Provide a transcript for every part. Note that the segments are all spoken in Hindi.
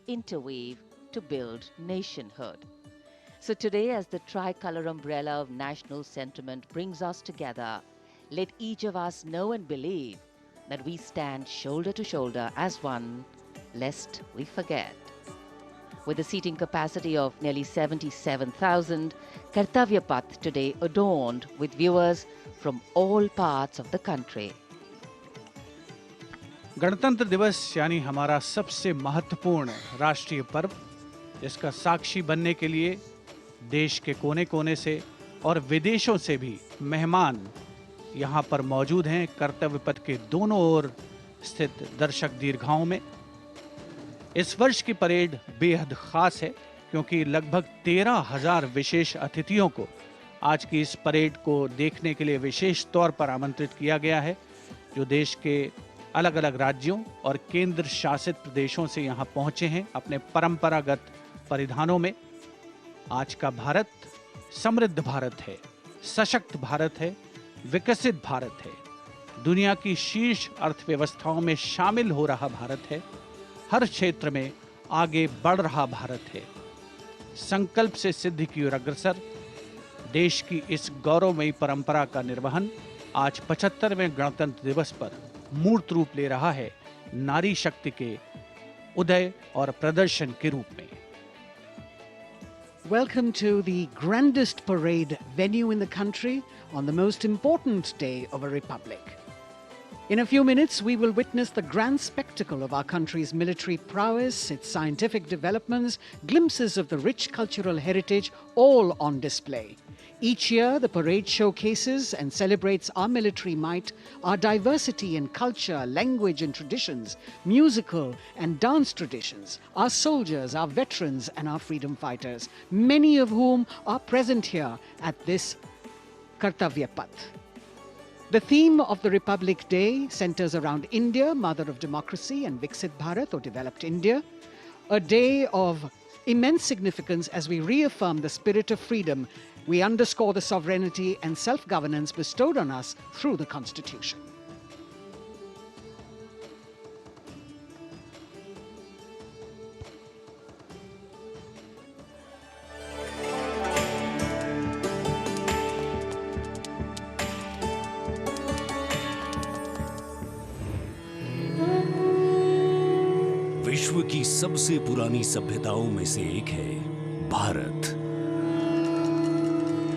interweave to build nationhood. So today, as the tricolor umbrella of national sentiment brings us together, let each of us know and believe that we stand shoulder to shoulder as one, lest we forget. With a seating capacity of nearly 77,000, Kartavya Path today adorned with viewers from all parts of the country. गणतंत्र दिवस यानी हमारा सबसे महत्वपूर्ण राष्ट्रीय पर्व, जिसका साक्षी बनने के लिए देश के कोने कोने से और विदेशों से भी मेहमान यहाँ पर मौजूद हैं कर्तव्य पथ के दोनों ओर स्थित दर्शक दीर्घाओं में। इस वर्ष की परेड बेहद खास है क्योंकि लगभग 13,000 विशेष अतिथियों को आज की इस परेड को देखने के लिए विशेष तौर पर आमंत्रित किया गया है, जो देश के अलग अलग राज्यों और केंद्र शासित प्रदेशों से यहाँ पहुँचे हैं अपने परंपरागत परिधानों में। आज का भारत समृद्ध भारत है, सशक्त भारत है, विकसित भारत है, दुनिया की शीर्ष अर्थव्यवस्थाओं में शामिल हो रहा भारत है, हर क्षेत्र में आगे बढ़ रहा भारत है, संकल्प से सिद्धि की ओर अग्रसर। देश की इस गौरवमयी परंपरा का निर्वहन आज 75वें गणतंत्र दिवस पर मूर्त रूप ले रहा है नारी शक्ति के उदय और प्रदर्शन के रूप में। Welcome to the grandest parade venue in the country on the most important day of a republic. In a few minutes, we will witness the grand spectacle of our country's military prowess, its scientific developments, glimpses of the rich cultural heritage, all on display. Each year, the parade showcases and celebrates our military might, our diversity in culture, language and traditions, musical and dance traditions, our soldiers, our veterans and our freedom fighters, many of whom are present here at this Kartavya Path. The theme of the Republic Day centers around India, Mother of Democracy, and Viksit Bharat, or Developed India, a day of immense significance as we reaffirm the spirit of freedom. We underscore the sovereignty and self-governance bestowed on us through the Constitution. विश्व की सबसे पुरानी सभ्यताओं में से एक है भारत।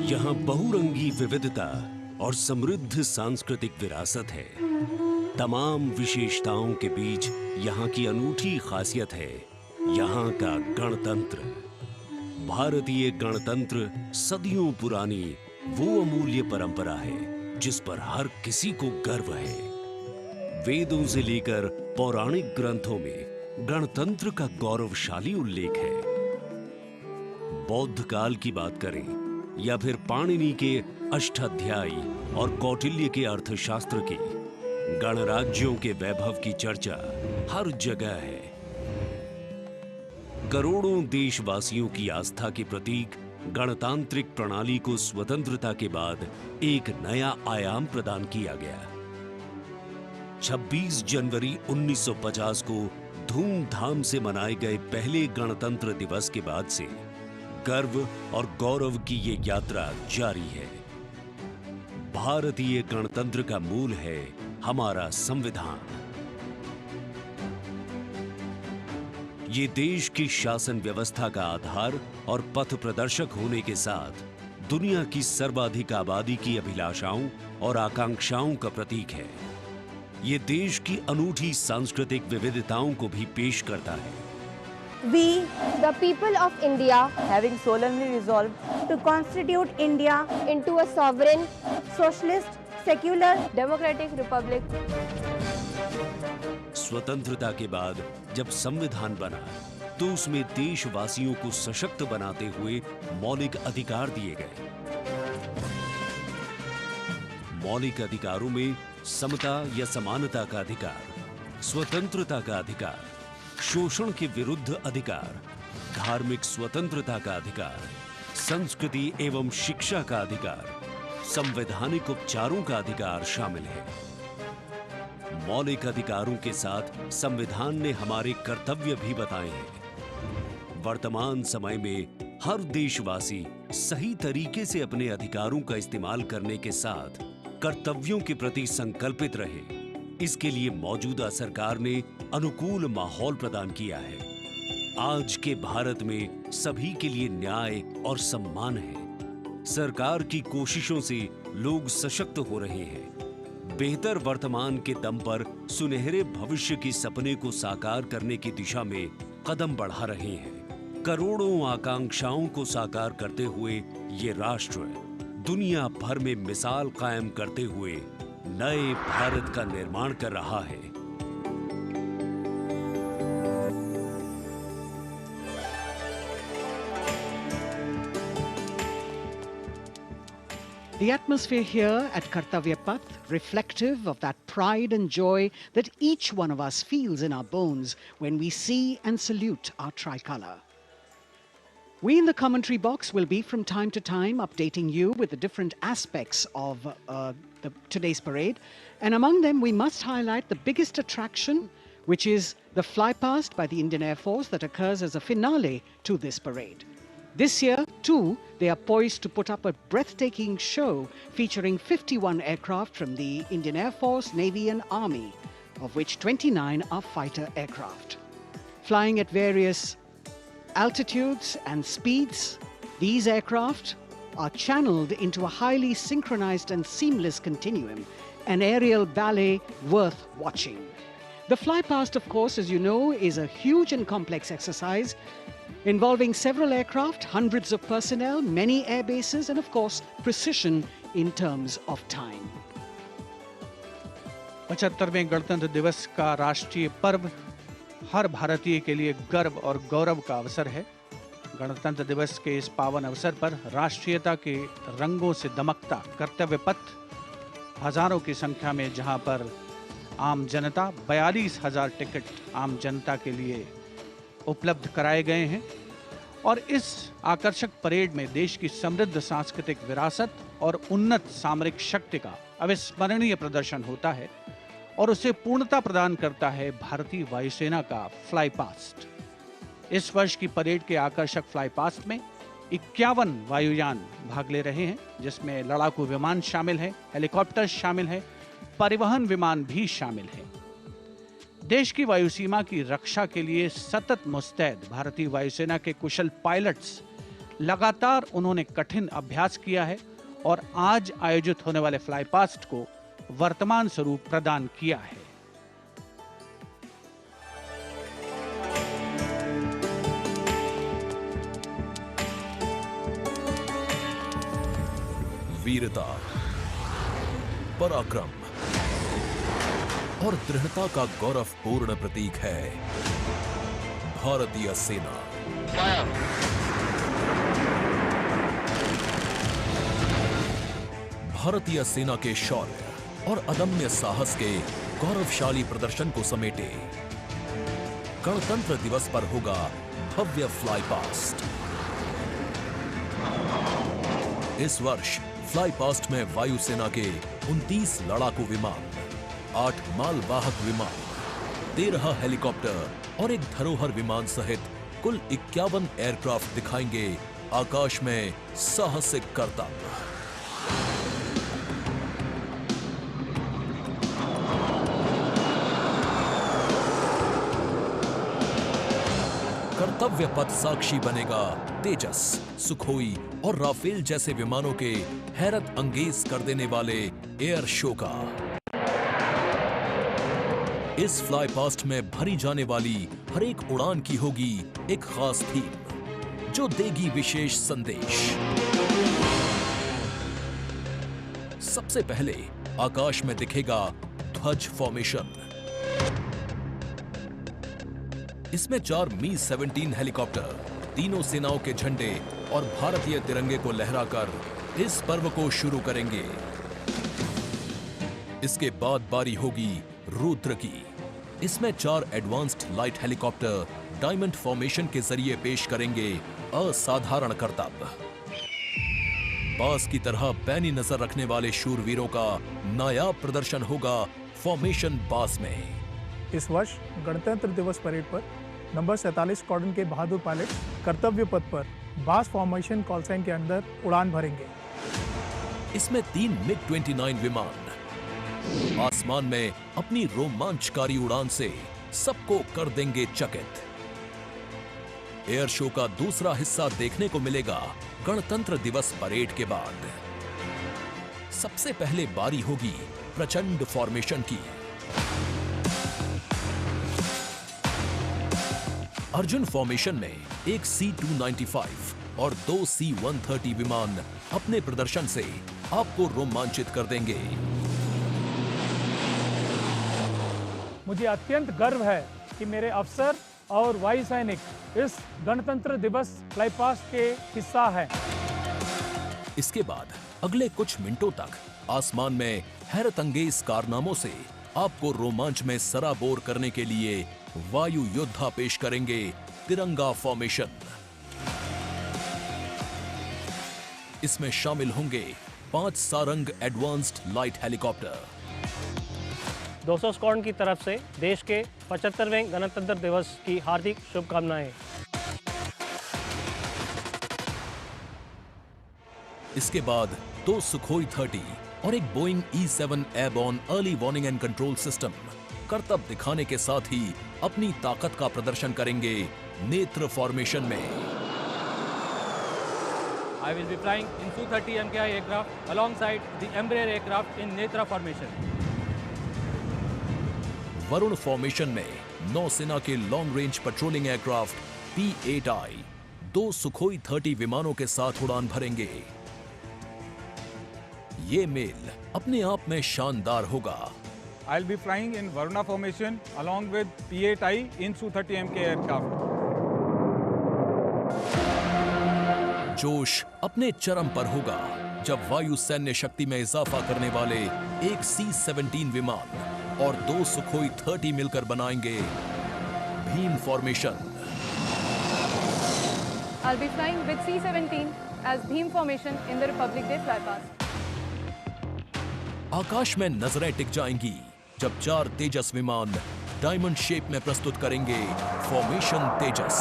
यहाँ बहुरंगी विविधता और समृद्ध सांस्कृतिक विरासत है। तमाम विशेषताओं के बीच यहाँ की अनूठी खासियत है यहाँ का गणतंत्र। भारतीय गणतंत्र सदियों पुरानी वो अमूल्य परंपरा है जिस पर हर किसी को गर्व है। वेदों से लेकर पौराणिक ग्रंथों में गणतंत्र का गौरवशाली उल्लेख है। बौद्ध काल की बात करें या फिर पाणिनि के अष्टाध्यायी और कौटिल्य के अर्थशास्त्र की, गणराज्यों के वैभव की चर्चा हर जगह है। करोड़ों देशवासियों की आस्था के प्रतीक गणतांत्रिक प्रणाली को स्वतंत्रता के बाद एक नया आयाम प्रदान किया गया। 26 जनवरी 1950 को धूमधाम से मनाए गए पहले गणतंत्र दिवस के बाद से गर्व और गौरव की ये यात्रा जारी है। भारतीय गणतंत्र का मूल है हमारा संविधान। ये देश की शासन व्यवस्था का आधार और पथ प्रदर्शक होने के साथ दुनिया की सर्वाधिक आबादी की अभिलाषाओं और आकांक्षाओं का प्रतीक है। ये देश की अनूठी सांस्कृतिक विविधताओं को भी पेश करता है। We, the people of India, having solemnly resolved to constitute India into a sovereign, socialist, secular, democratic republic. स्वतंत्रता के बाद जब संविधान बना तो उसमें देशवासियों को सशक्त बनाते हुए मौलिक अधिकार दिए गए। मौलिक अधिकारों में समता या समानता का अधिकार, स्वतंत्रता का अधिकार, शोषण के विरुद्ध अधिकार, धार्मिक स्वतंत्रता का अधिकार, संस्कृति एवं शिक्षा का अधिकार, संवैधानिक उपचारों का अधिकार शामिल है। मौलिक अधिकारों के साथ संविधान ने हमारे कर्तव्य भी बताए हैं। वर्तमान समय में हर देशवासी सही तरीके से अपने अधिकारों का इस्तेमाल करने के साथ कर्तव्यों के प्रति संकल्पित रहे, इसके लिए मौजूदा सरकार ने अनुकूल माहौल प्रदान किया है। आज के भारत में सभी के लिए न्याय और सम्मान है। सरकार की कोशिशों से लोग सशक्त हो रहे हैं। बेहतर वर्तमान के दम पर सुनहरे भविष्य के सपने को साकार करने की दिशा में कदम बढ़ा रहे हैं। करोड़ों आकांक्षाओं को साकार करते हुए ये राष्ट्र दुनिया भर में मिसाल कायम करते हुए नए भारत का निर्माण कर रहा है। The atmosphere here at Kartavya Path, reflective of that pride and joy that each one of us feels in our bones when we see and salute our tricolour. We in the commentary box will be from time to time updating you with the different aspects of today's parade. And among them, we must highlight the biggest attraction, which is the flypast by the Indian Air Force that occurs as a finale to this parade. This year, too, they are poised to put up a breathtaking show featuring 51 aircraft from the Indian Air Force, Navy and Army, of which 29 are fighter aircraft. Flying at various altitudes and speeds, these aircraft are channeled into a highly synchronized and seamless continuum, an aerial ballet worth watching. The flypast, of course, as you know, is a huge and complex exercise involving several aircraft, hundreds of personnel, many air bases, and of course, precision in terms of time. 75वें गणतंत्र दिवस का राष्ट्रीय पर्व हर भारतीय के लिए गर्व और गौरव का अवसर है। गणतंत्र दिवस के इस पावन अवसर पर राष्ट्रीयता के रंगों से दमकता कर्तव्य पथ हजारों की संख्या में, जहां पर आम जनता 42,000 टिकट आम जनता के लिए उपलब्ध कराए गए हैं। और इस आकर्षक परेड में देश की समृद्ध सांस्कृतिक विरासत और उन्नत सामरिक शक्ति का अविस्मरणीय प्रदर्शन होता है और उसे पूर्णता प्रदान करता है भारतीय वायुसेना का फ्लाई पास्ट। इस वर्ष की परेड के आकर्षक फ्लाई पास्ट में 51 वायुयान भाग ले रहे हैं, जिसमें लड़ाकू विमान शामिल हैं, हेलीकॉप्टर शामिल हैं, परिवहन विमान भी शामिल हैं। देश की वायुसीमा की रक्षा के लिए सतत मुस्तैद भारतीय वायुसेना के कुशल पायलट्स लगातार उन्होंने कठिन अभ्यास किया है और आज आयोजित होने वाले फ्लाई पास्ट को वर्तमान स्वरूप प्रदान किया है। वीरता, पराक्रम और दृढ़ता का गौरवपूर्ण प्रतीक है भारतीय सेना। भारतीय सेना के शौर्य और अदम्य साहस के गौरवशाली प्रदर्शन को समेटे गणतंत्र दिवस पर होगा भव्य फ्लाई पास्ट। इस वर्ष फ्लाई पास्ट में वायुसेना के 29 लड़ाकू विमान, 8 मालवाहक विमान, 13 हेलीकॉप्टर और एक धरोहर विमान सहित कुल 51 एयरक्राफ्ट दिखाएंगे आकाश में साहसिक करतब। कर्तव्य पथ साक्षी बनेगा तेजस, सुखोई और राफेल जैसे विमानों के हैरत अंगेज कर देने वाले एयर शो का। इस फ्लाई पास्ट में भरी जाने वाली हर एक उड़ान की होगी एक खास थीम, जो देगी विशेष संदेश। सबसे पहले आकाश में दिखेगा ध्वज फॉर्मेशन। इसमें 4 मी-17 हेलीकॉप्टर तीनों सेनाओं के झंडे और भारतीय तिरंगे को लहराकर इस पर्व को शुरू करेंगे। इसके बाद बारी होगी रुद्र की। इसमें 4 advanced light helicopter diamond formation के जरिए पेश करेंगे असाधारण करतब। बास की तरह पैनी नजर रखने वाले शूरवीरों का नायाब प्रदर्शन होगा फॉर्मेशन बास में। इस वर्ष गणतंत्र दिवस परेड पर नंबर 47 स्क्वाड्रन के बहादुर पायलट कर्तव्य पथ पर बास फॉर्मेशन कॉल साइन के अंदर उड़ान भरेंगे। इसमें 3 MiG-29 विमान आसमान में अपनी रोमांचकारी उड़ान से सबको कर देंगे चकित। एयर शो का दूसरा हिस्सा देखने को मिलेगा गणतंत्र दिवस परेड के बाद। सबसे पहले बारी होगी प्रचंड फॉर्मेशन की। अर्जुन फॉर्मेशन में एक C-295 और 2 C-130 विमान अपने प्रदर्शन से आपको रोमांचित कर देंगे। मुझे अत्यंत गर्व है कि मेरे अफसर और वायु सैनिक इस गणतंत्र दिवस फ्लाई पास्ट के हिस्सा है। इसके बाद अगले कुछ मिनटों तक आसमान में हैरतअंगेज कारनामों से आपको रोमांच में सराबोर करने के लिए वायु योद्धा पेश करेंगे तिरंगा फॉर्मेशन। इसमें शामिल होंगे 5 Sarang advanced light helicopter. 200 squadron की तरफ से देश के 75वें गणतंत्र दिवस की हार्दिक शुभकामनाएं। इसके बाद 2 सुखोई 30 और एक Boeing E-7 airborne early warning and control system करतब दिखाने के साथ ही अपनी ताकत का प्रदर्शन करेंगे नेत्र फॉर्मेशन में। I will be flying in Su-30 MKI aircraft alongside the Embraer aircraft in Netra formation. Varun formation में नौसेना के long range patrolling aircraft P-8I 2 Sukhoi 30 विमानों के साथ उड़ान भरेंगे। ये मेल अपने आप में शानदार होगा। I'll be flying in Varuna formation along with P-8I in Su-30 MK aircraft. जोश अपने चरम पर होगा जब वायु सैन्य शक्ति में इजाफा करने वाले एक C-17 विमान और 2 सुखोई 30 मिलकर बनाएंगे Bhim formation. I'll be flying with C-17 as Bhim formation in the Republic Day flypast. आकाश में नजरें टिक जाएंगी जब 4 तेजस विमान डायमंड शेप में प्रस्तुत करेंगे फॉर्मेशन तेजस।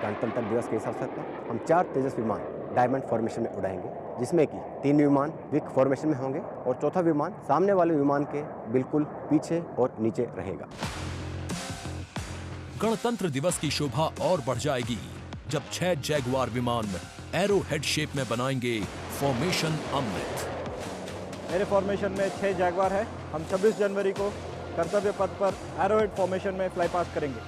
गणतंत्र दिवस के इस अवसर पर हम 4 तेजस विमान डायमंड फॉर्मेशन में उड़ाएंगे, जिसमें कि 3 विमान विक फॉर्मेशन में होंगे और चौथा विमान सामने वाले विमान के बिल्कुल पीछे और नीचे रहेगा। गणतंत्र दिवस की शोभा और बढ़ जाएगी जब 6 जैगुआर विमान एरो हेड शेप में बनाएंगे फॉर्मेशन अमृत। मेरे फॉर्मेशन में 6 जैगुआर है। हम 26 जनवरी को कर्तव्य पथ पर एरो हेड फॉर्मेशन में फ्लाई पास्ट करेंगे।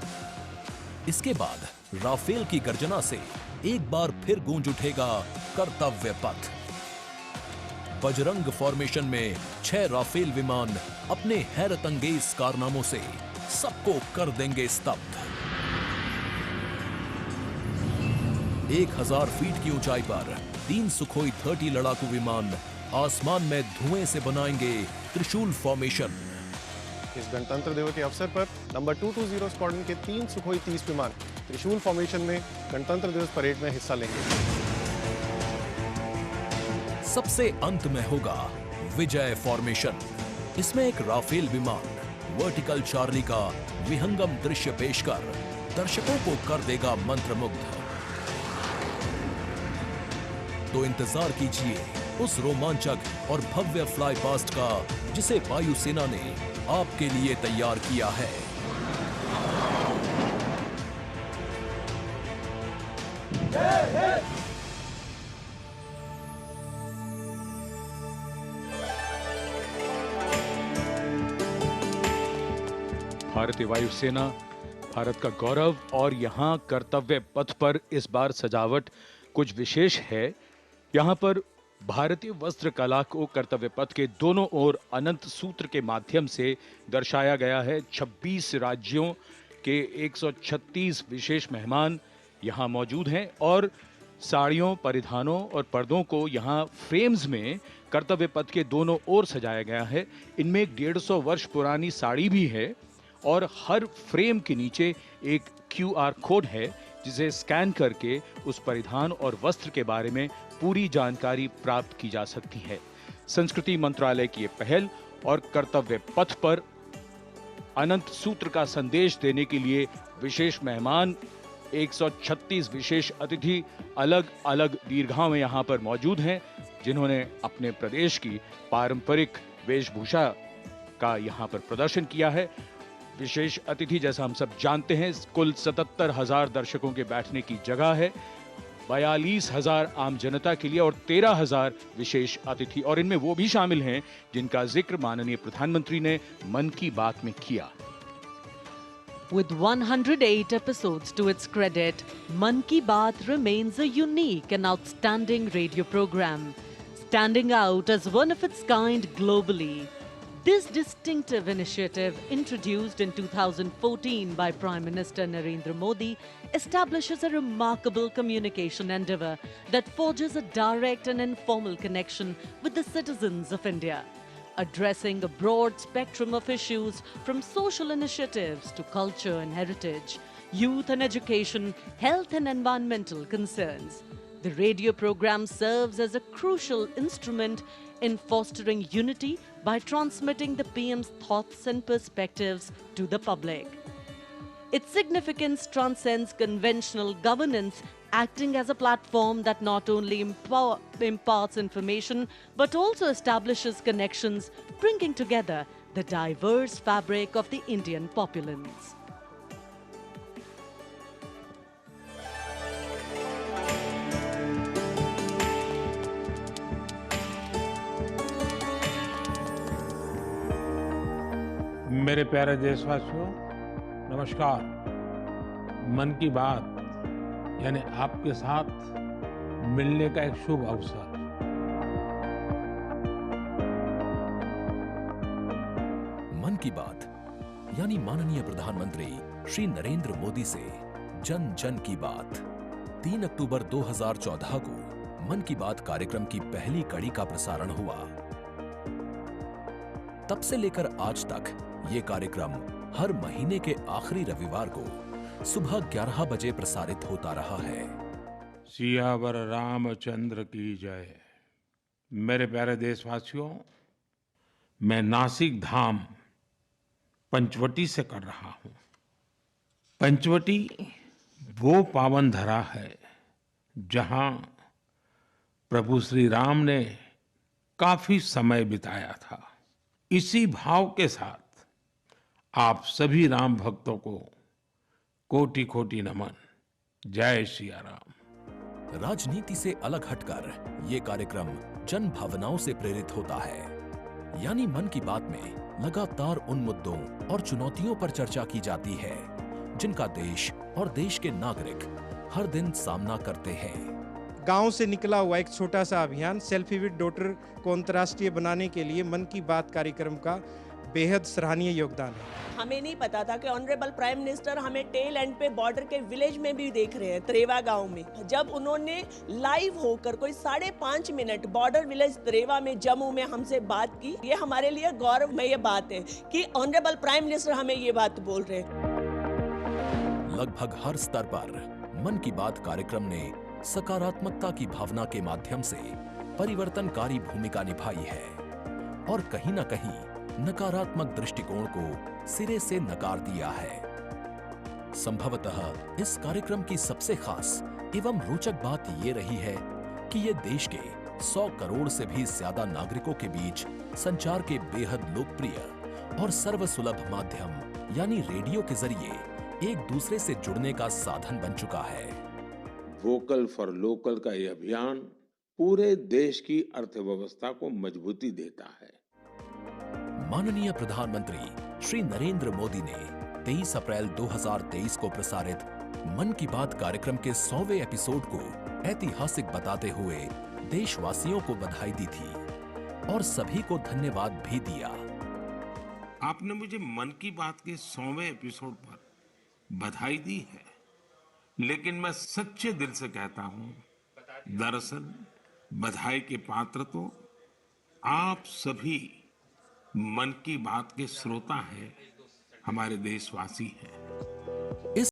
इसके बाद राफेल की गर्जना से एक बार फिर गूंज उठेगा कर्तव्य पथ। बजरंग फॉर्मेशन में 6 राफेल विमान अपने हैरतअंगेज कारनामों से सबको कर देंगे स्तब्ध। 1000 फीट की ऊंचाई पर 3 सुखोई 30 लड़ाकू विमान आसमान में धुएं से बनाएंगे त्रिशूल फॉर्मेशन। इस गणतंत्र दिवस के अवसर पर नंबर 220 स्क्वाड्रन के 3 सुखोई 30 विमान त्रिशूल फॉर्मेशन में गणतंत्र दिवस परेड में हिस्सा लेंगे। सबसे अंत में होगा विजय फॉर्मेशन। इसमें एक राफेल विमान वर्टिकल चार्ली का विहंगम दृश्य पेश कर दर्शकों को कर देगा मंत्रमुग्ध। तो इंतजार कीजिए उस रोमांचक और भव्य फ्लाई पास्ट का जिसे वायुसेना ने आपके लिए तैयार किया है। भारतीय वायुसेना भारत का गौरव, और यहाँ कर्तव्य पथ पर इस बार सजावट कुछ विशेष है। यहाँ पर भारतीय वस्त्र कला को कर्तव्य पथ के दोनों ओर अनंत सूत्र के माध्यम से दर्शाया गया है। 26 राज्यों के 136 विशेष मेहमान यहाँ मौजूद हैं और साड़ियों, परिधानों और पर्दों को यहाँ फ्रेम्स में कर्तव्य पथ के दोनों ओर सजाया गया है। इनमें एक 150 वर्ष पुरानी साड़ी भी है और हर फ्रेम के नीचे एक QR कोड है जिसे स्कैन करके उस परिधान और वस्त्र के बारे में पूरी जानकारी प्राप्त की जा सकती है। संस्कृति मंत्रालय की ये पहल और कर्तव्य पथ पर अनंत सूत्र का संदेश देने के लिए विशेष मेहमान 136 विशेष अतिथि अलग अलग दीर्घाओं में यहां पर मौजूद हैं, जिन्होंने अपने प्रदेश की पारंपरिक वेशभूषा का यहां पर प्रदर्शन किया है। विशेष अतिथि, जैसा हम सब जानते हैं, कुल 77,000 दर्शकों के बैठने की जगह है, 42,000 आम जनता के लिए और 13,000 विशेष अतिथि, और इनमें वो भी शामिल हैं जिनका जिक्र माननीय प्रधानमंत्री ने मन की बात में किया। With 108 episodes to its credit, Man Ki Baat remains a unique and outstanding radio program, standing out as one of its kind globally. This distinctive initiative, introduced in 2014 by Prime Minister Narendra Modi, establishes a remarkable communication endeavour that forges a direct and informal connection with the citizens of India, addressing a broad spectrum of issues from social initiatives to culture and heritage, youth and education, health and environmental concerns. The radio program serves as a crucial instrument in fostering unity by transmitting the PM's thoughts and perspectives to the public. Its significance transcends conventional governance, acting as a platform that not only imparts information but also establishes connections, bringing together the diverse fabric of the Indian populace. मेरे प्यारे देशवासियों, नमस्कार। मन की बात यानी आपके साथ मिलने का एक शुभ अवसर। मन की बात यानी माननीय प्रधानमंत्री श्री नरेंद्र मोदी से जन जन की बात। 3 अक्टूबर 2014 को मन की बात कार्यक्रम की पहली कड़ी का प्रसारण हुआ। तब से लेकर आज तक ये कार्यक्रम हर महीने के आखिरी रविवार को सुबह 11 बजे प्रसारित होता रहा है। सियावर रामचंद्र की जय। मेरे प्यारे देशवासियों, मैं नासिक धाम पंचवटी से कर रहा हूं। पंचवटी वो पावन धरा है जहां प्रभु श्री राम ने काफी समय बिताया था। इसी भाव के साथ आप सभी राम भक्तों को कोटि कोटि नमन। जय सिया राम। राजनीति से अलग हटकर ये कार्यक्रम जन भावनाओं से प्रेरित होता है। यानी मन की बात में लगातार उन मुद्दों और चुनौतियों पर चर्चा की जाती है जिनका देश और देश के नागरिक हर दिन सामना करते हैं। गांव से निकला हुआ एक छोटा सा अभियान सेल्फी विद डॉटर को अंतर्राष्ट्रीय बनाने के लिए मन की बात कार्यक्रम का बेहद सराहनीय योगदान है। हमें नहीं पता था कि ऑनरेबल प्राइम मिनिस्टर हमें टेल एंड पे बॉर्डर के विलेज में भी देख रहे हैं, त्रेवा गांव में। जब उन्होंने लाइव होकर कोई 5.5 मिनट बॉर्डर विलेज त्रेवा में जम्मू में हमसे बात की, ये हमारे लिए गौरवमय बात है कि ऑनरेबल प्राइम मिनिस्टर हमें ये बात बोल रहे हैं। लगभग हर स्तर पर मन की बात कार्यक्रम ने सकारात्मकता की भावना के माध्यम से परिवर्तनकारी भूमिका निभाई है और कहीं न कहीं नकारात्मक दृष्टिकोण को सिरे से नकार दिया है। संभवतः इस कार्यक्रम की सबसे खास एवं रोचक बात ये रही है कि ये देश के 100 करोड़ से भी ज्यादा नागरिकों के बीच संचार के बेहद लोकप्रिय और सर्वसुलभ माध्यम यानी रेडियो के जरिए एक दूसरे से जुड़ने का साधन बन चुका है। वोकल फॉर लोकल का यह अभियान पूरे देश की अर्थव्यवस्था को मजबूती देता है। माननीय प्रधानमंत्री श्री नरेंद्र मोदी ने 23 अप्रैल 2023 को प्रसारित मन की बात कार्यक्रम के 100वें एपिसोड को ऐतिहासिक बताते हुए देशवासियों को बधाई दी थी और सभी को धन्यवाद भी दिया। आपने मुझे मन की बात के 100वें एपिसोड पर बधाई दी है, लेकिन मैं सच्चे दिल से कहता हूं, दरअसल बधाई के पात्र तो आप सभी मन की बात के श्रोता हैं, हमारे देशवासी हैं। इस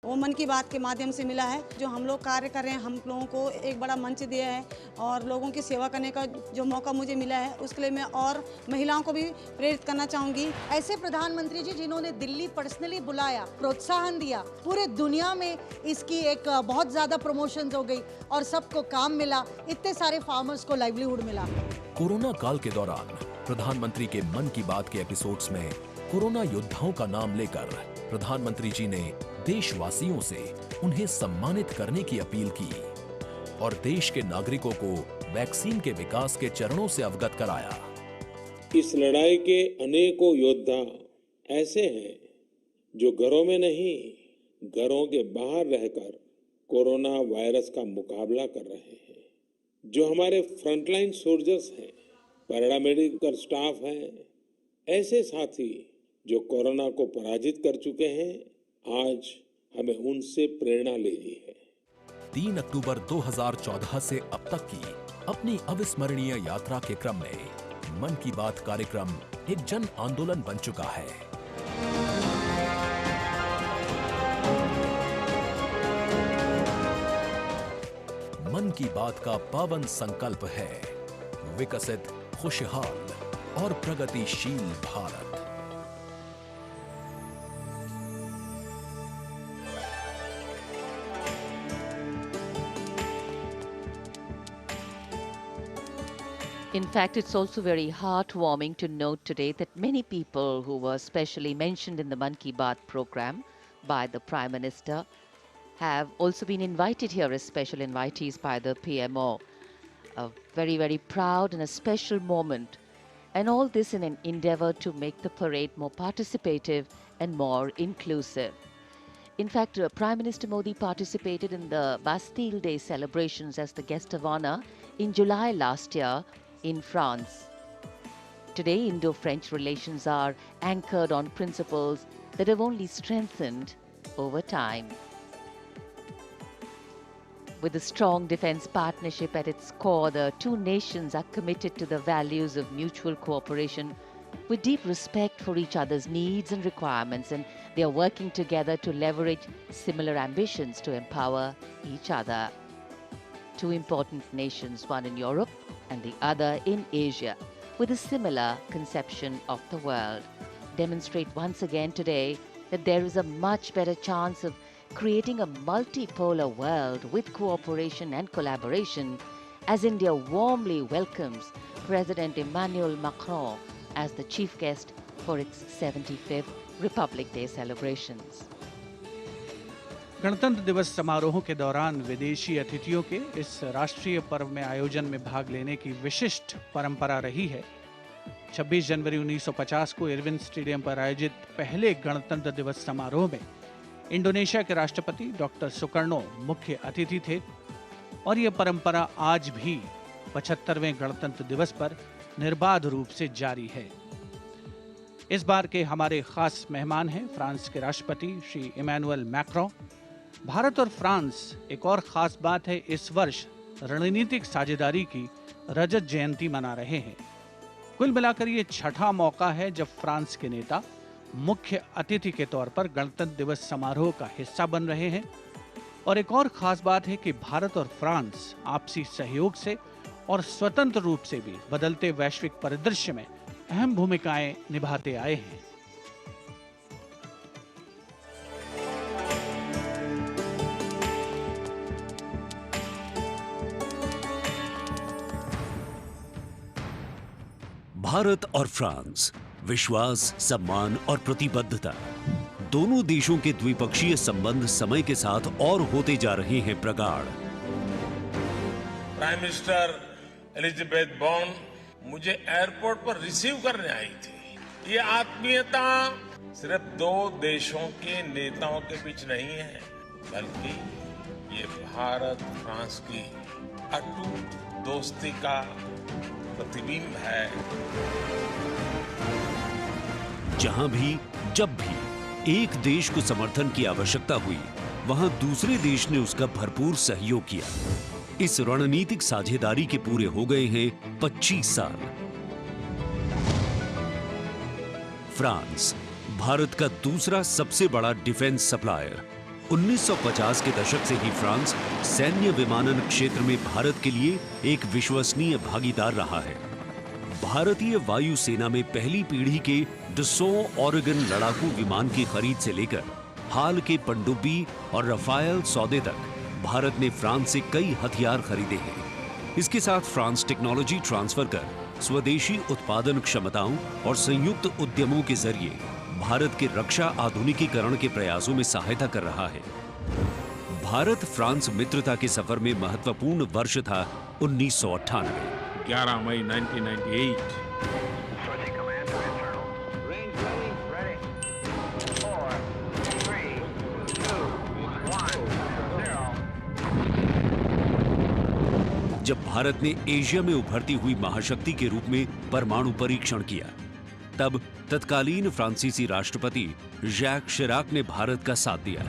वो मन की बात के माध्यम से मिला है। जो हम लोग कार्य कर रहे हैं, हम लोगों को एक बड़ा मंच दिया है और लोगों की सेवा करने का जो मौका मुझे मिला है, उसके लिए मैं और महिलाओं को भी प्रेरित करना चाहूँगी। ऐसे प्रधानमंत्री जी जिन्होंने दिल्ली पर्सनली बुलाया, प्रोत्साहन दिया, पूरे दुनिया में इसकी एक बहुत ज़्यादा प्रमोशंस हो गई और सबको काम मिला, इतने सारे फार्मर्स को लाइवलीहुड मिला। कोरोना काल के दौरान प्रधानमंत्री के मन की बात के एपिसोड्स में कोरोना योद्धाओं का नाम लेकर प्रधानमंत्री जी ने देशवासियों से उन्हें सम्मानित करने की अपील की और देश के नागरिकों को वैक्सीन के विकास के चरणों से अवगत कराया। इस लड़ाई के अनेकों योद्धा ऐसे हैं जो घरों में नहीं, घरों के बाहर रहकर कोरोना वायरस का मुकाबला कर रहे हैं। जो हमारे फ्रंटलाइन सोल्जर्स हैं, पैरामेडिकल स्टाफ हैं, ऐसे साथी जो कोरोना को पराजित कर चुके हैं, आज हमें उनसे प्रेरणा लेनी है। 3 अक्टूबर 2014 से अब तक की अपनी अविस्मरणीय यात्रा के क्रम में मन की बात कार्यक्रम एक जन आंदोलन बन चुका है। मन की बात का पावन संकल्प है विकसित, खुशहाल और प्रगतिशील Bharat. In fact, it's also very heartwarming to note today that many people who were specially mentioned in the Man Ki Baat program by the Prime Minister have also been invited here as special invitees by the PMO. A very, very proud and a special moment. And all this in an endeavor to make the parade more participative and more inclusive. In fact, Prime Minister Modi participated in the Bastille Day celebrations as the guest of honor in July last year in France. Today, Indo-French relations are anchored on principles that have only strengthened over time. With a strong defense partnership at its core, the two nations are committed to the values of mutual cooperation with deep respect for each other's needs and requirements, and they are working together to leverage similar ambitions to empower each other. Two important nations, one in Europe and the other in Asia, with a similar conception of the world, demonstrate once again today that there is a much better chance of creating a multipolar world with cooperation and collaboration, as India warmly welcomes President Emmanuel Macron as the chief guest for its 75th Republic Day celebrations. गणतंत्र दिवस समारोहों के दौरान विदेशी अतिथियों के इस राष्ट्रीय पर्व में आयोजन में भाग लेने की विशिष्ट परंपरा रही है। 26 जनवरी 1950 को इरविन स्टेडियम पर आयोजित पहले गणतंत्र दिवस समारोह में इंडोनेशिया के राष्ट्रपति डॉक्टर सुकर्णो मुख्य अतिथि थे और यह परंपरा आज भी 75वें गणतंत्र दिवस पर निर्बाध रूप से जारी है। इस बार के हमारे खास मेहमान हैं फ्रांस के राष्ट्रपति श्री इमैनुअल मैक्रों। भारत और फ्रांस, एक और खास बात है, इस वर्ष रणनीतिक साझेदारी की रजत जयंती मना रहे हैं। कुल मिलाकर ये छठा मौका है जब फ्रांस के नेता मुख्य अतिथि के तौर पर गणतंत्र दिवस समारोह का हिस्सा बन रहे हैं। और एक और खास बात है कि भारत और फ्रांस आपसी सहयोग से और स्वतंत्र रूप से भी बदलते वैश्विक परिदृश्य में अहम भूमिकाएं निभाते आए हैं। भारत और फ्रांस, विश्वास, सम्मान और प्रतिबद्धता, दोनों देशों के द्विपक्षीय संबंध समय के साथ और होते जा रहे हैं प्रगाढ़। प्राइम मिनिस्टर एलिजाबेथ बॉर्न मुझे एयरपोर्ट पर रिसीव करने आई थी। ये आत्मीयता सिर्फ दो देशों के नेताओं के बीच नहीं है, बल्कि ये भारत फ्रांस की अटूट दोस्ती का प्रतिबिंब है। जहां भी, जब भी एक देश को समर्थन की आवश्यकता हुई, वहां दूसरे देश ने उसका भरपूर सहयोग किया। इस रणनीतिक साझेदारी के पूरे हो गए हैं 25 साल। फ्रांस, भारत का दूसरा सबसे बड़ा डिफेंस सप्लायर, 1950 के दशक से ही फ्रांस सैन्य विमानन क्षेत्र में भारत के लिए एक विश्वसनीय भागीदार रहा है। भारतीय वायुसेना में पहली पीढ़ी के डसॉ ऑरेगन लड़ाकू विमान की खरीद से लेकर हाल के पनडुब्बी और रफायल सौदे तक भारत ने फ्रांस से कई हथियार खरीदे हैं। इसके साथ फ्रांस टेक्नोलॉजी ट्रांसफर कर स्वदेशी उत्पादन क्षमताओं और संयुक्त उद्यमों के जरिए भारत के रक्षा आधुनिकीकरण के प्रयासों में सहायता कर रहा है। भारत फ्रांस मित्रता के सफर में महत्वपूर्ण वर्ष था 1998। 11 मई 1998। जब भारत ने एशिया में उभरती हुई महाशक्ति के रूप में परमाणु परीक्षण किया, तब तत्कालीन फ्रांसीसी राष्ट्रपति जैक शिराक ने भारत का साथ दिया।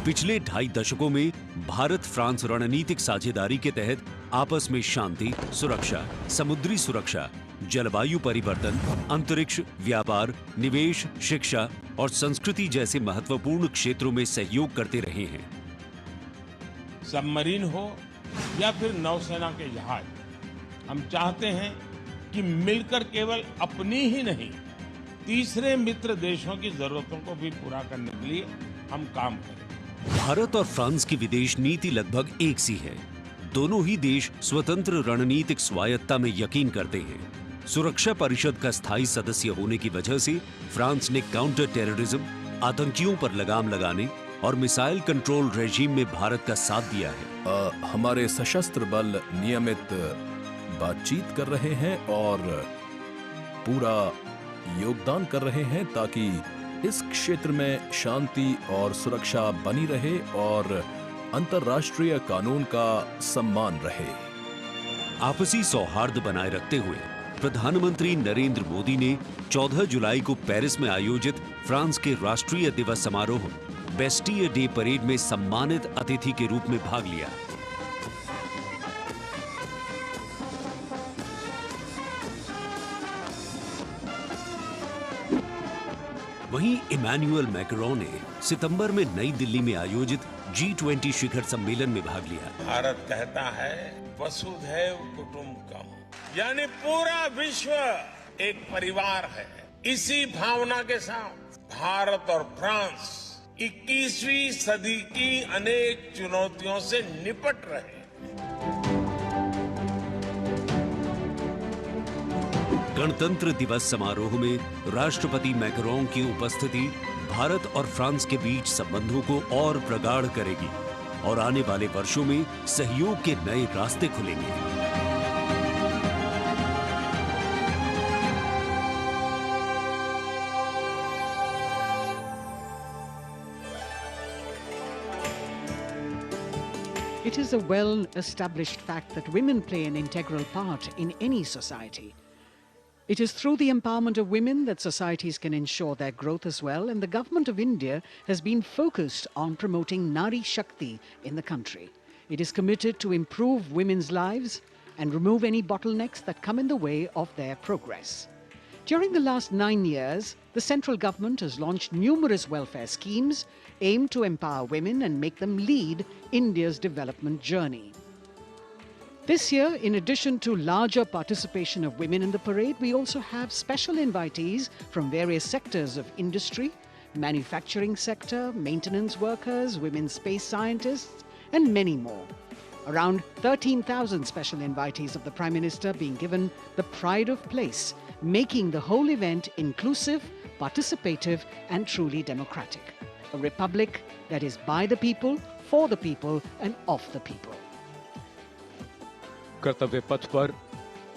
पिछले 2.5 दशकों में भारत फ्रांस रणनीतिक साझेदारी के तहत आपस में शांति, सुरक्षा, समुद्री सुरक्षा, जलवायु परिवर्तन, अंतरिक्ष, व्यापार, निवेश, शिक्षा और संस्कृति जैसे महत्वपूर्ण क्षेत्रों में सहयोग करते रहे हैं। सबमरीन हो या फिर नौसेना के जहाज, हम चाहते हैं कि मिलकर केवल अपनी ही नहीं, तीसरे मित्र देशों की जरूरतों को भी पूरा करने के लिए हम काम करें। भारत और फ्रांस की विदेश नीति लगभग एक सी है। दोनों ही देश स्वतंत्र रणनीतिक स्वायत्ता में यकीन करते हैं। सुरक्षा परिषद का स्थायी सदस्य होने की वजह से फ्रांस ने काउंटर टेररिज्म, आतंकियों पर लगाम लगाने और मिसाइल कंट्रोल रेजीम में भारत का साथ दिया है। हमारे सशस्त्र बल नियमित बातचीत कर रहे हैं और पूरा योगदान कर रहे हैं ताकि इस क्षेत्र में शांति और सुरक्षा बनी रहे और अंतर्राष्ट्रीय कानून का सम्मान रहे। आपसी सौहार्द बनाए रखते हुए प्रधानमंत्री नरेंद्र मोदी ने 14 जुलाई को पेरिस में आयोजित फ्रांस के राष्ट्रीय दिवस समारोह बेस्टियर डे परेड में सम्मानित अतिथि के रूप में भाग लिया। वहीं इमैनुअल मैक्रोन ने सितंबर में नई दिल्ली में आयोजित G20 शिखर सम्मेलन में भाग लिया। भारत कहता है वसुधैव कुटुंबकम, यानी पूरा विश्व एक परिवार है। इसी भावना के साथ भारत और फ्रांस 21वीं सदी की अनेक चुनौतियों से निपट रहे। गणतंत्र दिवस समारोह में राष्ट्रपति मैक्रोन की उपस्थिति भारत और फ्रांस के बीच संबंधों को और प्रगाढ़ करेगी और आने वाले वर्षों में सहयोग के नए रास्ते खुलेंगे। It is a well-established fact that women play an integral part in any society. It is through the empowerment of women that societies can ensure their growth as well, and the government of India has been focused on promoting Nari Shakti in the country. It is committed to improve women's lives and remove any bottlenecks that come in the way of their progress. During the last 9 years, the central government has launched numerous welfare schemes aimed to empower women and make them lead India's development journey. This year, in addition to larger participation of women in the parade, we also have special invitees from various sectors of industry, manufacturing sector, maintenance workers, women space scientists, and many more. Around 13,000 special invitees of the Prime Minister being given the pride of place, making the whole event inclusive, participative, and truly democratic. A republic that is by the people, for the people, and of the people. कर्तव्य पथ पर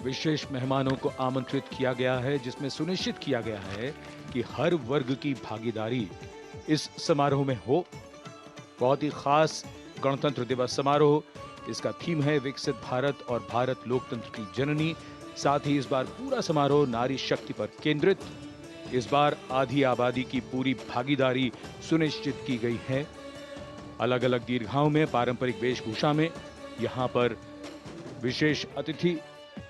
विशेष मेहमानों को आमंत्रित किया गया है, जिसमें सुनिश्चित किया गया है कि हर वर्ग की भागीदारी इस समारोह में हो। बहुत ही खास गणतंत्र दिवस समारोह, इसका थीम है विकसित भारत और भारत लोकतंत्र की जननी। साथ ही इस बार पूरा समारोह नारी शक्ति पर केंद्रित। इस बार आधी आबादी की पूरी भागीदारी सुनिश्चित की गई है। अलग अलग दीर्घाओं में पारंपरिक वेशभूषा में यहाँ पर विशेष अतिथि।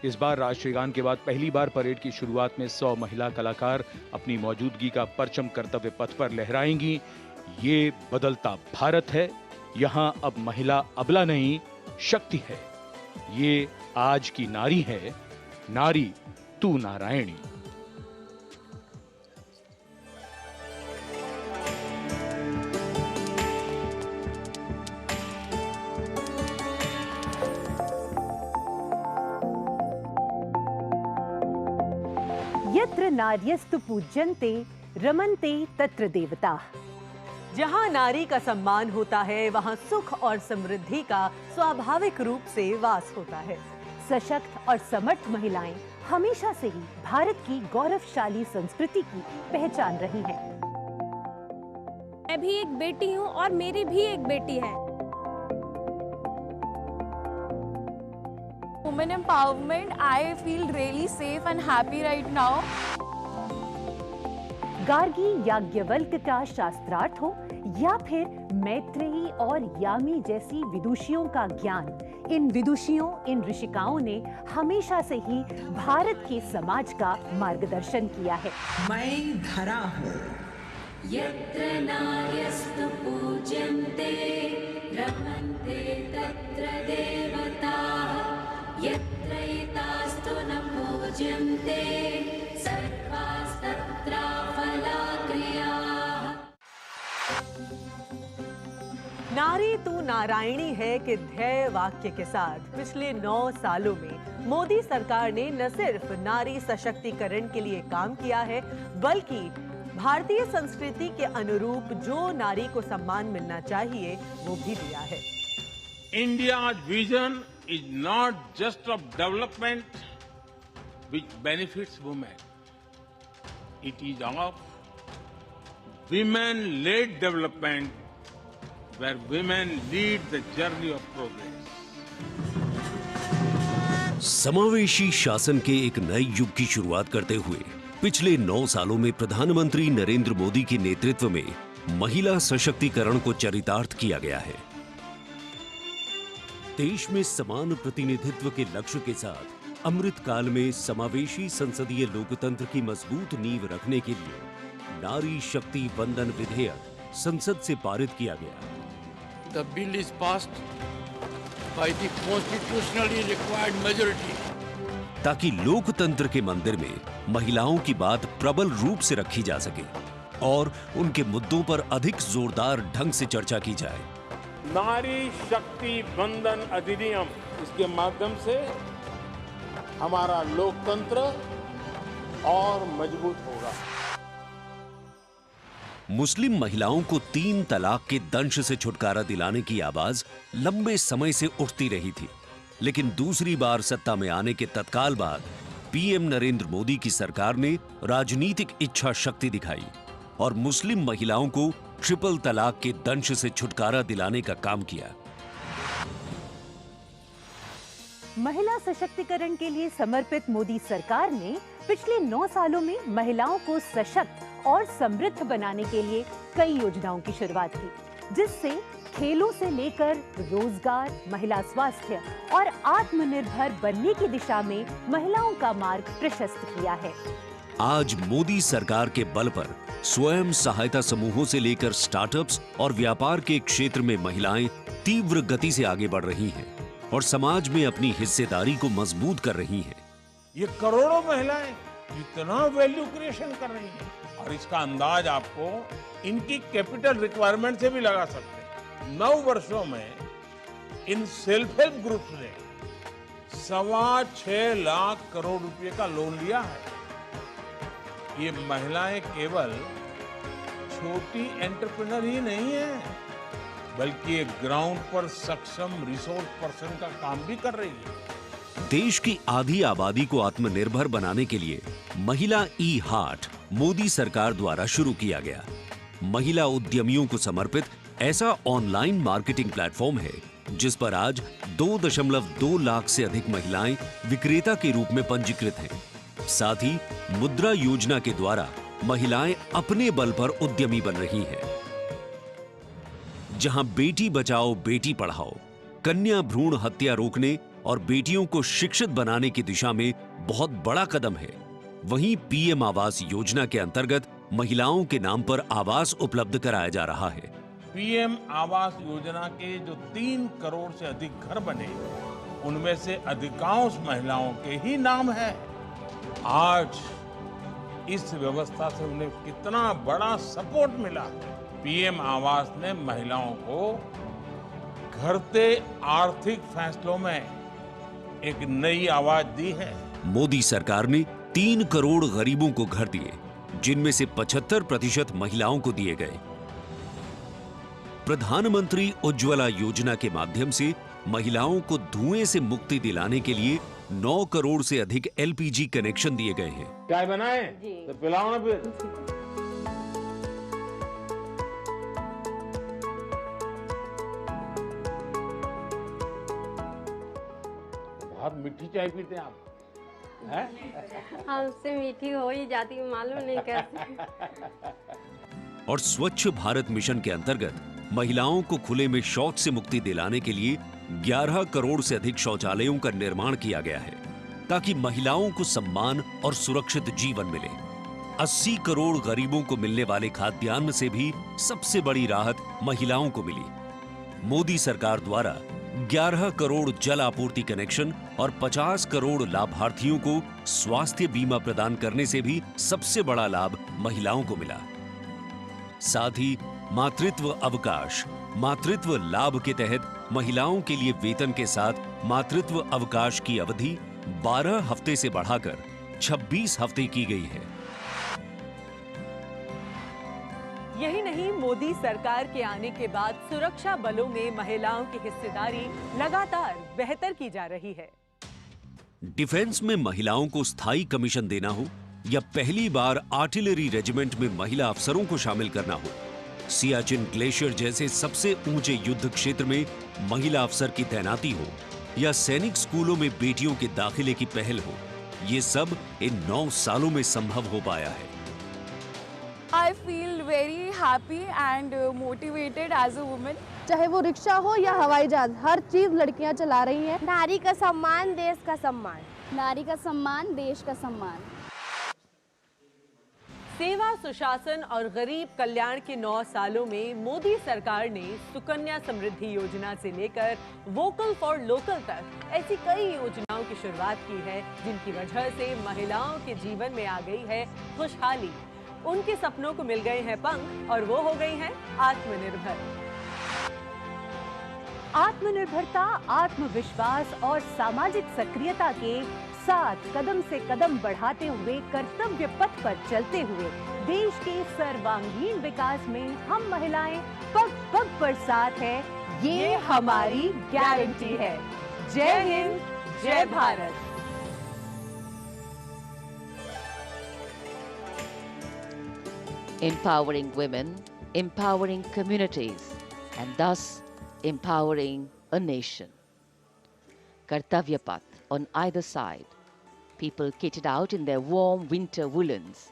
इस बार राष्ट्रीय गान के बाद पहली बार परेड की शुरुआत में 100 महिला कलाकार अपनी मौजूदगी का परचम कर्तव्य पथ पर लहराएंगी। ये बदलता भारत है। यहां अब महिला अबला नहीं, शक्ति है। ये आज की नारी है, नारी तू नारायणी। यत्र नार्यस्तु पूज्यन्ते रमन्ते तत्र देवताः। जहां नारी का सम्मान होता है, वहां सुख और समृद्धि का स्वाभाविक रूप से वास होता है। सशक्त और समर्थ महिलाएं हमेशा से ही भारत की गौरवशाली संस्कृति की पहचान रही हैं। मैं भी एक बेटी हूं और मेरी भी एक बेटी है। Women empowerment, I feel really safe and happy right now. Gargi Yajnavalkya का शास्त्रार्थ हो या फिर मैत्रेयी और यामी जैसी विदुषियों का ज्ञान, इन विदुषियों, इन ऋषिकाओं ने हमेशा से ही भारत के समाज का मार्गदर्शन किया है। मैं धरा हूँ। यत्र नार्यस्तु पूज्यन्ते रमन्ते तत्र देवताः। यत्रैतास्तु न पूज्यन्ते सर्वास्तत्राफलाक्रियाः। नारी तू नारायणी है के ध्येय वाक्य के साथ पिछले 9 सालों में मोदी सरकार ने न सिर्फ नारी सशक्तिकरण के लिए काम किया है, बल्कि भारतीय संस्कृति के अनुरूप जो नारी को सम्मान मिलना चाहिए वो भी दिया है। India's vision is not just of development which benefits women. It is of women-led development where women lead the journey of progress. समावेशी शासन के एक नए युग की शुरुआत करते हुए पिछले 9 सालों में प्रधानमंत्री नरेंद्र मोदी के नेतृत्व में महिला सशक्तिकरण को चरितार्थ किया गया है। देश में समान प्रतिनिधित्व के लक्ष्य के साथ अमृत काल में समावेशी संसदीय लोकतंत्र की मजबूत नींव रखने के लिए नारी शक्ति वंदन विधेयक संसद से पारित किया गया। The bill is passed by the constitutionally required majority. ताकि लोकतंत्र के मंदिर में महिलाओं की बात प्रबल रूप से रखी जा सके और उनके मुद्दों पर अधिक जोरदार ढंग से चर्चा की जाए। नारी शक्ति वंदन अधिनियम, इसके माध्यम से हमारा लोकतंत्र और मजबूत होगा। मुस्लिम महिलाओं को 3 तलाक के दंश से छुटकारा दिलाने की आवाज लंबे समय से उठती रही थी, लेकिन दूसरी बार सत्ता में आने के तत्काल बाद पीएम नरेंद्र मोदी की सरकार ने राजनीतिक इच्छा शक्ति दिखाई और मुस्लिम महिलाओं को ट्रिपल तलाक के दंश से छुटकारा दिलाने का काम किया। महिला सशक्तिकरण के लिए समर्पित मोदी सरकार ने पिछले 9 सालों में महिलाओं को सशक्त और समृद्ध बनाने के लिए कई योजनाओं की शुरुआत की, जिससे खेलों से लेकर रोजगार, महिला स्वास्थ्य और आत्मनिर्भर बनने की दिशा में महिलाओं का मार्ग प्रशस्त किया है। आज मोदी सरकार के बल पर स्वयं सहायता समूहों से लेकर स्टार्टअप्स और व्यापार के क्षेत्र में महिलाएं तीव्र गति से आगे बढ़ रही हैं और समाज में अपनी हिस्सेदारी को मजबूत कर रही हैं। ये करोड़ों महिलाएं इतना वैल्यू क्रिएशन कर रही हैं और इसका अंदाज आपको इनकी कैपिटल रिक्वायरमेंट से भी लगा सकते हैं। 9 वर्षों में इन सेल्फ हेल्प ग्रुप्स ने 6.25 लाख करोड़ रुपए का लोन लिया है। ये महिलाएं केवल छोटी एंटरप्रेन्योर ही नहीं है, बल्कि एक ग्राउंड पर सक्षम रिसोर्स पर्सन का काम भी कर रही है। देश की आधी आबादी को आत्मनिर्भर बनाने के लिए महिला ई हाट मोदी सरकार द्वारा शुरू किया गया। महिला उद्यमियों को समर्पित ऐसा ऑनलाइन मार्केटिंग प्लेटफॉर्म है जिस पर आज 2.2 लाख से अधिक महिलाएं विक्रेता के रूप में पंजीकृत हैं। साथ ही मुद्रा योजना के द्वारा महिलाएं अपने बल पर उद्यमी बन रही हैं। जहां बेटी बचाओ बेटी पढ़ाओ, कन्या भ्रूण हत्या रोकने और बेटियों को शिक्षित बनाने की दिशा में बहुत बड़ा कदम है, वहीं पीएम आवास योजना के अंतर्गत महिलाओं के नाम पर आवास उपलब्ध कराया जा रहा है। पीएम आवास योजना के जो 3 करोड़ से अधिक घर बने, उनमें से अधिकांश महिलाओं के ही नाम है। आज इस व्यवस्था से उन्हें कितना बड़ा सपोर्ट मिला। पीएम आवास ने महिलाओं को घटते आर्थिक फैसलों में एक नई आवाज दी है। मोदी सरकार ने 3 करोड़ गरीबों को घर दिए, जिनमें से 75% महिलाओं को दिए गए। प्रधानमंत्री उज्ज्वला योजना के माध्यम से महिलाओं को धुएं से मुक्ति दिलाने के लिए 9 करोड़ से अधिक एलपीजी कनेक्शन दिए गए हैं। चाय बनाए तो पिलाओ ना फिर। बहुत मीठी चाय पीते हैं आप, हैं? हमसे मीठी हो ही जाती है, मालूम नहीं कैसे। और स्वच्छ भारत मिशन के अंतर्गत महिलाओं को खुले में शौच से मुक्ति दिलाने के लिए 11 करोड़ से अधिक शौचालयों का निर्माण किया गया है, ताकि महिलाओं को सम्मान और सुरक्षित जीवन मिले। 80 करोड़ गरीबों को मिलने वाले खाद्यान्न से भी सबसे बड़ी राहत महिलाओं को मिली। मोदी सरकार द्वारा 11 करोड़ जल आपूर्ति कनेक्शन और 50 करोड़ लाभार्थियों को स्वास्थ्य बीमा प्रदान करने से भी सबसे बड़ा लाभ महिलाओं को मिला। साथ ही मातृत्व अवकाश, मातृत्व लाभ के तहत महिलाओं के लिए वेतन के साथ मातृत्व अवकाश की अवधि 12 हफ्ते से बढ़ाकर 26 हफ्ते की गई है। यही नहीं, मोदी सरकार के आने के बाद सुरक्षा बलों में महिलाओं की हिस्सेदारी लगातार बेहतर की जा रही है। डिफेंस में महिलाओं को स्थायी कमीशन देना हो या पहली बार आर्टिलरी रेजिमेंट में महिला अफसरों को शामिल करना हो, सियाचिन ग्लेशियर जैसे सबसे ऊंचे युद्ध क्षेत्र में महिला अफसर की तैनाती हो या सैनिक स्कूलों में बेटियों के दाखिले की पहल हो, ये सब इन 9 सालों में संभव हो पाया है। I feel very happy and motivated as a woman. चाहे वो रिक्शा हो या हवाई जहाज, हर चीज लड़कियां चला रही हैं। नारी का सम्मान, देश का सम्मान। नारी का सम्मान, देश का सम्मान। सेवा, सुशासन और गरीब कल्याण के 9 सालों में मोदी सरकार ने सुकन्या समृद्धि योजना से लेकर वोकल फॉर लोकल तक ऐसी कई योजनाओं की शुरुआत की है, जिनकी वजह से महिलाओं के जीवन में आ गई है खुशहाली। उनके सपनों को मिल गए हैं पंख और वो हो गई हैं आत्मनिर्भर। आत्मनिर्भरता, आत्मविश्वास और सामाजिक सक्रियता के साथ कदम से कदम बढ़ाते हुए, कर्तव्य पथ पर चलते हुए देश के सर्वांगीण विकास में हम महिलाएं पग पग पर साथ है, ये हमारी गारंटी है। जय हिंद, जय Bharat. Empowering women, empowering communities, and thus empowering a nation. Kartavya Path on either side, people kitted out in their warm winter woolens.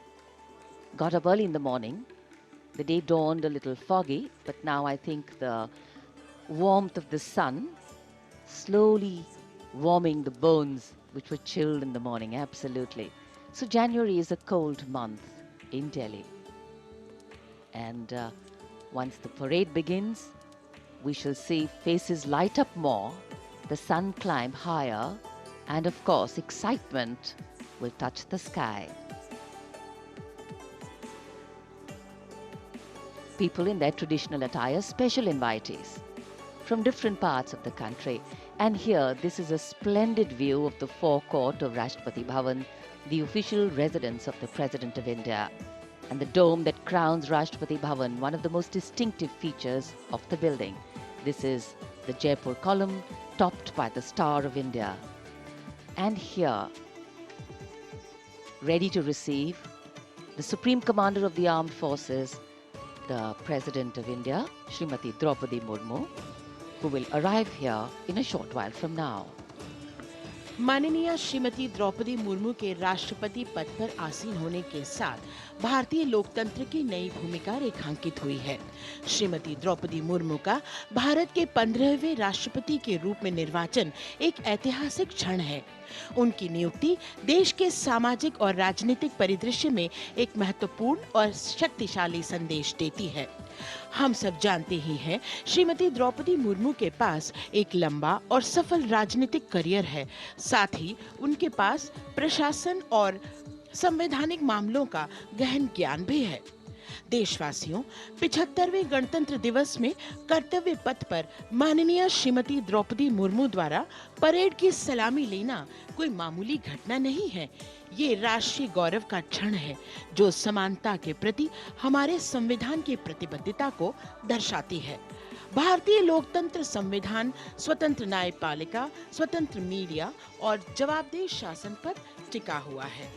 Got up early in the morning. The day dawned a little foggy, but now I think the warmth of the sun slowly warming the bones which were chilled in the morning, absolutely. So January is a cold month in Delhi. And once the parade begins, we shall see faces light up more, the sun climb higher, and of course, excitement will touch the sky. People in their traditional attire, special invitees from different parts of the country. And here, this is a splendid view of the forecourt of Rashtrapati Bhavan, the official residence of the President of India, and the dome that crowns Rashtrapati Bhavan, one of the most distinctive features of the building. This is the Jaipur column, topped by the Star of India. And here, ready to receive the Supreme Commander of the Armed Forces, the President of India, Srimati Draupadi Murmu, who will arrive here in a short while from now. माननीय श्रीमती द्रौपदी मुर्मू के राष्ट्रपति पद पर आसीन होने के साथ भारतीय लोकतंत्र की नई भूमिका रेखांकित हुई है। श्रीमती द्रौपदी मुर्मू का भारत के 15वें राष्ट्रपति के रूप में निर्वाचन एक ऐतिहासिक क्षण है। उनकी नियुक्ति देश के सामाजिक और राजनीतिक परिदृश्य में एक महत्वपूर्ण और शक्तिशाली संदेश देती है। हम सब जानते ही हैं, श्रीमती द्रौपदी मुर्मू के पास एक लंबा और सफल राजनीतिक करियर है। साथ ही उनके पास प्रशासन और संवैधानिक मामलों का गहन ज्ञान भी है। देशवासियों, 75वें गणतंत्र दिवस में कर्तव्य पथ पर माननीय श्रीमती द्रौपदी मुर्मू द्वारा परेड की सलामी लेना कोई मामूली घटना नहीं है। ये राष्ट्रीय गौरव का क्षण है जो समानता के प्रति हमारे संविधान की प्रतिबद्धता को दर्शाती है। भारतीय लोकतंत्र संविधान स्वतंत्र न्यायपालिका, स्वतंत्र मीडिया और जवाबदेह शासन पर टिका हुआ है।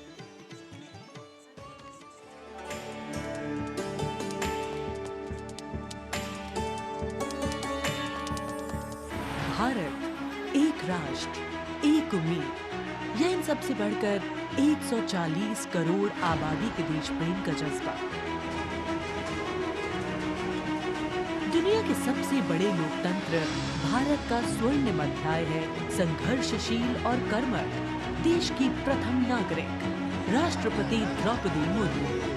भारत, एक राष्ट्र, एक उम्मीद, यह इन सबसे बढ़कर 140 करोड़ आबादी के देश प्रेम का जज्बा। दुनिया के सबसे बड़े लोकतंत्र भारत का स्वर्णिम अध्याय है संघर्षशील और कर्मठ देश की प्रथम नागरिक राष्ट्रपति द्रौपदी मुर्मू।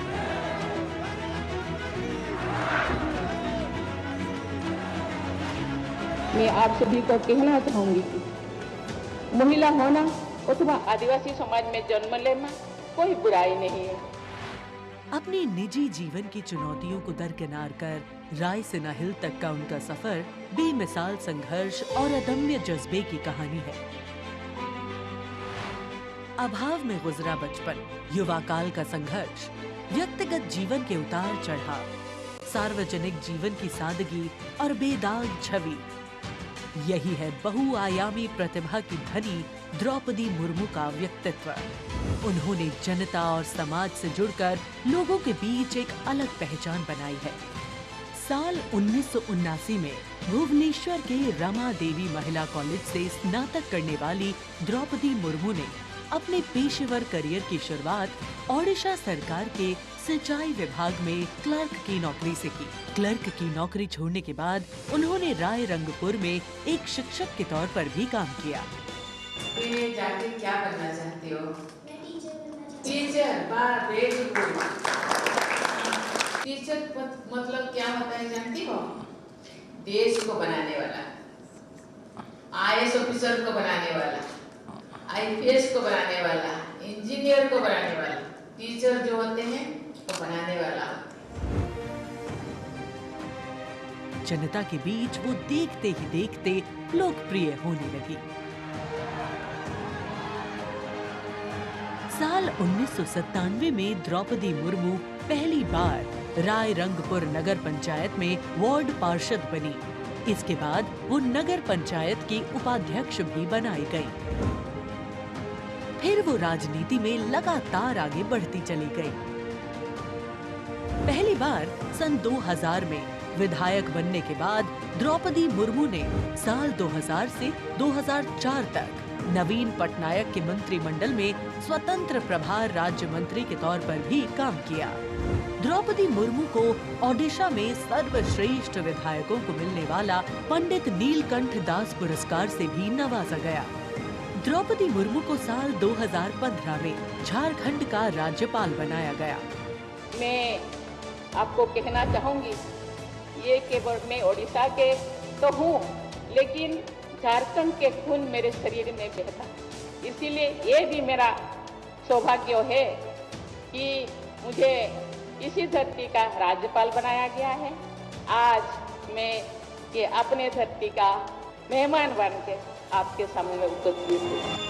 मैं आप सभी को कहना चाहूंगी कि महिला होना अथवा आदिवासी समाज में जन्म लेना कोई बुराई नहीं है। अपने निजी जीवन की चुनौतियों को दरकिनार कर रायसीना हिल तक का उनका सफर बेमिसाल संघर्ष और अदम्य जज्बे की कहानी है। अभाव में गुजरा बचपन, युवा काल का संघर्ष, व्यक्तिगत जीवन के उतार चढ़ाव, सार्वजनिक जीवन की सादगी और बेदाग छवि, यही है बहुआयामी प्रतिभा की धनी द्रौपदी मुर्मू का व्यक्तित्व। उन्होंने जनता और समाज से जुड़कर लोगों के बीच एक अलग पहचान बनाई है। साल 1979 में भुवनेश्वर के रमा देवी महिला कॉलेज से स्नातक करने वाली द्रौपदी मुर्मू ने अपने पेशेवर करियर की शुरुआत ओडिशा सरकार के सिंचाई विभाग में क्लर्क की नौकरी से की। क्लर्क की नौकरी छोड़ने के बाद उन्होंने राय रंगपुर में एक शिक्षक के तौर पर भी काम किया। जाके क्या बनना चाहती हो? टीचर। वाह, वेरी गुड। टीचर मतलब क्या होता है जानती हो? देश को बनाने वाला, IAS ऑफिसर को बनाने वाला, IPS को बनाने वाला, इंजीनियर को बनाने वाला। टीचर जो होते हैं वो बनाने वाला। जनता के बीच वो देखते ही देखते लोकप्रिय होने लगी। साल 1997 में द्रौपदी मुर्मू पहली बार राय रंगपुर नगर पंचायत में वार्ड पार्षद बनी। इसके बाद वो नगर पंचायत की उपाध्यक्ष भी बनाई गई। फिर वो राजनीति में लगातार आगे बढ़ती चली गई। पहली बार सन 2000 में विधायक बनने के बाद द्रौपदी मुर्मू ने साल 2000 से 2004 तक नवीन पटनायक के मंत्रिमंडल में स्वतंत्र प्रभार राज्य मंत्री के तौर पर भी काम किया। द्रौपदी मुर्मू को ओडिशा में सर्वश्रेष्ठ विधायकों को मिलने वाला पंडित नीलकंठ दास पुरस्कार से भी नवाजा गया। द्रौपदी मुर्मू को साल 2015 में झारखंड का राज्यपाल बनाया गया। मैं आपको कहना चाहूंगी, ये केवल मैं ओडिशा के तो हूँ, लेकिन झारखंड के खून मेरे शरीर में बहता, इसीलिए ये भी मेरा सौभाग्य है कि मुझे इसी धरती का राज्यपाल बनाया गया है। आज मैं ये अपने धरती का मेहमान बन के आपके सामने उपस्थित हूँ।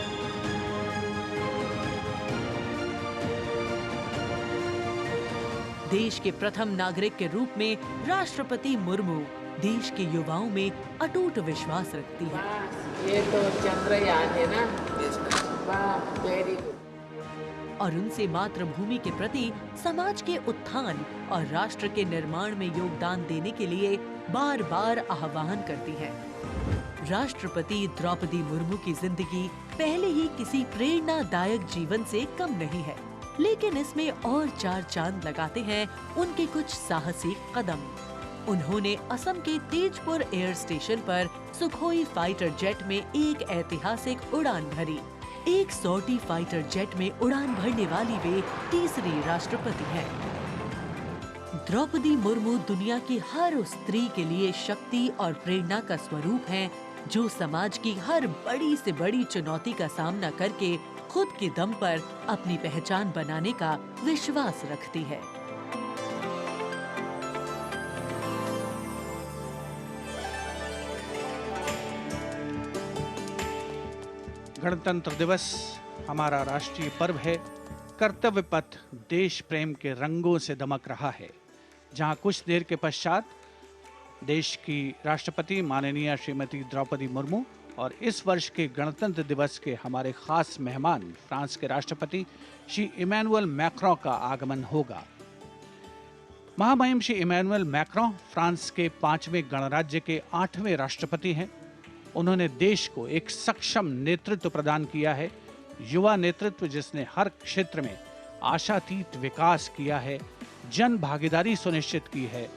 देश के प्रथम नागरिक के रूप में राष्ट्रपति मुर्मू देश के युवाओं में अटूट विश्वास रखती है। ये तो चंद्रयान है ना? वाह, वेरी गुड। और उनसे मातृभूमि के प्रति समाज के उत्थान और राष्ट्र के निर्माण में योगदान देने के लिए बार बार आह्वान करती है। राष्ट्रपति द्रौपदी मुर्मू की जिंदगी पहले ही किसी प्रेरणादायक जीवन से कम नहीं है, लेकिन इसमें और चार चांद लगाते हैं उनके कुछ साहसी कदम। उन्होंने असम के तेजपुर एयर स्टेशन पर सुखोई फाइटर जेट में एक ऐतिहासिक उड़ान भरी। एक सॉर्टी फाइटर जेट में उड़ान भरने वाली वे तीसरी राष्ट्रपति हैं। द्रौपदी मुर्मू दुनिया की हर उस स्त्री के लिए शक्ति और प्रेरणा का स्वरूप हैं, जो समाज की हर बड़ी से बड़ी चुनौती का सामना करके खुद के दम पर अपनी पहचान बनाने का विश्वास रखती है। गणतंत्र दिवस हमारा राष्ट्रीय पर्व है। कर्तव्य पथ देश प्रेम के रंगों से दमक रहा है, जहां कुछ देर के पश्चात देश की राष्ट्रपति माननीय श्रीमती द्रौपदी मुर्मू और इस वर्ष के गणतंत्र दिवस के हमारे खास मेहमान फ्रांस के राष्ट्रपति श्री इमैनुअल मैक्रों का आगमन होगा। महामहिम श्री इमैनुअल मैक्रों फ्रांस के 5वें गणराज्य के 8वें राष्ट्रपति हैं। उन्होंने देश को एक सक्षम नेतृत्व प्रदान किया है, युवा नेतृत्व जिसने हर क्षेत्र में आशातीत विकास किया है, जन भागीदारी सुनिश्चित की है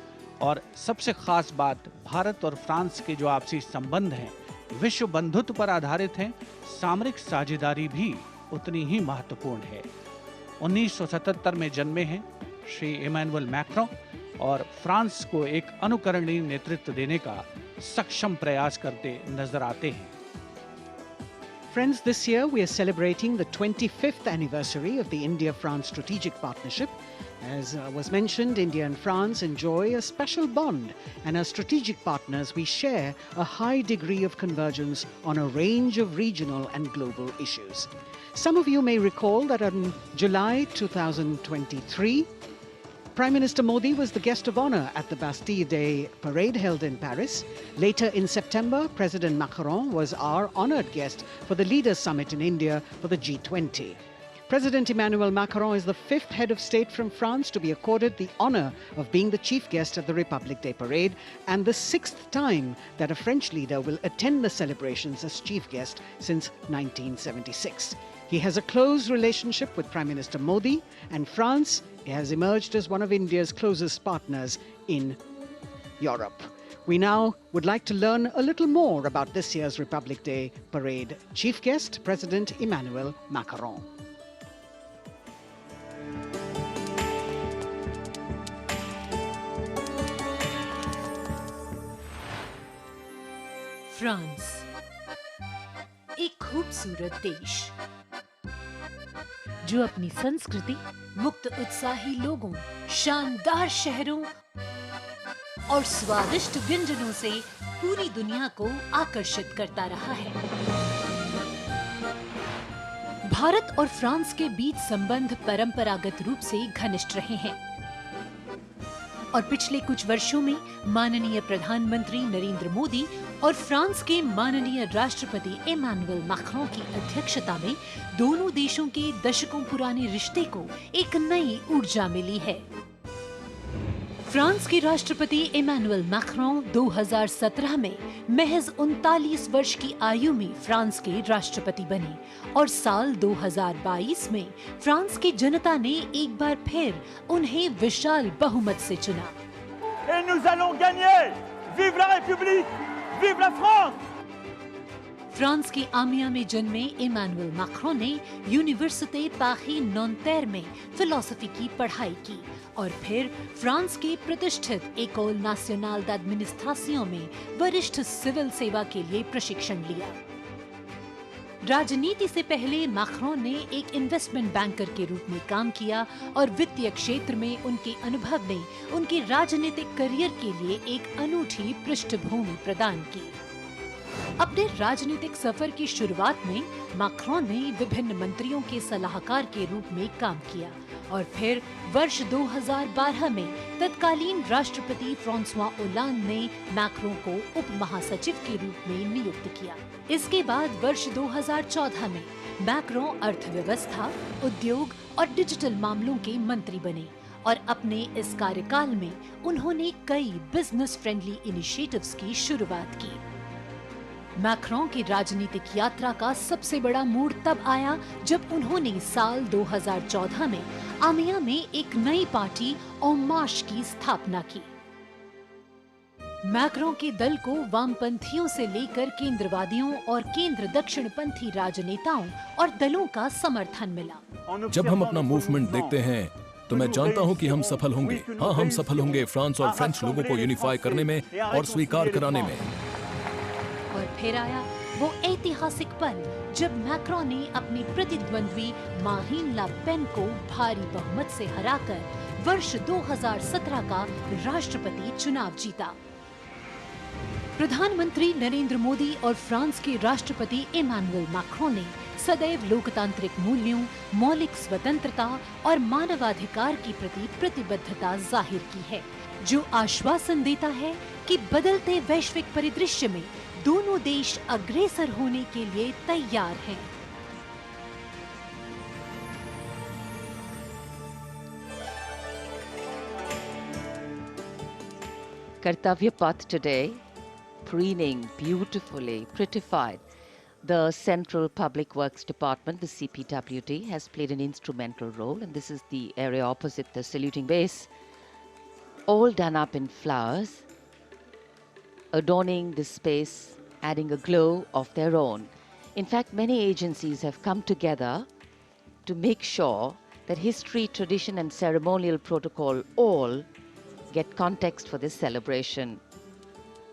और सबसे खास बात, भारत और फ्रांस के जो आपसी संबंध हैं विश्व बंधुत्व पर आधारित हैं। सामरिक साझेदारी भी उतनी ही महत्वपूर्ण है। 1977 में जन्मे हैं श्री इमैनुअल मैक्रों और फ्रांस को एक अनुकरणीय नेतृत्व देने का सक्षम प्रयास करते नजर आते हैं। Friends, this year we are celebrating the 25th anniversary of the India-France strategic partnership. As was mentioned, India and France enjoy a special bond, and as strategic partners we share a high degree of convergence on a range of regional and global issues. Some of you may recall that in July 2023, Prime Minister Modi was the guest of honor at the Bastille Day parade held in Paris. Later in September, President Macron was our honored guest for the Leaders Summit in India for the G20. President Emmanuel Macron is the 5th head of state from France to be accorded the honor of being the chief guest at the Republic Day parade, and the 6th time that a French leader will attend the celebrations as chief guest since 1976. He has a close relationship with Prime Minister Modi, and France has emerged as one of India's closest partners in Europe. We now would like to learn a little more about this year's Republic Day parade. Chief guest, President Emmanuel Macron. France, एक खूबसूरत देश जो अपनी संस्कृति, मुक्त उत्साही लोगों, शानदार शहरों और स्वादिष्ट व्यंजनों से पूरी दुनिया को आकर्षित करता रहा है। भारत और फ्रांस के बीच संबंध परंपरागत रूप से घनिष्ठ रहे हैं और पिछले कुछ वर्षों में माननीय प्रधानमंत्री नरेंद्र मोदी और फ्रांस के माननीय राष्ट्रपति इमैनुअल मैक्रों की अध्यक्षता में दोनों देशों के दशकों पुराने रिश्ते को एक नई ऊर्जा मिली है। फ्रांस के राष्ट्रपति इमैनुअल मैक्रों 2017 में महज 39 वर्ष की आयु में फ्रांस के राष्ट्रपति बने और साल 2022 में फ्रांस की जनता ने एक बार फिर उन्हें विशाल बहुमत से चुना। Et nous allons gagner! Vive la République! Vive la France! France के आमिया में जन्मे इमैनुअल मैक्रों ने यूनिवर्सिटी पारी नॉन्तेर में फिलॉसफी की पढ़ाई की और फिर फ्रांस के प्रतिष्ठित एकोल नाशनल d'administration में वरिष्ठ सिविल सेवा के लिए प्रशिक्षण लिया। राजनीति से पहले मैक्रों ने एक इन्वेस्टमेंट बैंकर के रूप में काम किया और वित्तीय क्षेत्र में उनके अनुभव ने उनके राजनीतिक करियर के लिए एक अनूठी पृष्ठभूमि प्रदान की। अपने राजनीतिक सफर की शुरुआत में मैक्रों ने विभिन्न मंत्रियों के सलाहकार के रूप में काम किया और फिर वर्ष 2012 में तत्कालीन राष्ट्रपति फ्रांसवा ओलांद ने मैक्रों को उप महासचिव के रूप में नियुक्त किया। इसके बाद वर्ष 2014 में मैक्रों अर्थव्यवस्था, उद्योग और डिजिटल मामलों के मंत्री बने और अपने इस कार्यकाल में उन्होंने कई बिजनेस फ्रेंडली इनिशिएटिव्स की शुरुआत की। मैक्रों की राजनीतिक यात्रा का सबसे बड़ा मोड़ तब आया जब उन्होंने साल 2014 में आमिया में एक नई पार्टी En Marche की स्थापना की। मैक्रों के दल को वामपंथियों से लेकर केंद्रवादियों और केंद्र दक्षिणपंथी राजनेताओं और दलों का समर्थन मिला। जब हम अपना मूवमेंट देखते हैं तो मैं जानता हूं कि हम सफल होंगे। हाँ, हम सफल होंगे फ्रांस और फ्रेंच लोगों को यूनिफाई करने में और स्वीकार कराने में। और फिर आया वो ऐतिहासिक पल जब मैक्रों ने अपने प्रतिद्वंद्वी मारीन ला पेन को भारी बहुमत से हराकर वर्ष 2017 का राष्ट्रपति चुनाव जीता। प्रधानमंत्री नरेंद्र मोदी और फ्रांस के राष्ट्रपति इमैनुअल मैक्रों ने सदैव लोकतांत्रिक मूल्यों, मौलिक स्वतंत्रता और मानवाधिकार की प्रति प्रतिबद्धता जाहिर की है, जो आश्वासन देता है कि बदलते वैश्विक परिदृश्य में दोनों देश अग्रसर होने के लिए तैयार हैं। Kartavya Path today, preening beautifully, prettified. The Central Public Works Department, the CPWD, has played an instrumental role, and this is the area opposite the saluting base, all done up in flowers, adorning this space, adding a glow of their own. In fact, many agencies have come together to make sure that history, tradition, and ceremonial protocol all get context for this celebration,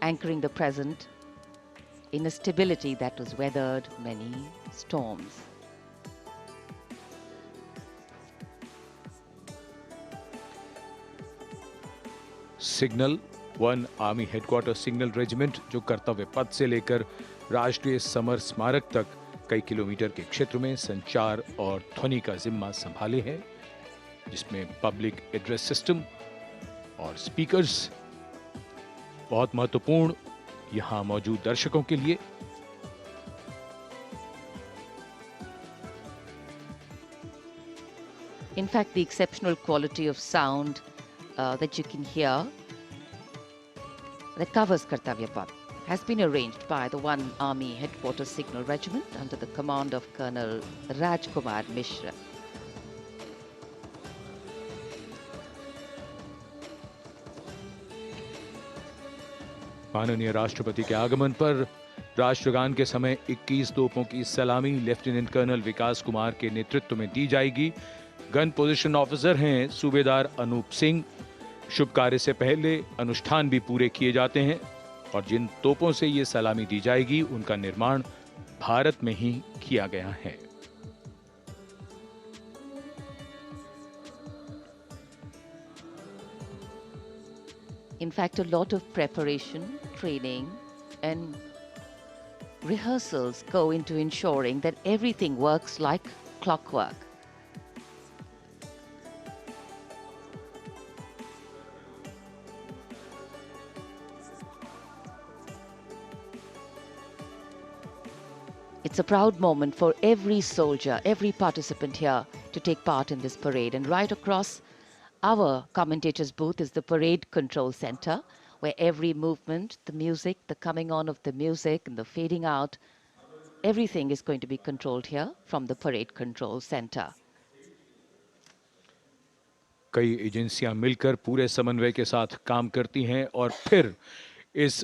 anchoring the present in a stability that was weathered many storms. Signal 1 army headquarter signal regiment जो कर्तव्य पथ से लेकर राष्ट्रीय समर स्मारक तक कई किलोमीटर के क्षेत्र में संचार और ध्वनि का जिम्मा संभाले हैं, जिसमें पब्लिक एड्रेस सिस्टम और स्पीकर्स बहुत महत्वपूर्ण यहां मौजूद दर्शकों के लिए। In fact, the exceptional quality of sound that you can hear that covers Kartavya Path has been arranged by the 1 Army Headquarters Signal Regiment under the command of Colonel Rajkumar Mishra. माननीय राष्ट्रपति के आगमन पर राष्ट्रगान के समय 21 तोपों की सलामी लेफ्टिनेंट कर्नल विकास कुमार के नेतृत्व में दी जाएगी। गन पोजीशन ऑफिसर हैं सूबेदार अनूप सिंह। शुभ कार्य से पहले अनुष्ठान भी पूरे किए जाते हैं और जिन तोपों से ये सलामी दी जाएगी उनका निर्माण भारत में ही किया गया है। In fact, a lot of preparation, training, and rehearsals go into ensuring that everything works like clockwork. It's a proud moment for every soldier, every participant here to take part in this parade. And right across our commentator's booth is the Parade Control Center, where every movement, the music, the coming on of the music and the fading out, everything is going to be controlled here from the Parade Control Center. कई एजेंसियां मिलकर पूरे समन्वय के साथ काम करती हैं और फिर इस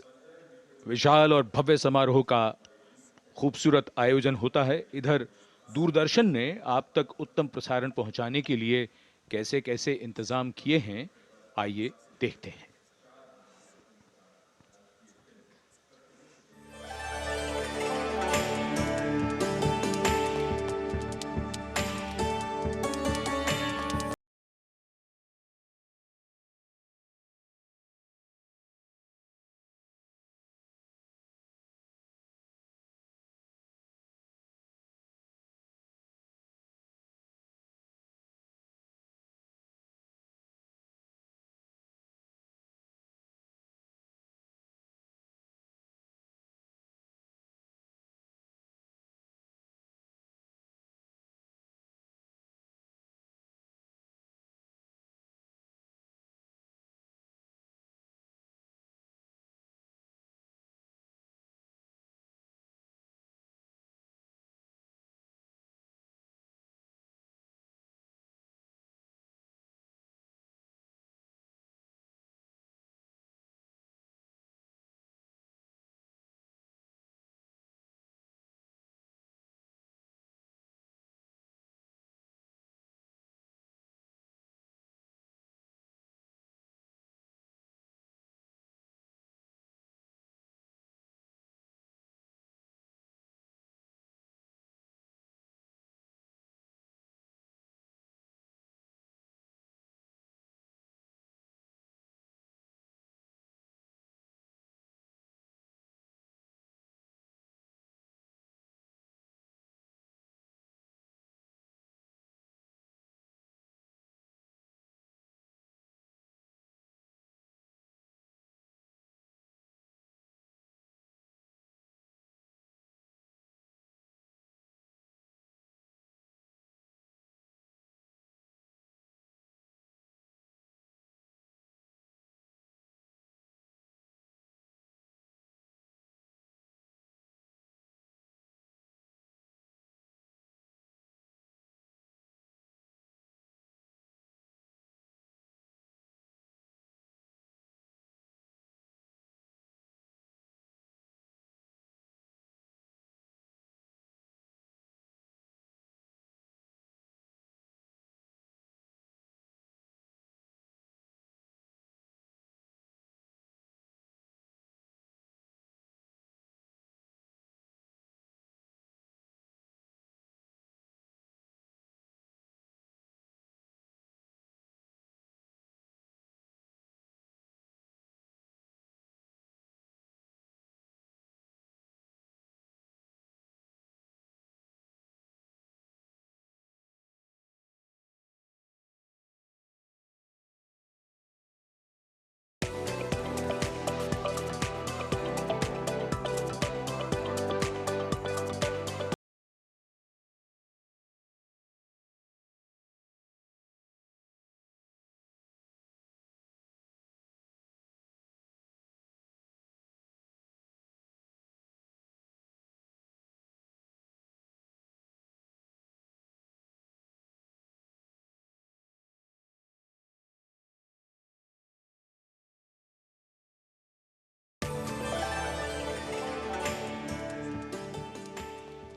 विशाल और भव्य समारोह का खूबसूरत आयोजन होता है। इधर दूरदर्शन ने आप तक उत्तम प्रसारण पहुंचाने के लिए कैसे कैसे इंतजाम किए हैं, आइए देखते हैं।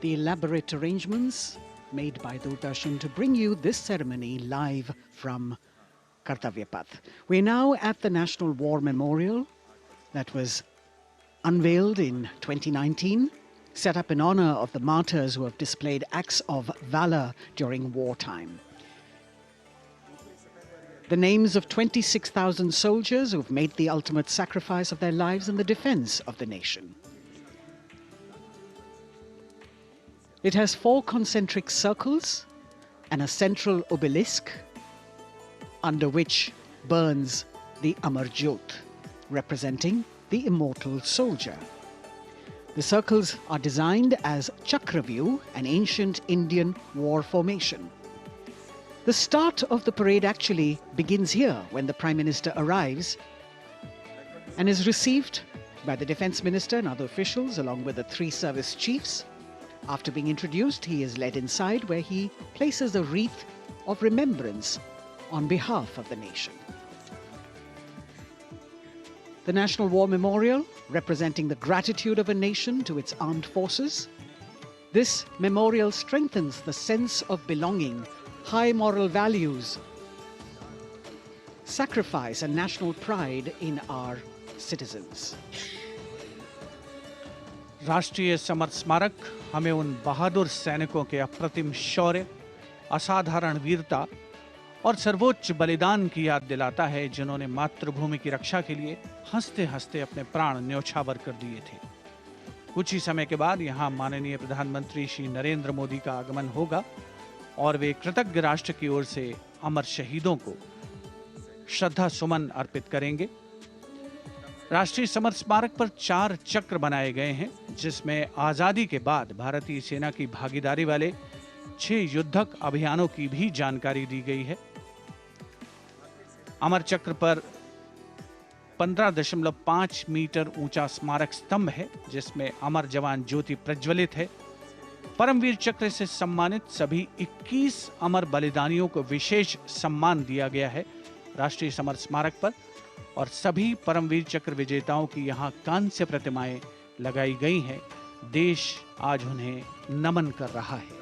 the elaborate arrangements made by Doordarshan to bring you this ceremony live from Kartavya Path. We're now at the National War Memorial that was unveiled in 2019, set up in honor of the martyrs who have displayed acts of valor during wartime. The names of 26,000 soldiers who've made the ultimate sacrifice of their lives in the defense of the nation. It has 4 concentric circles and a central obelisk under which burns the Amar Jyot, representing the immortal soldier. The circles are designed as Chakravyu, an ancient Indian war formation. The start of the parade actually begins here when the Prime Minister arrives and is received by the Defence Minister and other officials along with the 3 service chiefs. After being introduced, he is led inside where he places a wreath of remembrance on behalf of the nation. The National War Memorial, representing the gratitude of a nation to its armed forces. This memorial strengthens the sense of belonging, high moral values, sacrifice and national pride in our citizens. राष्ट्रीय समर स्मारक हमें उन बहादुर सैनिकों के अप्रतिम शौर्य, असाधारण वीरता और सर्वोच्च बलिदान की याद दिलाता है, जिन्होंने मातृभूमि की रक्षा के लिए हंसते हंसते अपने प्राण न्योछावर कर दिए थे। कुछ ही समय के बाद यहाँ माननीय प्रधानमंत्री श्री नरेंद्र मोदी का आगमन होगा और वे कृतज्ञ राष्ट्र की ओर से अमर शहीदों को श्रद्धा सुमन अर्पित करेंगे। राष्ट्रीय समर स्मारक पर 4 चक्र बनाए गए हैं, जिसमें आजादी के बाद भारतीय सेना की भागीदारी वाले 6 युद्धक अभियानों की भी जानकारी दी गई है। अमर चक्र पर 15.5 मीटर ऊंचा स्मारक स्तंभ है, जिसमें अमर जवान ज्योति प्रज्वलित है। परमवीर चक्र से सम्मानित सभी 21 अमर बलिदानियों को विशेष सम्मान दिया गया है राष्ट्रीय समर स्मारक पर, और सभी परमवीर चक्र विजेताओं की यहाँ कांस्य प्रतिमाएं लगाई गई हैं। देश आज उन्हें नमन कर रहा है।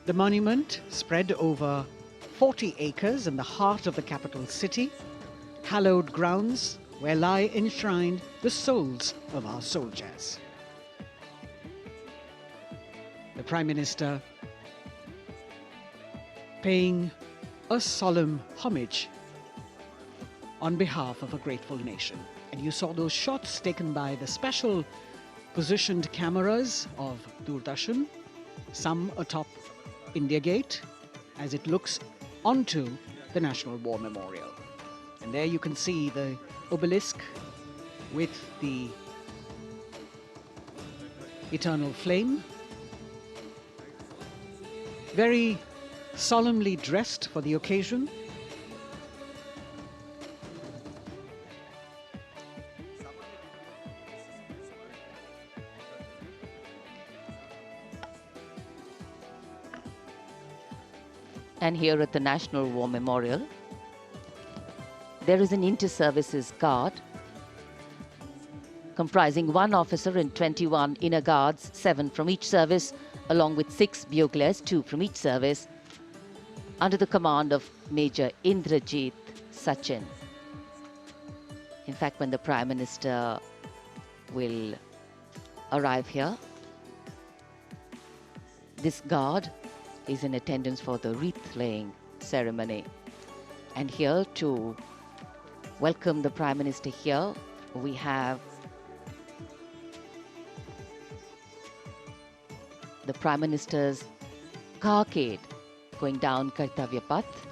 The monument, spread over 40 acres in the heart of the capital city, hallowed grounds where lie enshrined the souls of our soldiers. The Prime Minister paying a solemn homage on behalf of a grateful nation. And you saw those shots taken by the special positioned cameras of Doordarshan, some atop India Gate, as it looks onto the National War Memorial. And there you can see the obelisk with the eternal flame, very solemnly dressed for the occasion. And here at the National War Memorial, there is an inter-services guard comprising 1 officer and 21 inner guards, 7 from each service, along with 6 buglers, 2 from each service, under the command of Major Indrajit Sachin. In fact, when the Prime Minister will arrive here, this guard is in attendance for the wreath-laying ceremony. And here to welcome the Prime Minister here, we have the Prime Minister's carcade going down Kartavya Path.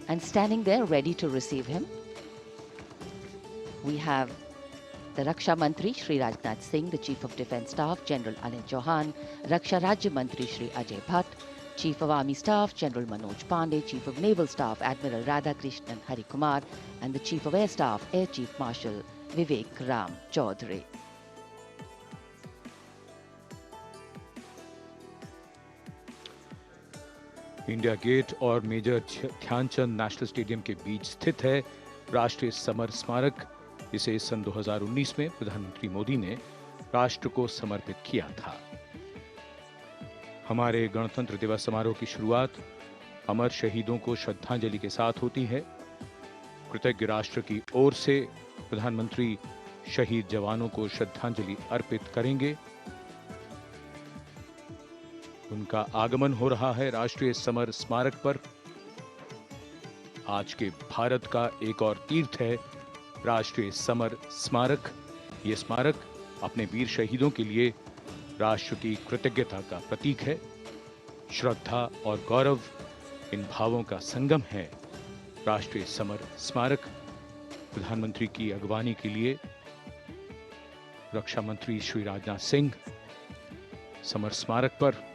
And standing there ready to receive him, we have the Raksha Mantri Shri Rajnath Singh, the Chief of Defence Staff General Anil Chauhan, Raksha Rajya Mantri Shri Ajay Bhatt, Chief of Army Staff General Manoj Pandey, Chief of Naval Staff Admiral Radhakrishnan Harikumar, and the Chief of Air Staff Air Chief Marshal Vivek Ram Chaudhary. India Gate और मेजर ध्यानचंद नेशनल स्टेडियम के बीच स्थित है राष्ट्रीय समर स्मारक, इसे सन 2019 में प्रधानमंत्री मोदी ने राष्ट्र को समर्पित किया था। हमारे गणतंत्र दिवस समारोह की शुरुआत अमर शहीदों को श्रद्धांजलि के साथ होती है। कृतज्ञ राष्ट्र की ओर से प्रधानमंत्री शहीद जवानों को श्रद्धांजलि अर्पित करेंगे। उनका आगमन हो रहा है राष्ट्रीय समर स्मारक पर। आज के भारत का एक और तीर्थ है राष्ट्रीय समर स्मारक। ये स्मारक अपने वीर शहीदों के लिए राष्ट्र की कृतज्ञता का प्रतीक है। श्रद्धा और गौरव, इन भावों का संगम है राष्ट्रीय समर स्मारक। प्रधानमंत्री की अगवानी के लिए रक्षा मंत्री श्री राजनाथ सिंह समर स्मारक पर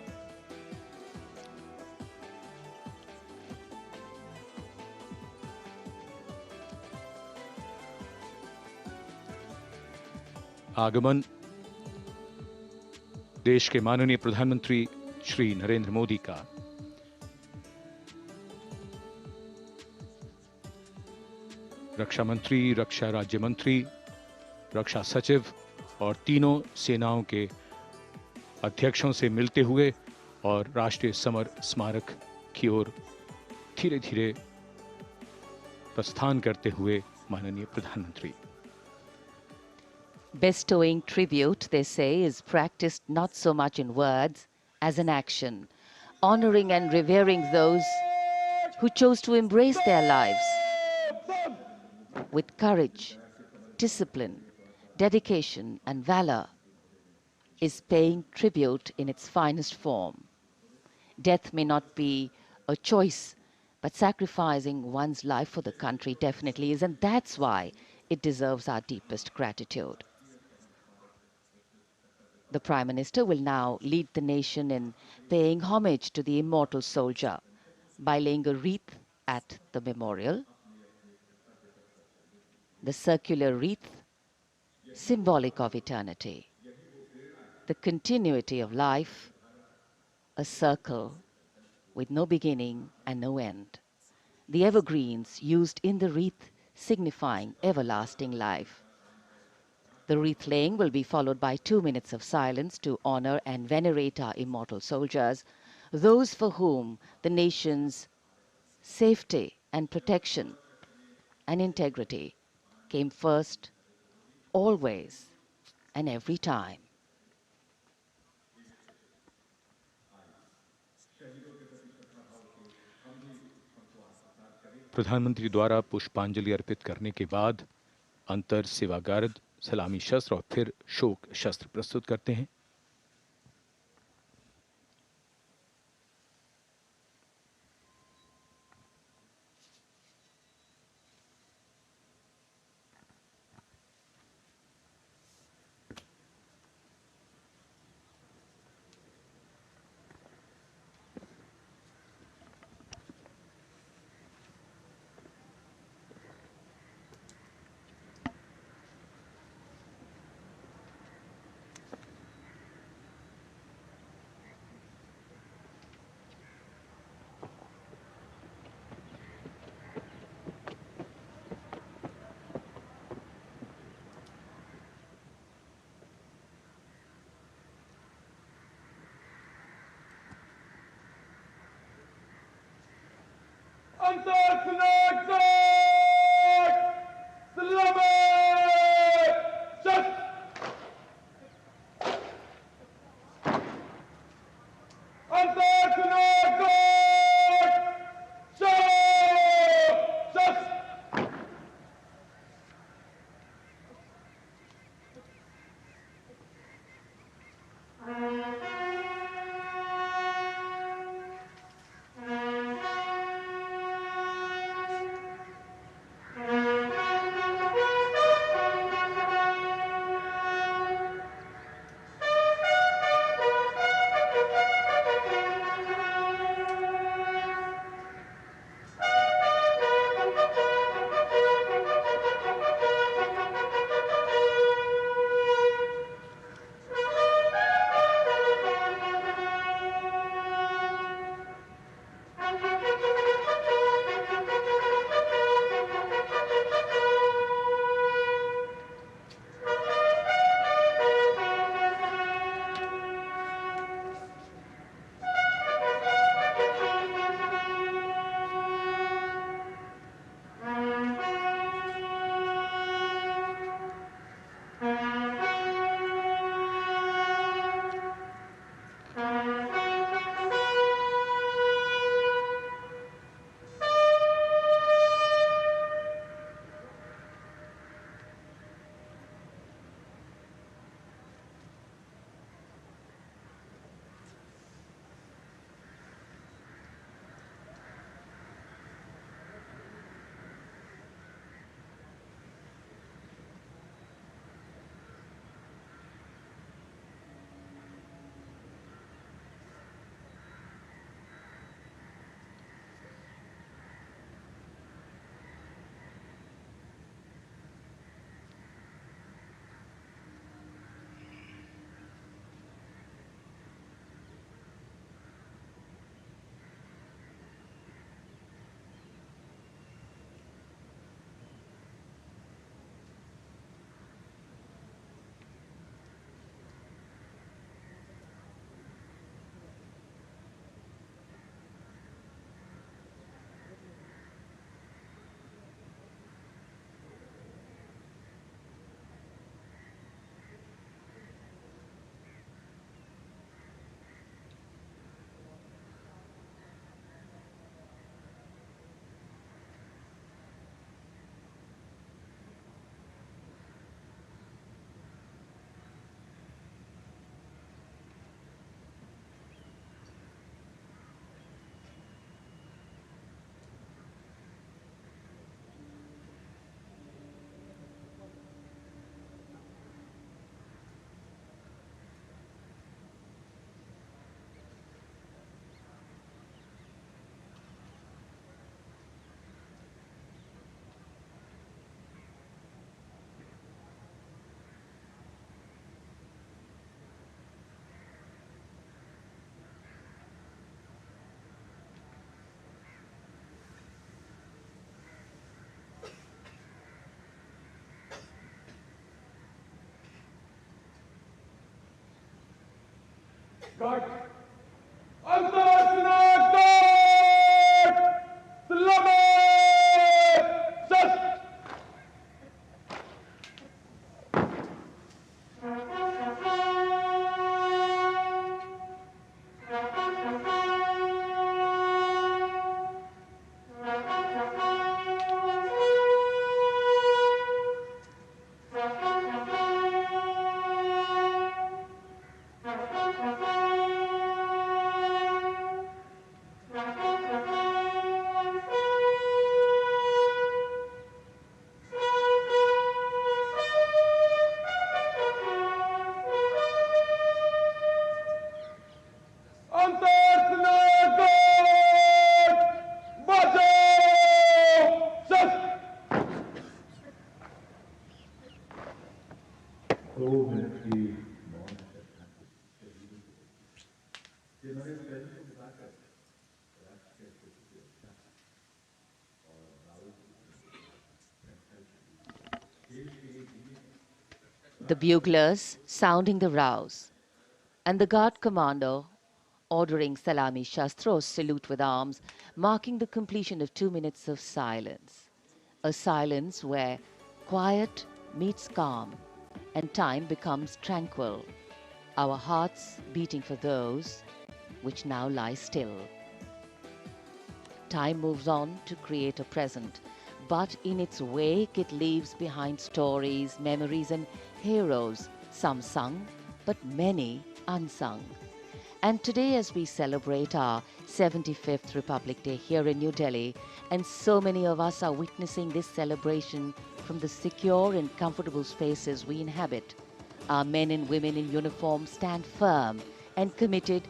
आगमन देश के माननीय प्रधानमंत्री श्री नरेंद्र मोदी का। रक्षा मंत्री, रक्षा राज्य मंत्री, रक्षा सचिव और तीनों सेनाओं के अध्यक्षों से मिलते हुए और राष्ट्रीय समर स्मारक की ओर धीरे धीरे प्रस्थान करते हुए माननीय प्रधानमंत्री। Bestowing tribute, they say, is practiced not so much in words as in action, honoring and revering those who chose to embrace their lives with courage, discipline, dedication, and valor, is paying tribute in its finest form. Death may not be a choice, but sacrificing one's life for the country definitely is, and that's why it deserves our deepest gratitude. The Prime Minister will now lead the nation in paying homage to the immortal soldier by laying a wreath at the memorial. The circular wreath, symbolic of eternity, the continuity of life, a circle with no beginning and no end. The evergreens used in the wreath signifying everlasting life. The wreath laying will be followed by 2 minutes of silence to honor and venerate our immortal soldiers, those for whom the nation's safety and protection and integrity came first, always and every time. प्रधानमंत्री द्वारा पुष्पांजलि अर्पित करने के बाद अंतर सेवागारद सलामी शस्त्र और फिर शोक शस्त्र प्रस्तुत करते हैं। The buglers sounding the rouse, and the guard commander ordering Salami Shastros salute with arms, marking the completion of 2 minutes of silence. A silence where quiet meets calm and time becomes tranquil, our hearts beating for those which now lie still. Time moves on to create a present, but in its wake it leaves behind stories, memories and heroes, some sung, but many unsung. And today, as we celebrate our 75th Republic Day here in New Delhi, and so many of us are witnessing this celebration from the secure and comfortable spaces we inhabit, our men and women in uniform stand firm and committed,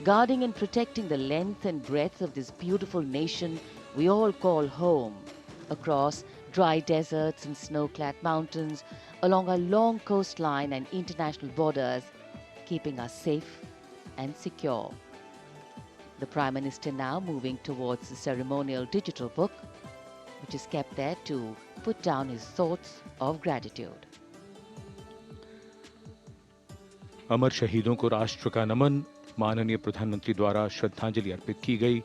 guarding and protecting the length and breadth of this beautiful nation we all call home, across dry deserts and snow-clad mountains, along our long coastline and international borders, keeping us safe and secure. The Prime Minister now moving towards the ceremonial digital book, which is kept there to put down his thoughts of gratitude. अमर शहीदों को राष्ट्र का नमन, माननीय प्रधानमंत्री द्वारा श्रद्धांजलि अर्पित की गई।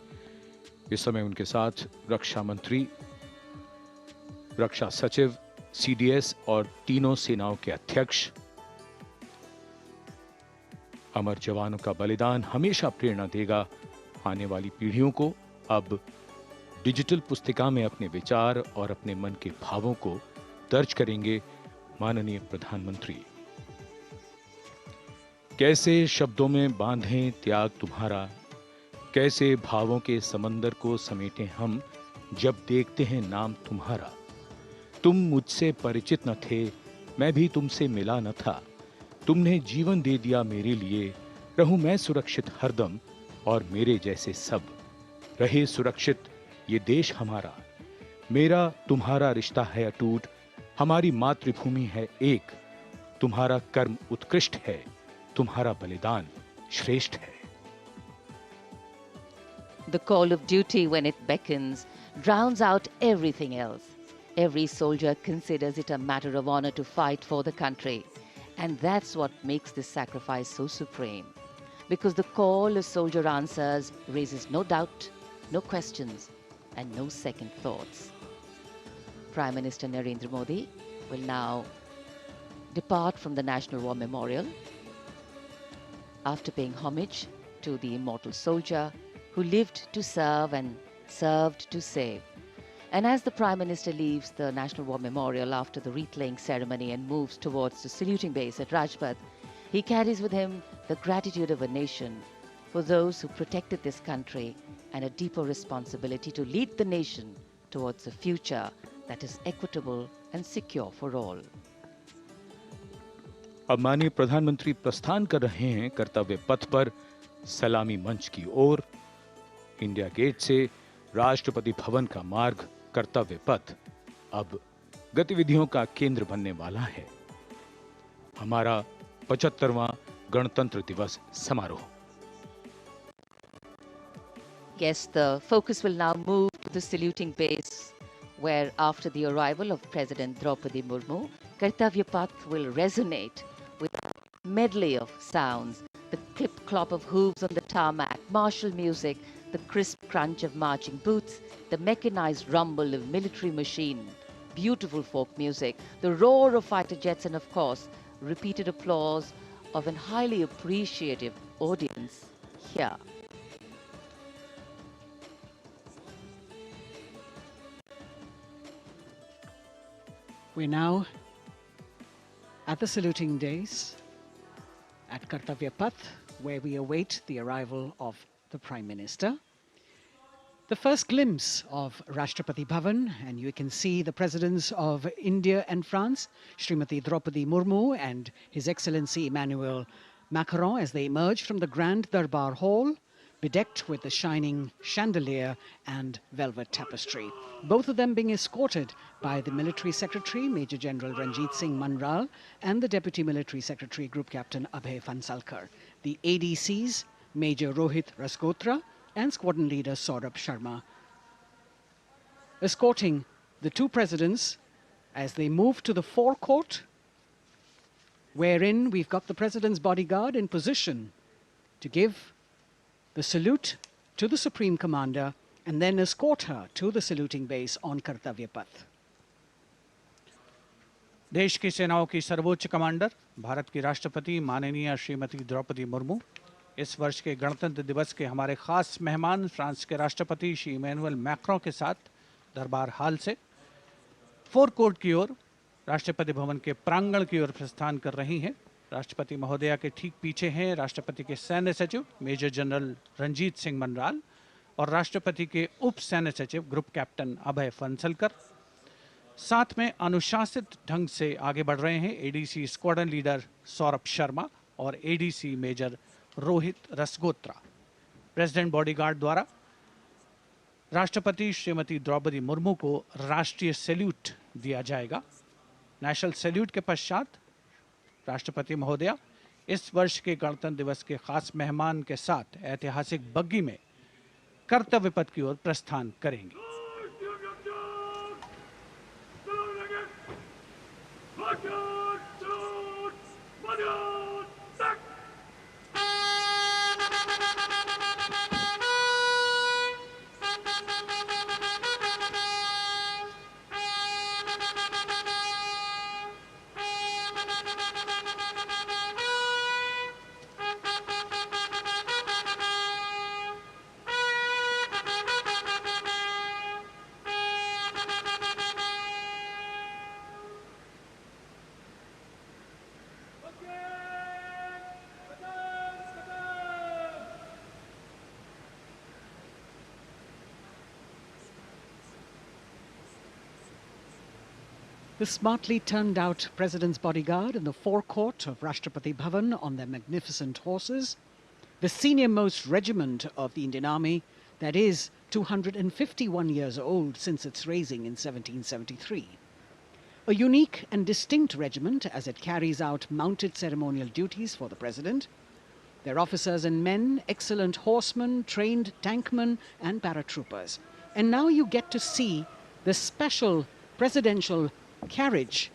इस समय उनके साथ रक्षा मंत्री, रक्षा सचिव, सीडीएस और तीनों सेनाओं के अध्यक्ष। अमर जवानों का बलिदान हमेशा प्रेरणा देगा आने वाली पीढ़ियों को। अब डिजिटल पुस्तिका में अपने विचार और अपने मन के भावों को दर्ज करेंगे माननीय प्रधानमंत्री। कैसे शब्दों में बांधें त्याग तुम्हारा, कैसे भावों के समंदर को समेटें हम जब देखते हैं नाम तुम्हारा। तुम मुझसे परिचित न थे, मैं भी तुमसे मिला न था, तुमने जीवन दे दिया मेरे लिए, रहूं मैं सुरक्षित हरदम और मेरे जैसे सब रहे सुरक्षित ये देश हमारा। मेरा तुम्हारा रिश्ता है अटूट, हमारी मातृभूमि है एक, तुम्हारा कर्म उत्कृष्ट है, तुम्हारा बलिदान श्रेष्ठ है। The call of duty, when it beckons, drowns out everything else. Every soldier considers it a matter of honor to fight for the country. And that's what makes this sacrifice so supreme. Because the call a soldier answers raises no doubt, no questions, and no second thoughts. Prime Minister Narendra Modi will now depart from the National War Memorial after paying homage to the immortal soldier who lived to serve and served to save. And as the Prime Minister leaves the National War Memorial after the wreath-laying ceremony and moves towards the saluting base at Rajpath, he carries with him the gratitude of a nation for those who protected this country and a deeper responsibility to lead the nation towards a future that is equitable and secure for all. अब माननीय प्रधानमंत्री प्रस्थान कर रहे हैं कर्तव्य पथ पर सलामी मंच की ओर। इंडिया गेट से राष्ट्रपति भवन का मार्ग कर्तव्य पथ अब गतिविधियों का केंद्र बनने वाला है। हमारा 75वां गणतंत्र दिवस समारोह। Yes, the focus will now move to the saluting base, where after the arrival of President Draupadi Murmu, Kartavya Path will resonate with a medley of sounds, the clip-clop of hooves on the tarmac, martial music, the crisp crunch of marching boots, the mechanized rumble of military machine, beautiful folk music, the roar of fighter jets, and of course, repeated applause of an highly appreciative audience here. We're now at the saluting days at Kartavya Path, where we await the arrival of the Prime Minister. The first glimpse of Rashtrapati Bhavan, and you can see the presidents of India and France, Srimati Draupadi Murmu and His Excellency Emmanuel Macron, as they emerge from the Grand Darbar Hall, bedecked with the shining chandelier and velvet tapestry. Both of them being escorted by the Military Secretary, Major General Ranjit Singh Manral, and the Deputy Military Secretary, Group Captain Abhay Fansalkar. The ADCs, Major Rohit Rasgotra and Squadron Leader Saurabh Sharma, escorting the two presidents as they move to the forecourt, wherein we've got the President's bodyguard in position to give the salute to the Supreme Commander and then escort her to the saluting base on Kartavya Path. देश की सेनाओं की सर्वोच्च कमांडर भारत की राष्ट्रपति माननीय श्रीमती द्रौपदी मुर्मू इस वर्ष के गणतंत्र दिवस के हमारे खास मेहमान फ्रांस के राष्ट्रपति श्री इमैनुअल मैक्रों के साथ दरबार हाल से फोर कोर्ट की ओर राष्ट्रपति भवन के प्रांगण की ओर प्रस्थान कर रही हैं। राष्ट्रपति महोदया के ठीक पीछे हैं राष्ट्रपति के सैन्य सचिव मेजर जनरल रंजीत सिंह मनराल और राष्ट्रपति के उप सैन्य सचिव ग्रुप कैप्टन अभय फंसलकर। साथ में अनुशासित ढंग से आगे बढ़ रहे हैं ADC squadron leader Saurabh Sharma और ADC major Rohit Rasgotra. President bodyguard द्वारा राष्ट्रपति श्रीमती द्रौपदी मुर्मू को राष्ट्रीय सैल्यूट दिया जाएगा। नेशनल सैल्यूट के पश्चात राष्ट्रपति महोदया इस वर्ष के गणतंत्र दिवस के खास मेहमान के साथ ऐतिहासिक बग्गी में कर्तव्य पथ की ओर प्रस्थान करेंगी। The smartly turned out President's bodyguard in the forecourt of Rashtrapati Bhavan on their magnificent horses, the senior-most regiment of the Indian Army, that is 251 years old since its raising in 1773. A unique and distinct regiment as it carries out mounted ceremonial duties for the President. Their officers and men, excellent horsemen, trained tankmen and paratroopers. And now you get to see the special presidential carriage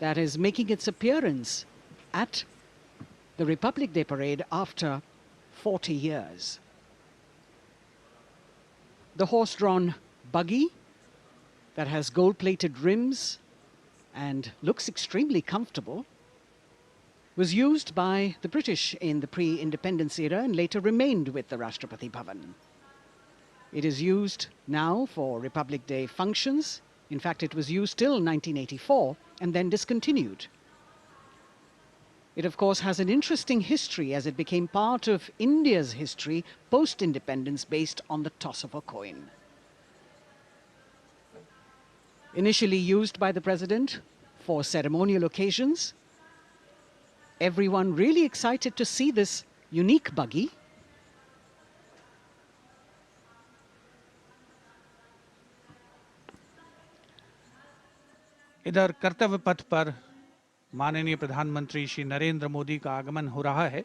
that is making its appearance at the Republic Day parade after 40 years. The horse-drawn buggy that has gold-plated rims and looks extremely comfortable was used by the British in the pre-independence era and later remained with the Rashtrapati Bhavan. It is used now for Republic Day functions. In fact, it was used till 1984 and then discontinued. It, of course, has an interesting history as it became part of India's history post-independence based on the toss of a coin. Initially used by the President for ceremonial occasions, everyone really excited to see this unique buggy. इधर कर्तव्य पथ पर माननीय प्रधानमंत्री श्री नरेंद्र मोदी का आगमन हो रहा है।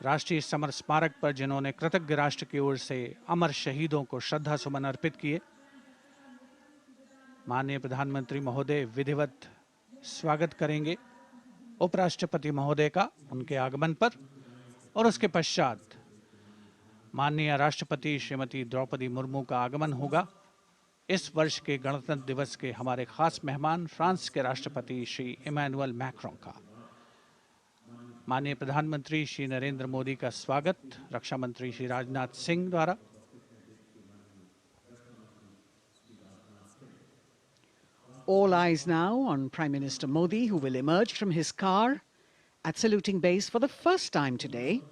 राष्ट्रीय समर स्मारक पर जिन्होंने कृतज्ञ राष्ट्र की ओर से अमर शहीदों को श्रद्धा सुमन अर्पित किए, माननीय प्रधानमंत्री महोदय विधिवत स्वागत करेंगे उपराष्ट्रपति महोदय का उनके आगमन पर और उसके पश्चात माननीय राष्ट्रपति श्रीमती द्रौपदी मुर्मू का आगमन होगा। इस वर्ष के गणतंत्र दिवस के हमारे खास मेहमान फ्रांस के राष्ट्रपति श्री इमैनुअल मैक्रों का। माननीय प्रधानमंत्री श्री नरेंद्र मोदी का स्वागत रक्षा मंत्री श्री राजनाथ सिंह द्वारा। All eyes now on Prime Minister Modi, who will emerge from his car at saluting base for the first time today.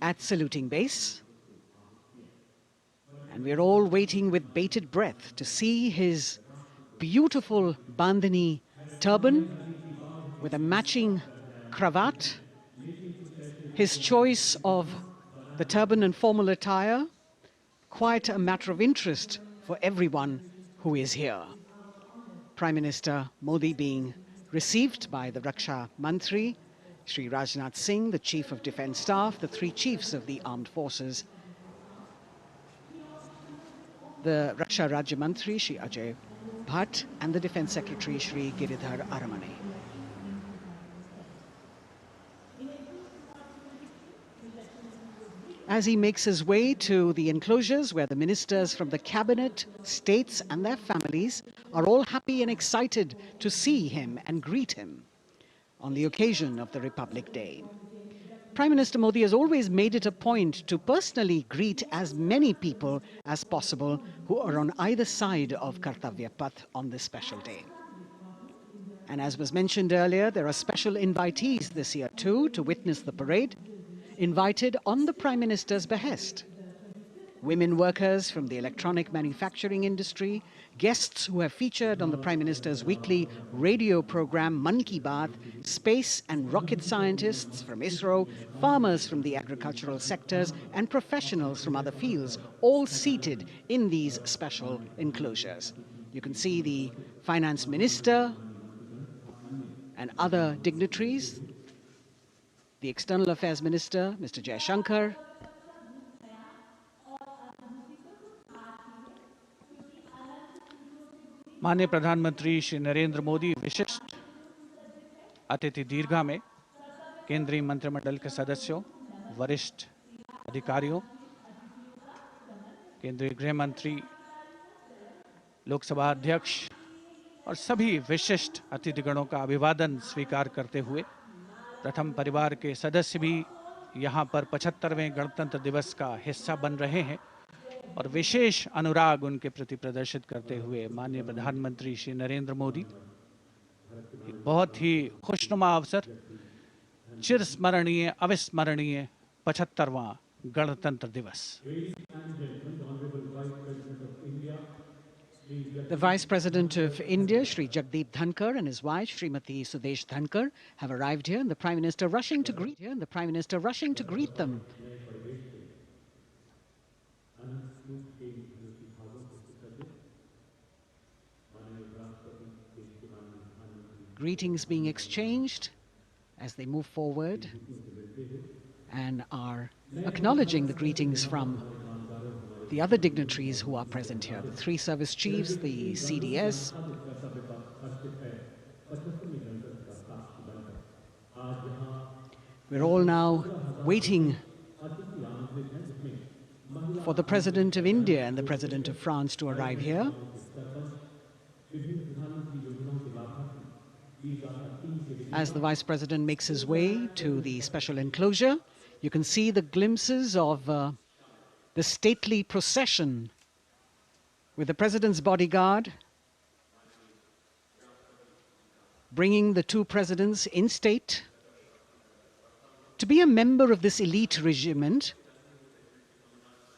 At saluting base. And we're all waiting with bated breath to see his beautiful bandhani turban with a matching cravat. His choice of the turban and formal attire, quite a matter of interest for everyone who is here. Prime Minister Modi being received by the Raksha Mantri, Shri Rajnath Singh, the Chief of Defence Staff, the three chiefs of the armed forces, the Raksha Rajya Mantri, Shri Ajay Bhatt, and the Defence Secretary, Shri Giridhar Aramane. As he makes his way to the enclosures where the ministers from the cabinet, states and their families are all happy and excited to see him and greet him on the occasion of the Republic Day. Prime Minister Modi has always made it a point to personally greet as many people as possible who are on either side of Kartavya Path on this special day. And as was mentioned earlier, there are special invitees this year too to witness the parade, invited on the Prime Minister's behest. Women workers from the electronic manufacturing industry, guests who have featured on the Prime Minister's weekly radio program Mann Ki Baat, space and rocket scientists from ISRO, farmers from the agricultural sectors and professionals from other fields, all seated in these special enclosures. You can see the Finance Minister and other dignitaries, the External Affairs Minister, Mr. Jaishankar, माननीय प्रधानमंत्री श्री नरेंद्र मोदी विशिष्ट अतिथि दीर्घा में केंद्रीय मंत्रिमंडल के सदस्यों, वरिष्ठ अधिकारियों, केंद्रीय गृह मंत्री, लोकसभा अध्यक्ष और सभी विशिष्ट अतिथिगणों का अभिवादन स्वीकार करते हुए प्रथम परिवार के सदस्य भी यहां पर 75वें गणतंत्र दिवस का हिस्सा बन रहे हैं और विशेष अनुराग उनके प्रति प्रदर्शित करते हुए माननीय प्रधानमंत्री श्री नरेंद्र मोदी एक बहुत ही खुशनुमा अवसर, चिरस्मरणीय अविस्मरणीय 75वां गणतंत्र दिवस। The Vice President of India, Shri Jagdeep Dhankar, and his wife, Srimati Sudesh Dhankar, have arrived here, and the Prime Minister rushing to greet them. Greetings being exchanged as they move forward and are acknowledging the greetings from the other dignitaries who are present here, the three service chiefs, the CDS. We're all now waiting for the President of India and the President of France to arrive here. As the Vice President makes his way to the special enclosure, you can see the glimpses of the stately procession with the President's bodyguard bringing the two presidents in state. To be a member of this elite regiment,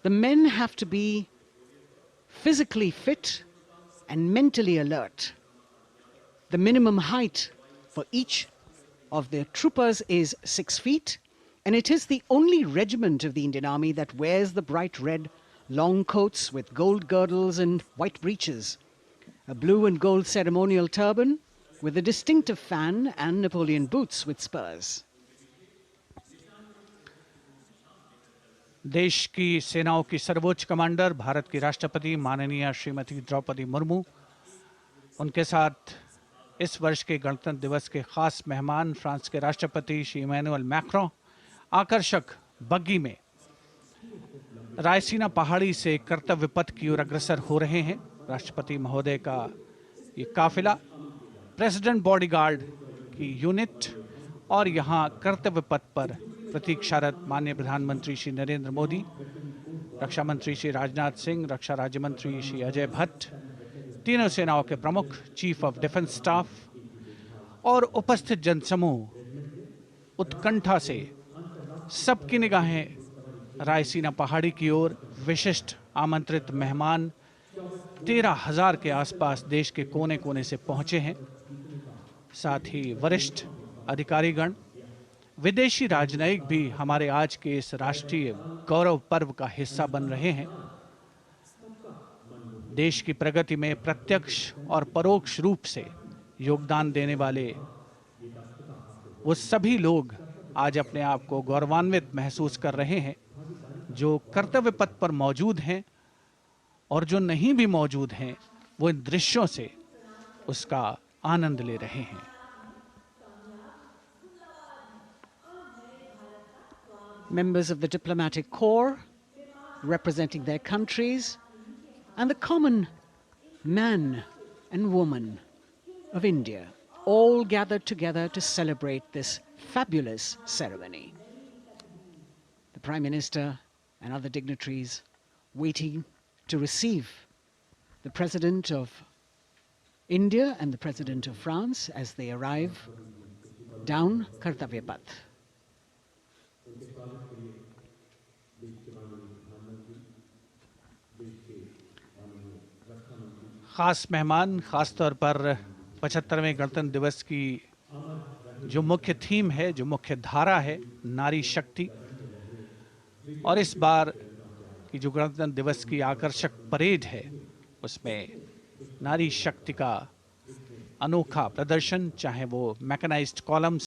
the men have to be physically fit and mentally alert. The minimum height for each of the troopers is 6 feet, and it is the only regiment of the Indian Army that wears the bright red long coats with gold girdles and white breeches, a blue and gold ceremonial turban with a distinctive fan and Napoleon boots with spurs. देश की सेनाओं की सर्वोच्च कमांडर भारत की राष्ट्रपति माननीय श्रीमती द्रौपदी मुर्मू, उनके साथ इस वर्ष के गणतंत्र दिवस के खास मेहमान फ्रांस के राष्ट्रपति श्री इमैनुअल मैक्रों आकर्षक बग्गी में रायसीना पहाड़ी से कर्तव्य पथ की ओर अग्रसर हो रहे हैं। राष्ट्रपति महोदय का ये काफिला प्रेसिडेंट बॉडीगार्ड की यूनिट और यहाँ कर्तव्य पथ पर प्रतीक्षारत माननीय प्रधानमंत्री श्री नरेंद्र मोदी, रक्षा मंत्री श्री राजनाथ सिंह, रक्षा राज्य मंत्री श्री अजय भट्ट, तीनों सेनाओं के प्रमुख, चीफ ऑफ डिफेंस स्टाफ और उपस्थित जनसमूह उत्कंठा से सबकी निगाहें रायसीना पहाड़ी की ओर। विशिष्ट आमंत्रित मेहमान 13,000 के आसपास देश के कोने कोने से पहुंचे हैं। साथ ही वरिष्ठ अधिकारीगण, विदेशी राजनयिक भी हमारे आज के इस राष्ट्रीय गौरव पर्व का हिस्सा बन रहे हैं। देश की प्रगति में प्रत्यक्ष और परोक्ष रूप से योगदान देने वाले वो सभी लोग आज अपने आप को गौरवान्वित महसूस कर रहे हैं, जो कर्तव्य पथ पर मौजूद हैं और जो नहीं भी मौजूद हैं, वो इन दृश्यों से उसका आनंद ले रहे हैं। Members of the diplomatic corps representing their countries and the common man and woman of India all gathered together to celebrate this fabulous ceremony. The Prime Minister and other dignitaries waiting to receive the President of India and the President of France as they arrive down Kartavya Path. खास मेहमान, खास तौर पर 75वें गणतंत्र दिवस की जो मुख्य थीम है, जो मुख्य धारा है, नारी शक्ति, और इस बार की जो गणतंत्र दिवस की आकर्षक परेड है उसमें नारी शक्ति का अनोखा प्रदर्शन, चाहे वो mechanised columns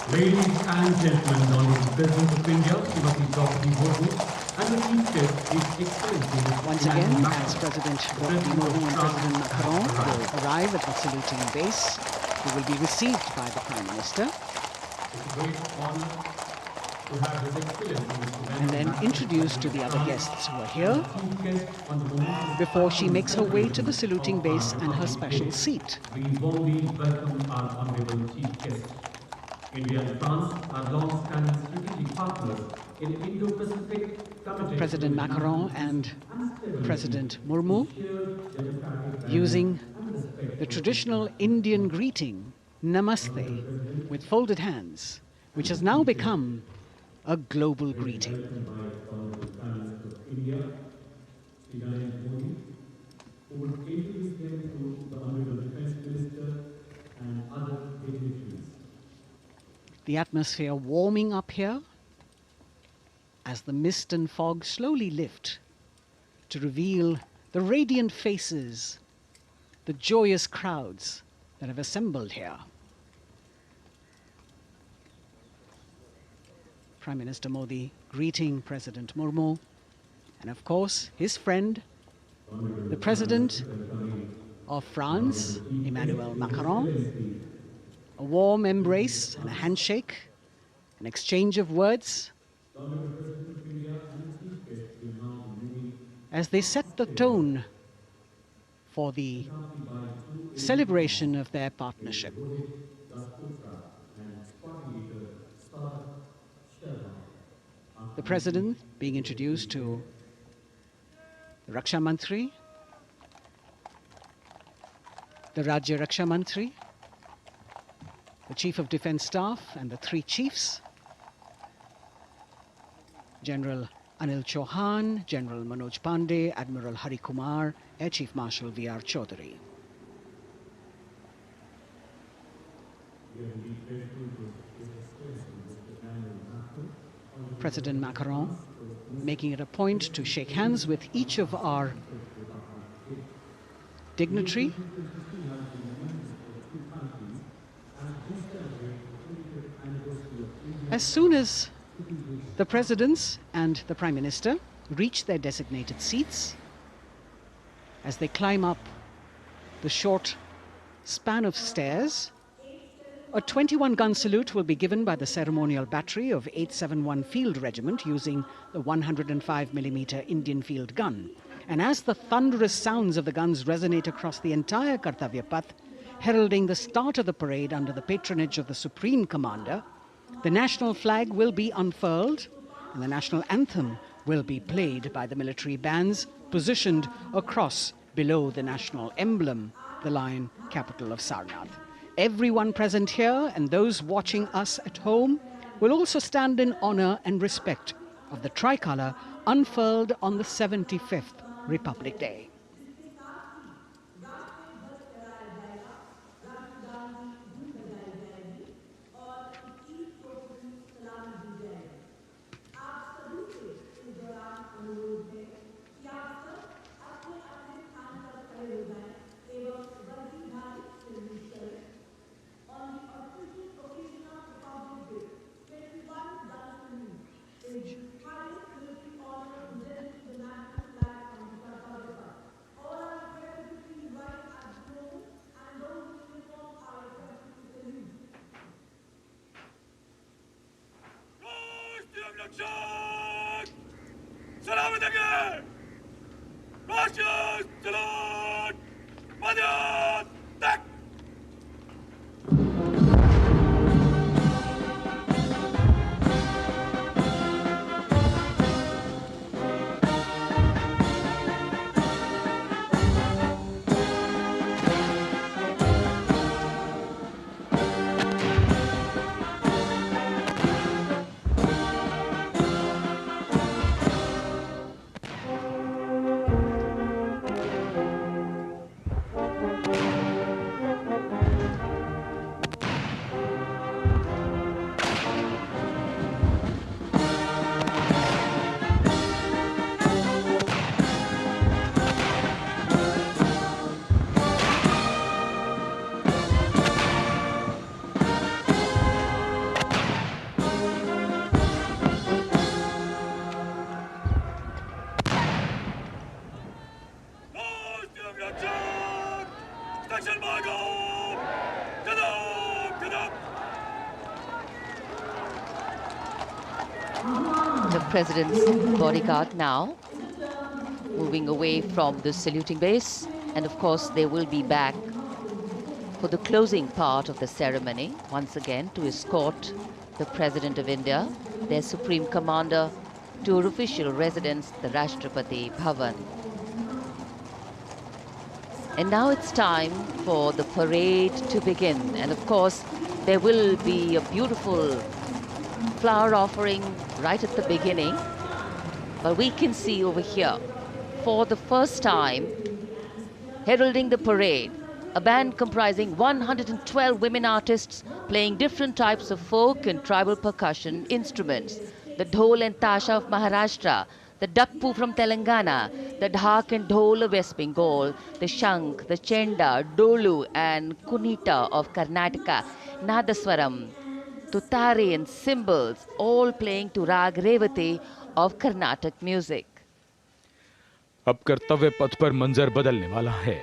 Ladies and gentlemen, on the President of India, Srimati Draupadi Murmu, and the Chief Guest is Excellency Once again, as President Draupadi Murmu and President Macron will arrive at the saluting base, they will be received by the Prime Minister It's a great honor to have His Excellency and then introduced to the other guests who are here before she makes her way to the saluting base and her special seat. We warmly welcome our Honorable Chief Guest India and France are long-standing strategic partners in Indo-Pacific, committed President to Macron and President Murmu using the traditional Indian greeting, Namaste, with folded hands, which has now become a global greeting. who would introduce him to the Honorable Defence Minister and other dignitaries. The atmosphere warming up here as the mist and fog slowly lift to reveal the radiant faces, the joyous crowds that have assembled here. Prime Minister Modi greeting President Murmu, and of course his friend, the President of France, Emmanuel Macron. A warm embrace and a handshake, an exchange of words as they set the tone for the celebration of their partnership. The President being introduced to the Raksha Mantri, the Rajya Raksha Mantri, the Chief of Defence Staff and the three chiefs, General Anil Chauhan, General Manoj Pandey, Admiral Hari Kumar, Air Chief Marshal V.R. Chaudhary. President Macron making it a point to shake hands with each of our dignitary. As soon as the presidents and the Prime Minister reach their designated seats, as they climb up the short span of stairs, a 21-gun salute will be given by the ceremonial battery of 871 Field Regiment using the 105mm Indian field gun. And as the thunderous sounds of the guns resonate across the entire Kartavya Path, heralding the start of the parade under the patronage of the Supreme Commander, the national flag will be unfurled and the national anthem will be played by the military bands positioned across below the national emblem, the lion capital of Sarnath. Everyone present here and those watching us at home will also stand in honor and respect of the tricolour unfurled on the 75th Republic Day. The President's bodyguard now moving away from the saluting base, and of course they will be back for the closing part of the ceremony, once again to escort the President of India, their Supreme Commander, to her official residence, the Rashtrapati Bhavan. And now it's time for the parade to begin. And of course, there will be a beautiful flower offering right at the beginning. But we can see over here, for the first time, heralding the parade, a band comprising 112 women artists playing different types of folk and tribal percussion instruments. The dhol and tasha of Maharashtra, the dakpu from Telangana, the dhak and dhol of West Bengal, the shank, the chenda, dolu and kunita of Karnataka, nadaswaram, tutare and cymbals, all playing to rag Revati of Carnatic music. अब कर्तव्य पथ पर मंजर बदलने वाला है।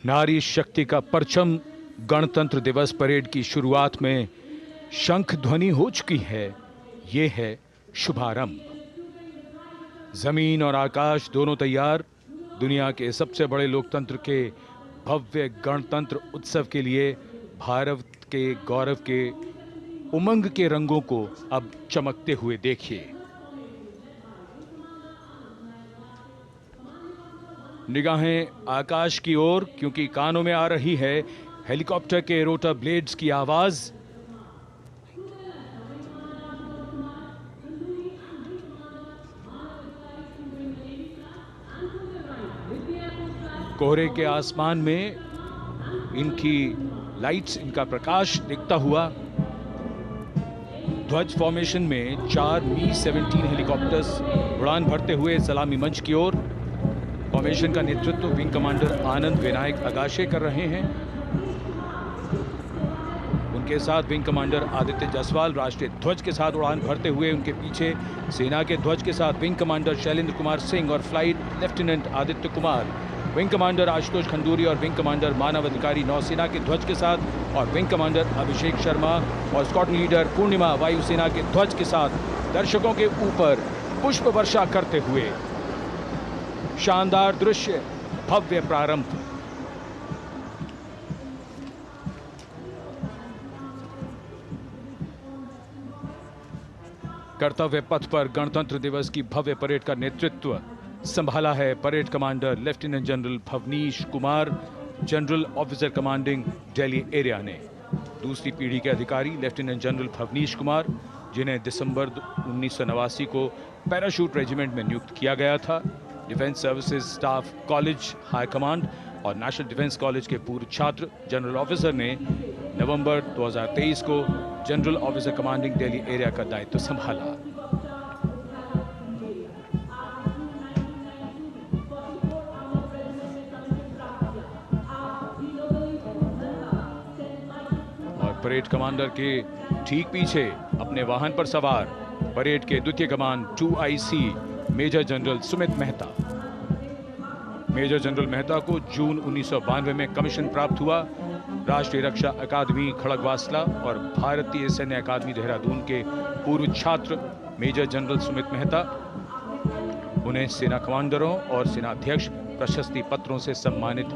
नारी शक्ति का परचम गणतंत्र दिवस परेड की शुरुआत में शंख ध्वनि हो चुकी है। ये है शुभारंभ। जमीन और आकाश दोनों तैयार दुनिया के सबसे बड़े लोकतंत्र के भव्य गणतंत्र उत्सव के लिए भारत के गौरव के उमंग के रंगों को अब चमकते हुए देखिए। निगाहें आकाश की ओर, क्योंकि कानों में आ रही है हेलीकॉप्टर के रोटर ब्लेड्स की आवाज। कोहरे के आसमान में इनकी लाइट्स, इनका प्रकाश दिखता हुआ। ध्वज फॉर्मेशन में 4 Mi-17 हेलीकॉप्टर्स उड़ान भरते हुए सलामी मंच की ओर। फॉर्मेशन का नेतृत्व विंग कमांडर आनंद विनायक अगाशे कर रहे हैं। उनके साथ विंग कमांडर आदित्य जायसवाल राष्ट्रीय ध्वज के साथ उड़ान भरते हुए, उनके पीछे सेना के ध्वज के साथ विंग कमांडर शैलेंद्र कुमार सिंह और flight lieutenant Aditya Kumar, wing commander Ashutosh Khanduri और विंग कमांडर मानव अधिकारी नौसेना के ध्वज के साथ, और विंग कमांडर अभिषेक शर्मा और स्क्वाड्रन लीडर पूर्णिमा वायुसेना के ध्वज के साथ दर्शकों के ऊपर पुष्प वर्षा करते हुए। शानदार दृश्य, भव्य प्रारंभ। कर्तव्य पथ पर गणतंत्र दिवस की भव्य परेड का नेतृत्व संभाला है parade commander lieutenant general Bhavnish Kumar, general officer commanding Delhi area ने। दूसरी पीढ़ी के अधिकारी लेफ्टिनेंट जनरल भवनीश कुमार, जिन्हें दिसंबर 1989 को पैराशूट रेजिमेंट में नियुक्त किया गया था, defence services staff college high command और नेशनल डिफेंस कॉलेज के पूर्व छात्र जनरल ऑफिसर ने नवंबर 2023 को general officer commanding Delhi area का दायित्व संभाला। और परेड कमांडर के ठीक पीछे अपने वाहन पर सवार परेड के द्वितीय कमान 2IC major general Sumit Mehta. Major general Mehta को जून 1992 में कमीशन प्राप्त हुआ। राष्ट्रीय रक्षा अकादमी खड़गवासला और भारतीय सैन्य अकादमी देहरादून के पूर्व छात्र मेजर जनरल सुमित मेहता, उन्हें सेना कमांडरों और सेनाध्यक्ष प्रशस्ति पत्रों से सम्मानित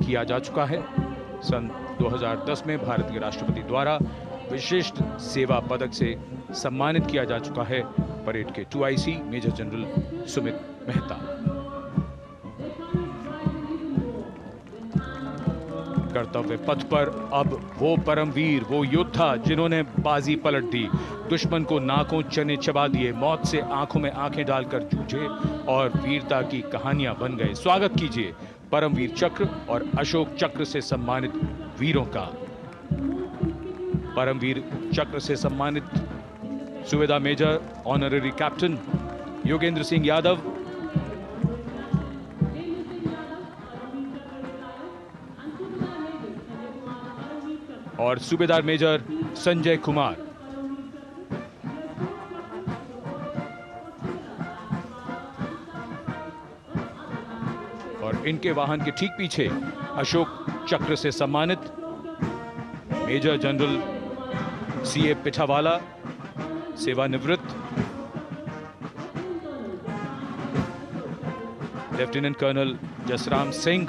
किया जा चुका है। सन 2010 में भारत के राष्ट्रपति द्वारा विशिष्ट सेवा पदक से सम्मानित किया जा चुका है परेड के 2IC major general Sumit Mehta. कर्तव्य पथ पर अब वो परमवीर, वो योद्धा जिन्होंने बाजी पलट दी, दुश्मन को नाकों चने चबा दिए, मौत से आंखों में आंखें डालकर जूझे और वीरता की कहानियां बन गए। स्वागत कीजिए परमवीर चक्र और अशोक चक्र से सम्मानित वीरों का। परमवीर चक्र से सम्मानित subedar major honorary captain Yogendra Singh Yadav, और सूबेदार मेजर संजय कुमार। और इनके वाहन के ठीक पीछे अशोक चक्र से सम्मानित मेजर जनरल CA पिठावाला, सेवानिवृत्त, लेफ्टिनेंट कर्नल जसराम सिंह,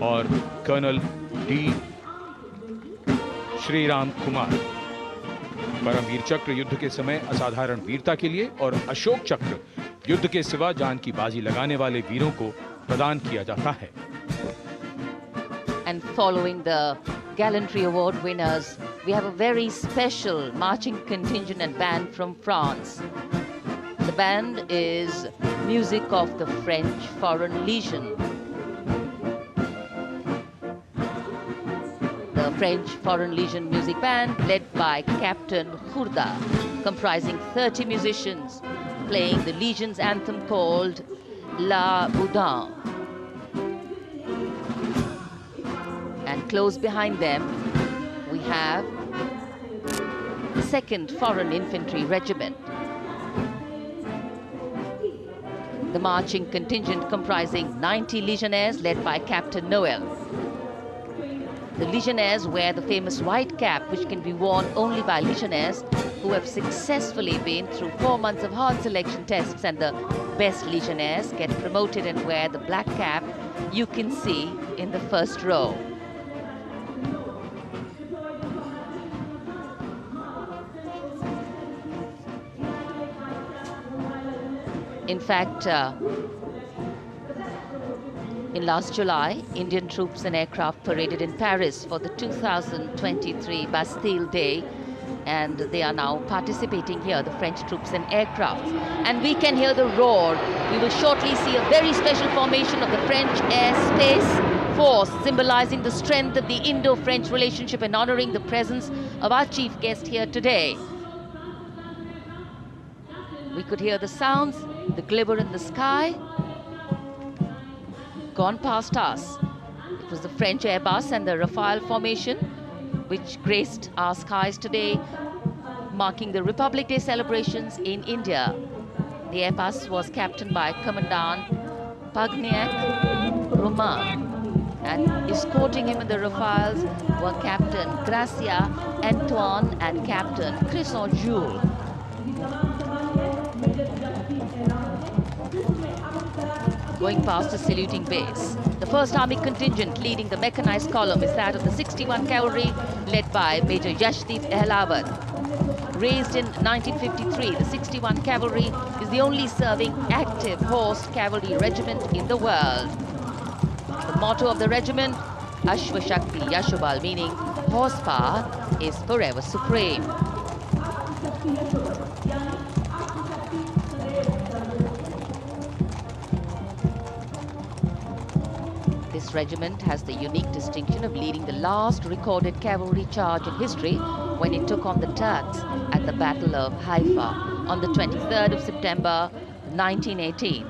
और कर्नल D श्रीराम कुमार। परमवीर चक्र युद्ध के समय असाधारण वीरता के लिए और अशोक चक्र युद्ध के सिवा जान की बाजी लगाने वाले वीरों को प्रदान किया जाता है। And following the gallantry award winners, we have a very special marching contingent and band from France. The band is music of the French Foreign Legion. The French Foreign Legion music band led by Captain Khourda, comprising 30 musicians, playing the Legion's anthem called La Boudin. And close behind them, we have the 2nd Foreign Infantry Regiment. The marching contingent comprising 90 Legionnaires led by Captain Noel. The Legionnaires wear the famous white cap, which can be worn only by Legionnaires who have successfully been through 4 months of hard selection tests, and the best Legionnaires get promoted and wear the black cap you can see in the first row. In fact, in last July, Indian troops and aircraft paraded in Paris for the 2023 Bastille Day, and they are now participating here, the French troops and aircrafts. And we can hear the roar. We will shortly see a very special formation of the French Air Space Force, symbolizing the strength of the Indo-French relationship and honoring the presence of our chief guest here today. We could hear the sounds, the glimmer in the sky. gone past us. It was the French Airbus and the Rafale formation which graced our skies today, marking the Republic Day celebrations in India. The Airbus was captained by Commandant Pagniak Roman, and escorting him in the Rafales were Captain Gracia Antoine and Captain Crisson Jules. Going past the saluting base, the 1st Army contingent leading the mechanized column is that of the 61 Cavalry, led by Major Yashdeep Ehlawat. Raised in 1953, the 61 Cavalry is the only serving active horse cavalry regiment in the world. The motto of the regiment, Ashwa Shakti Yashobal, meaning horsepower is forever supreme. This regiment has the unique distinction of leading the last recorded cavalry charge in history when it took on the Turks at the Battle of Haifa on the 23rd of September 1918.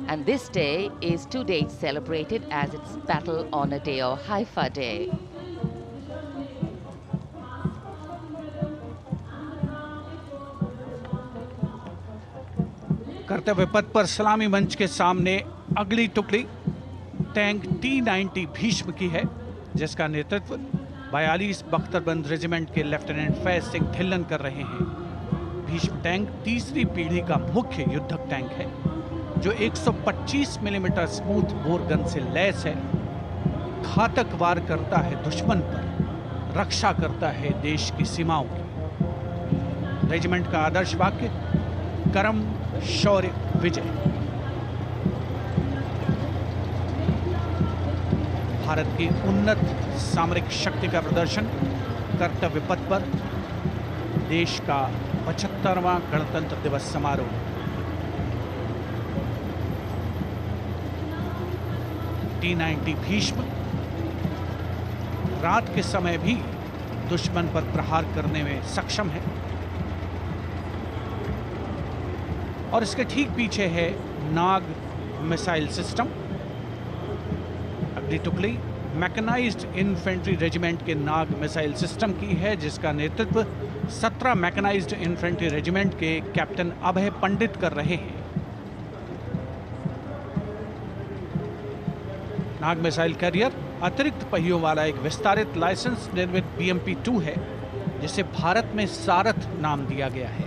And this day is to date celebrated as its Battle Honor Day or Haifa Day. कर्तव्य पथ पर सलामी मंच के सामने अगली टुकड़ी टैंक T-90 भीष्म की है, जिसका नेतृत्व 42 बख्तरबंद रेजिमेंट के लेफ्टिनेंट फैज सिंह ढिल्लन कर रहे हैं। भीष्म टैंक तीसरी पीढ़ी का मुख्य युद्धक टैंक है, जो 125 मिलीमीटर स्मूथ बोर गन से लैस है, घातक वार करता है दुश्मन पर, रक्षा करता है देश की सीमाओं की। रेजिमेंट का आदर्श वाक्य कर्म शौर्य विजय। भारत की उन्नत सामरिक शक्ति का प्रदर्शन कर्तव्य पथ पर देश का 75वां गणतंत्र दिवस समारोह। T-90 भीष्म रात के समय भी दुश्मन पर प्रहार करने में सक्षम है और इसके ठीक पीछे है नाग मिसाइल सिस्टम। अगली टुकड़ी मैकेनाइज्ड इन्फेंट्री रेजिमेंट के नाग मिसाइल सिस्टम की है, जिसका नेतृत्व 17 मैकेनाइज्ड इन्फेंट्री रेजिमेंट के कैप्टन अभय पंडित कर रहे हैं। नाग मिसाइल कैरियर अतिरिक्त पहियों वाला एक विस्तारित लाइसेंस निर्मित BMP-2 है, जिसे भारत में सारथ नाम दिया गया है।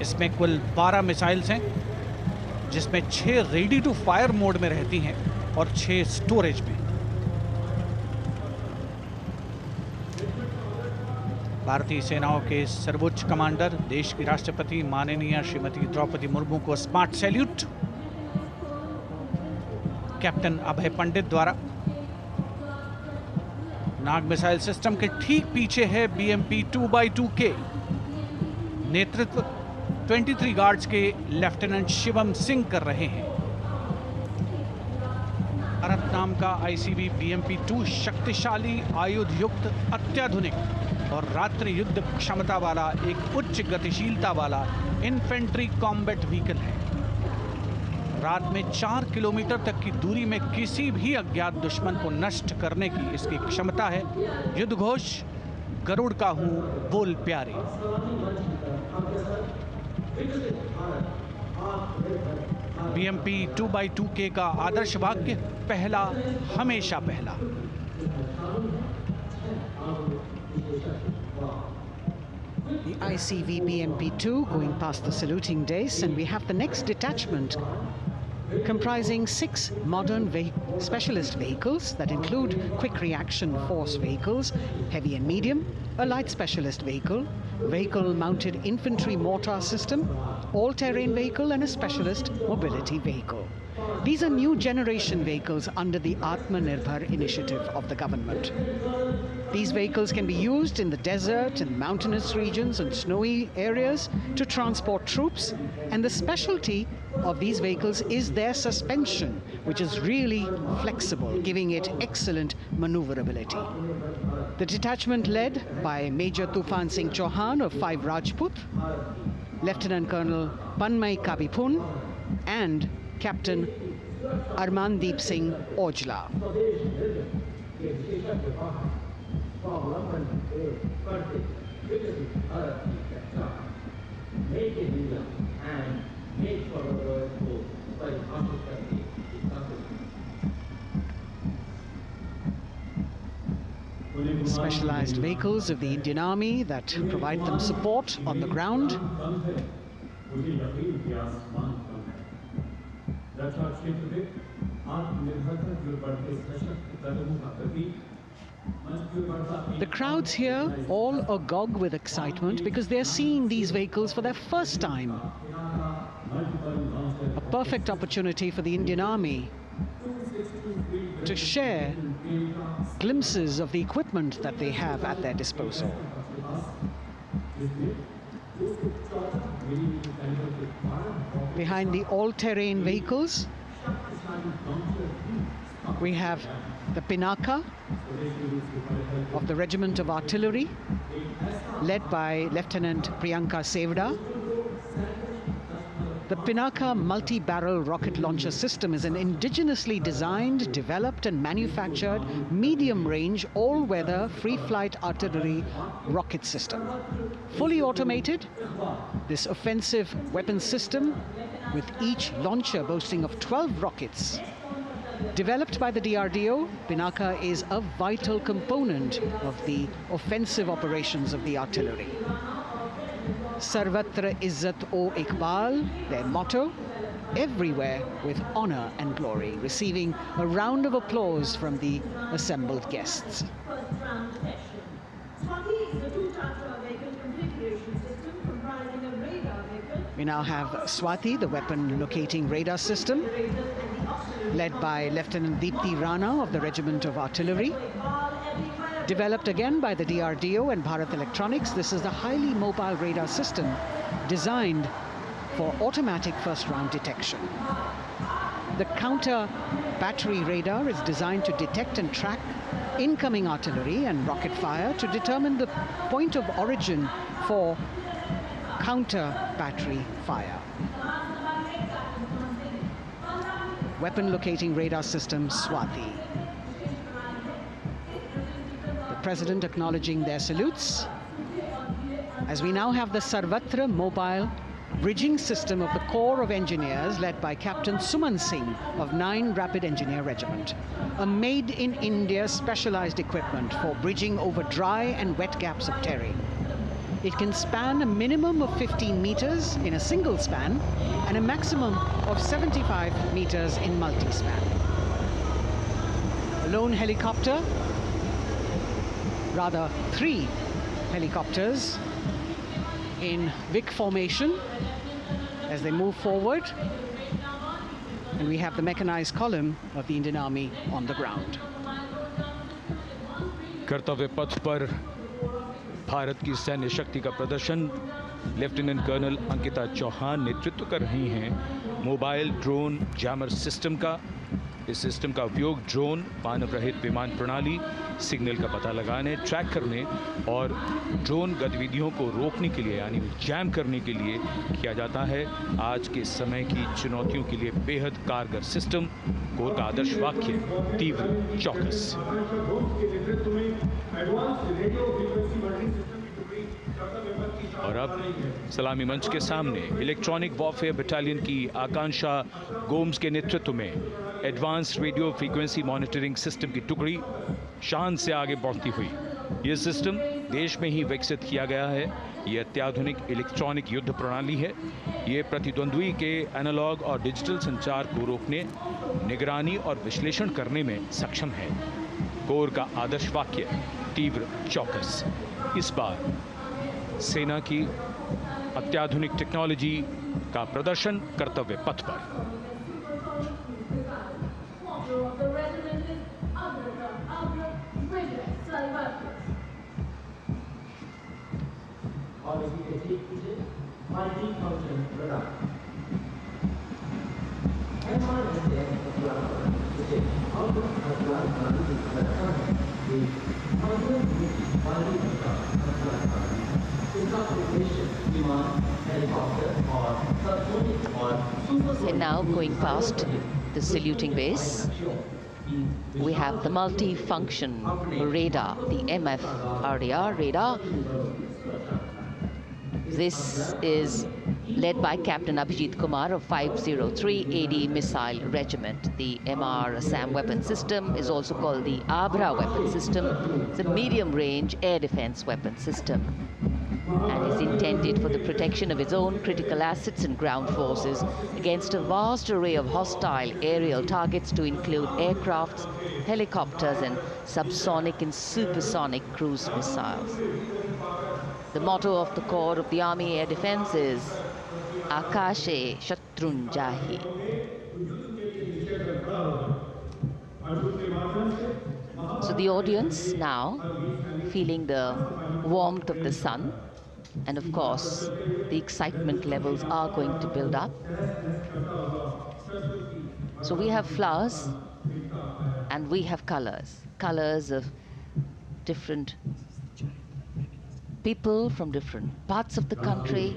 इसमें कुल 12 मिसाइल्स हैं, जिसमें 6 रेडी टू फायर मोड में रहती हैं और 6 स्टोरेज में। भारतीय सेनाओं के सर्वोच्च कमांडर देश की राष्ट्रपति माननीय श्रीमती द्रौपदी मुर्मू को स्मार्ट सैल्यूट कैप्टन अभय पंडित द्वारा। नाग मिसाइल सिस्टम के ठीक पीछे है BMP-2x2K। नेतृत्व 23 गार्ड्स के लेफ्टिनेंट शिवम सिंह कर रहे हैं। भारत नाम का ICV BMP-2 शक्तिशाली आयुध युक्त अत्याधुनिक और रात्रि युद्ध क्षमता वाला एक उच्च गतिशीलता वाला इन्फेंट्री कॉम्बैट व्हीकल है। रात में 4 किलोमीटर तक की दूरी में किसी भी अज्ञात दुश्मन को नष्ट करने की इसकी क्षमता है। युद्ध घोष गरुड़ का हूं बोल प्यारे। BMP-2x2K का आदर्श वाक्य पहला हमेशा पहला। The ICV BMP-2 going past the saluting days, and we have the next detachment comprising 6 modern specialist vehicles that include quick reaction force vehicles, heavy and medium, a light specialist vehicle, vehicle-mounted infantry mortar system, all-terrain vehicle, and a specialist mobility vehicle. These are new generation vehicles under the Atmanirbhar initiative of the government. These vehicles can be used in the desert and mountainous regions and snowy areas to transport troops, and the specialty of these vehicles is their suspension, which is really flexible, giving it excellent maneuverability. The detachment led by Major Tufan Singh Chauhan of 5 Rajput, Lieutenant Colonel Panmay Kabipun, and Captain Armandeep Singh Ojla. Specialized vehicles of the Indian Army that provide them support on the ground. The crowds here all agog with excitement because they're seeing these vehicles for their first time. A perfect opportunity for the Indian Army to share glimpses of the equipment that they have at their disposal. Behind the all-terrain vehicles, we have the Pinaka of the Regiment of Artillery, led by Lieutenant Priyanka Sevda. The Pinaka multi-barrel rocket launcher system is an indigenously designed, developed and manufactured medium-range, all-weather, free-flight artillery rocket system. Fully automated, this offensive weapon system, with each launcher boasting of 12 rockets, developed by the DRDO, Pinaka is a vital component of the offensive operations of the artillery. Sarvatra Izzat-o-Iqbal, their motto, everywhere with honor and glory, receiving a round of applause from the assembled guests. We now have Swati, the weapon locating radar system, led by Lieutenant Deepthi Rana of the Regiment of Artillery. Developed again by the DRDO and Bharat Electronics, this is the highly mobile radar system designed for automatic first-round detection. The counter battery radar is designed to detect and track incoming artillery and rocket fire to determine the point of origin for counter battery fire. Weapon locating radar system Swati. President acknowledging their salutes, as we now have the Sarvatra mobile bridging system of the Corps of Engineers, led by Captain Suman Singh of 9 Rapid Engineer Regiment, a made-in-India specialized equipment for bridging over dry and wet gaps of terrain. It can span a minimum of 15 meters in a single span and a maximum of 75 meters in multi-span. A lone helicopter, rather 3 helicopters in Vic formation as they move forward, and we have the mechanized column of the Indian Army on the ground. कर्तव्य पथ पर भारत की सैन्य शक्ति का प्रदर्शन लेफ्टिनेंट कर्नल अंकिता चौहान नेतृत्व कर रही हैं मोबाइल ड्रोन जैमर सिस्टम का। इस सिस्टम का उपयोग ड्रोन, मानव रहित विमान प्रणाली, सिग्नल का पता लगाने, ट्रैक करने और ड्रोन गतिविधियों को रोकने के लिए यानी जैम करने के लिए किया जाता है। आज के समय की चुनौतियों के लिए बेहद कारगर सिस्टम। कोर का आदर्श वाक्य तीव्र चौकस। और अब सलामी मंच के सामने इलेक्ट्रॉनिक वॉरफेयर बटालियन की आकांक्षा गोम्स के नेतृत्व में advance radio frequency monitoring system की टुकड़ी शान से आगे बढ़ती हुई। यह सिस्टम देश में ही विकसित किया गया है। यह अत्याधुनिक इलेक्ट्रॉनिक युद्ध प्रणाली है। यह प्रतिद्वंद्वी के एनालॉग और डिजिटल संचार को रोकने, निगरानी और विश्लेषण करने में सक्षम है। कोर का आदर्श वाक्य तीव्र चौकस। इस बार सेना की अत्याधुनिक टेक्नोलॉजी का प्रदर्शन कर्तव्य पथ पर। And now going past the saluting base, we have the multi-function radar, the MFRDR radar. This is led by Captain Abhijit Kumar of 503 AD Missile Regiment. The MR SAM weapon system is also called the Abra weapon system. It's a medium-range air defense weapon system and is intended for the protection of its own critical assets and ground forces against a vast array of hostile aerial targets to include aircrafts, helicopters, and subsonic and supersonic cruise missiles. The motto of the Corps of the Army Air Defense is Akashe Shatrun Jahi. So the audience now feeling the warmth of the sun, and of course the excitement levels are going to build up. So we have flowers and we have colors of different people from different parts of the country,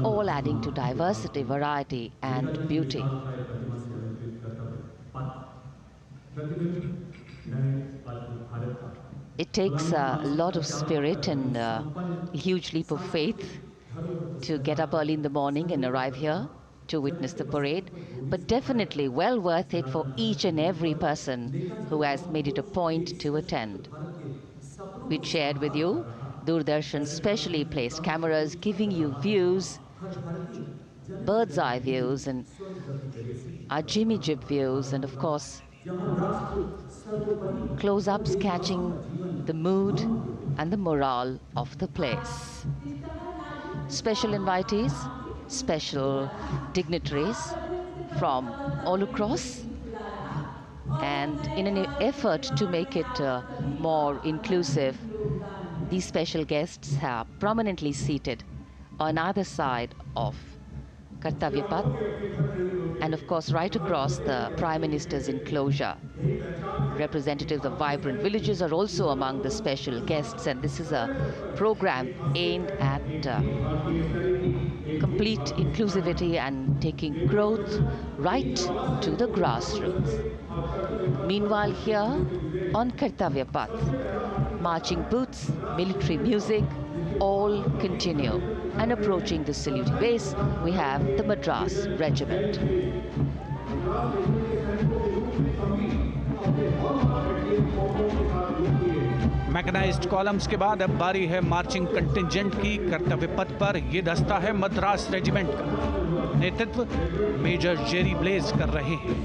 all adding to diversity, variety, and beauty. It takes a lot of spirit and a huge leap of faith to get up early in the morning and arrive here to witness the parade, but definitely well worth it for each and every person who has made it a point to attend. We shared with you Doordarshan's specially placed cameras giving you views, bird's eye views, and our Jimmy Jib views, and of course close-ups catching the mood and the morale of the place. Special invitees, special dignitaries from all across, and in an effort to make it more inclusive, these special guests are prominently seated on either side of Kartavya Path, and of course right across the Prime Minister's enclosure. Representatives of vibrant villages are also among the special guests, and this is a program aimed at complete inclusivity and taking growth right to the grassroots. Meanwhile, here on Kartavya Path, marching boots, military music, all continue. And approaching the saluting base, we have the Madras Regiment. Mechanised columns के बाद अब बारी है मार्चिंग कंटिंजेंट की। कर्तव्य पथ पर ये दस्ता है मद्रास रेजिमेंट का। नेतृत्व मेजर जेरी ब्लेज कर रहे हैं।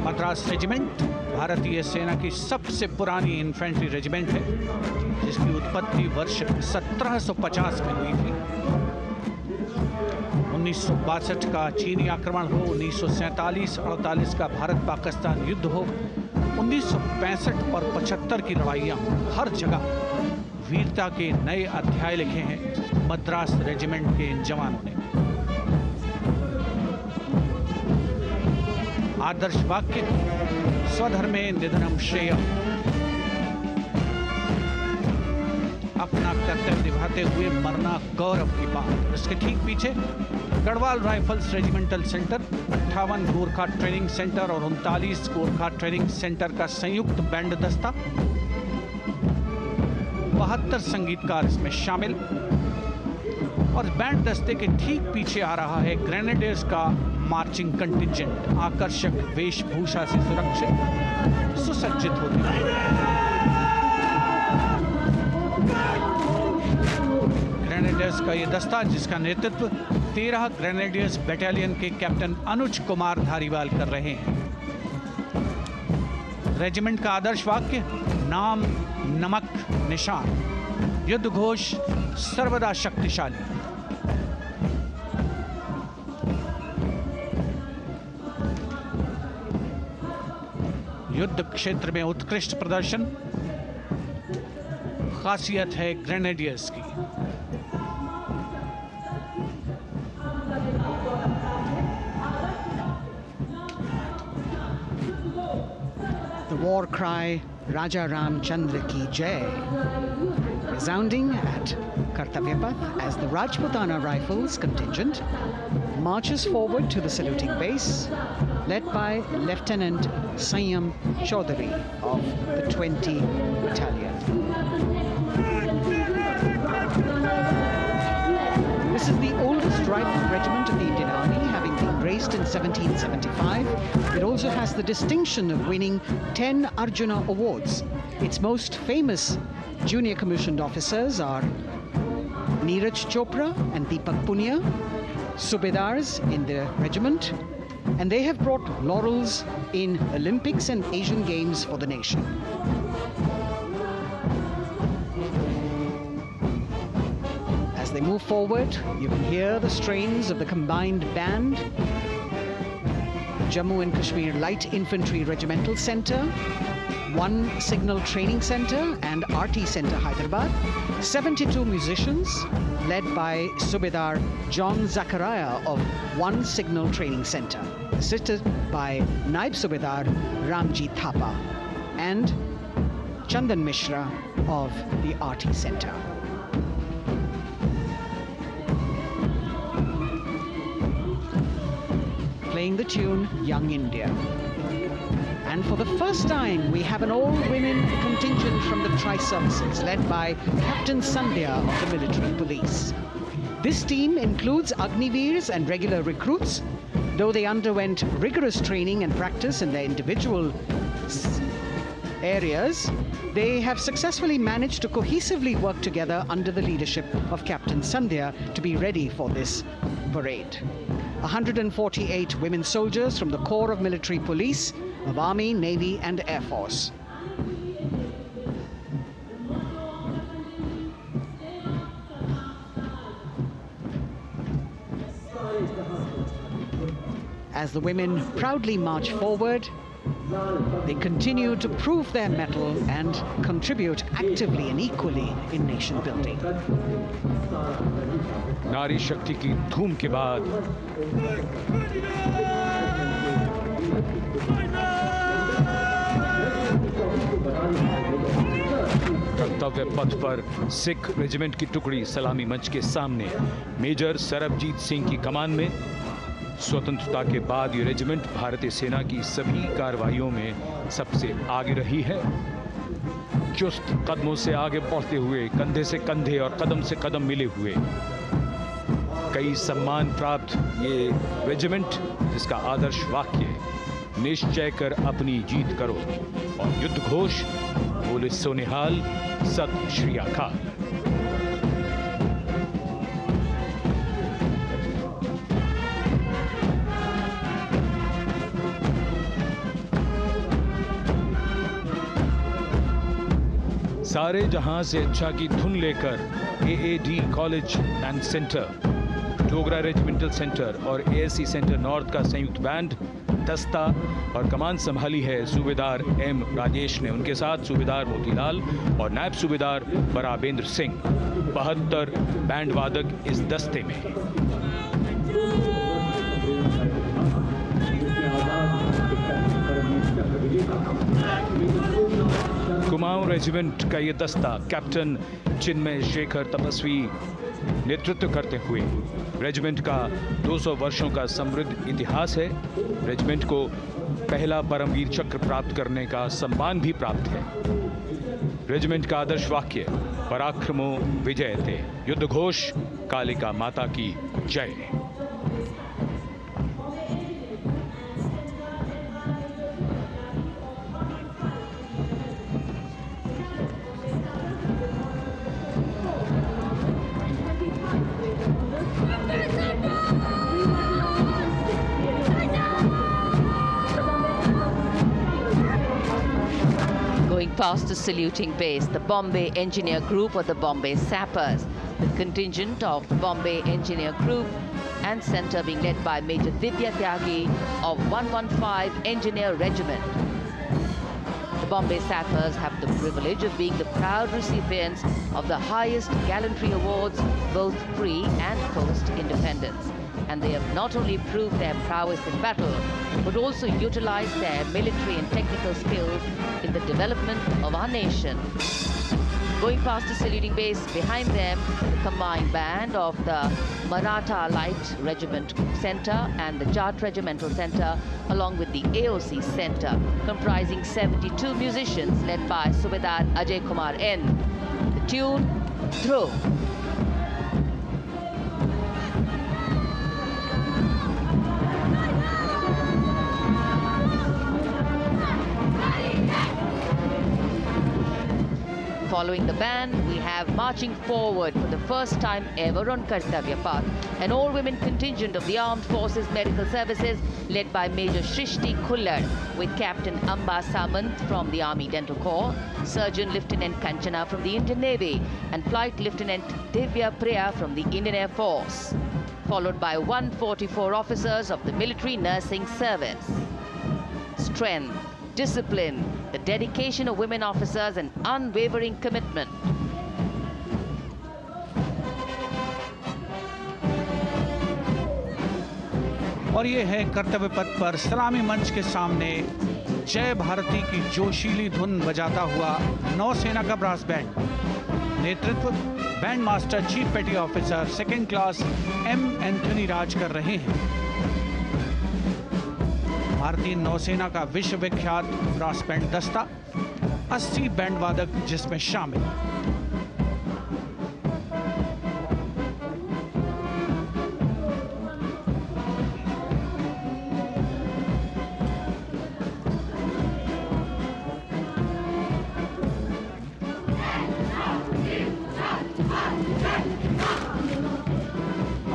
मद्रास रेजिमेंट भारतीय सेना की सबसे पुरानी इन्फेंट्री रेजिमेंट है, जिसकी उत्पत्ति वर्ष 1750 में हुई थी। 1962 का चीनी आक्रमण हो, 1947-48 का भारत पाकिस्तान युद्ध हो, 1965 और 75 की लड़ाइयाँ हो, हर जगह वीरता के नए अध्याय लिखे हैं मद्रास रेजिमेंट के इन जवानों ने। आदर्श वाक्य स्वधर्मे निधनम श्रेय, अपना कर्तव्य निभाते हुए मरना गौरव की बात। इसके ठीक पीछे Garhwal rifles regimental centre, 58 Gorkha training centre और 39 गोरखा ट्रेनिंग सेंटर का संयुक्त बैंड दस्ता, 72 संगीतकार इसमें शामिल। और बैंड दस्ते के ठीक पीछे आ रहा है ग्रेनेडियर्स का मार्चिंग कंटिंजेंट, आकर्षक वेशभूषा से सुरक्षित सुसज्जित होते हैं। ग्रेनेडियर्स का ये दस्ता, जिसका नेतृत्व 13 ग्रेनेडियर्स बटालियन के कैप्टन अनुज कुमार धारीवाल कर रहे हैं। रेजिमेंट का आदर्श वाक्य नाम नमक निशान, युद्ध घोष सर्वदा शक्तिशाली। युद्ध क्षेत्र में उत्कृष्ट प्रदर्शन खासियत है ग्रेनेडियर्स की। the war cry Raja Ram Chandra Ki Jai, resounding at Kartavya Path as the Rajputana Rifles contingent marches forward to the saluting base, led by Lieutenant Sanyam Chaudhary of the 20 Battalion. This is the oldest rifle regiment of the Indian Army, having been raised in 1775. It also has the distinction of winning 10 Arjuna Awards. Its most famous junior commissioned officers are Neeraj Chopra and Deepak Punia, Subedars in the regiment, and they have brought laurels in Olympics and Asian Games for the nation. As they move forward, you can hear the strains of the combined band. Jammu and Kashmir Light Infantry Regimental Centre, 1 Signal Training Centre and RT Centre Hyderabad, 72 musicians led by Subedar John Zachariah of 1 Signal Training Centre, assisted by Naib Subedar Ramji Thapa and Chandan Mishra of the RT Centre. Playing the tune Young India. And for the first time, we have an all-women contingent from the Tri-Services, led by Captain Sandhya of the military police. This team includes Agniveers and regular recruits. Though they underwent rigorous training and practice in their individual areas, they have successfully managed to cohesively work together under the leadership of Captain Sandhya to be ready for this parade. 148 women soldiers from the Corps of Military Police of Army, Navy and Air Force. As the women proudly march forward, they continue to prove their mettle and contribute actively and equally in nation building. नारी शक्ति की धूम के बाद कर्तव्य पथ पर सिख रेजिमेंट की टुकड़ी सलामी मंच के सामने मेजर सरबजीत सिंह की कमान में। स्वतंत्रता के बाद ये रेजिमेंट भारतीय सेना की सभी कार्रवाइयों में सबसे आगे रही है। चुस्त कदमों से आगे बढ़ते हुए, कंधे से कंधे और कदम से कदम मिले हुए, कई सम्मान प्राप्त ये रेजिमेंट, जिसका आदर्श वाक्य निश्चय कर अपनी जीत करो और युद्ध घोष बोले सोनिहाल सत श्री अकाल। सारे जहां से अच्छा की धुन लेकर AAD college and centre, Dogra regimental centre और एएससी सेंटर नॉर्थ का संयुक्त बैंड, दस्ता और कमान संभाली है सूबेदार एम राजेश ने। उनके साथ सूबेदार मोतीलाल और नायब सूबेदार बराबेंद्र सिंह, 72 बैंड वादक इस दस्ते में। कुमाऊं रेजिमेंट का ये दस्ता कैप्टन चिन्मय शेखर तपस्वी नेतृत्व करते हुए, रेजिमेंट का 200 वर्षों का समृद्ध इतिहास है। रेजिमेंट को पहला परमवीर चक्र प्राप्त करने का सम्मान भी प्राप्त है। रेजिमेंट का आदर्श वाक्य पराक्रमो विजयते, युद्ध घोष कालिका माता की जय। Going past the saluting base, the Bombay Engineer Group or the Bombay Sappers, the contingent of the Bombay Engineer Group and Centre being led by Major Vidya Tyagi of 115 Engineer Regiment. The Bombay Sappers have the privilege of being the proud recipients of the highest gallantry awards, both pre and post independence. And they have not only proved their prowess in battle, but also utilized their military and technical skills in the development of our nation. Going past the saluting base, behind them, the combined band of the Maratha Light Regiment Center and the Jat Regimental Center, along with the AOC Center, comprising 72 musicians led by Subedar Ajay Kumar N. The tune, Dhruv. Following the band, we have marching forward for the first time ever on Kartavya Path, an all-women contingent of the Armed Forces Medical Services led by Major Shrishti Khullar, with Captain Amba Samant from the Army Dental Corps, Surgeon Lieutenant Kanchana from the Indian Navy, and Flight Lieutenant Divya Priya from the Indian Air Force, followed by 144 officers of the Military Nursing Service. Strength, discipline, the dedication of women officers and unwavering commitment. और ये है कर्तव्य पथ पर सलामी मंच के सामने जय भारती की जोशीली धुन बजाता हुआ नौसेना का ब्रास बैंड। नेतृत्व band master chief petty officer second class M Anthony Raj कर रहे हैं। भारतीय नौसेना का विश्व विख्यात ब्रास बैंड दस्ता, 80 बैंड वादक जिसमें शामिल।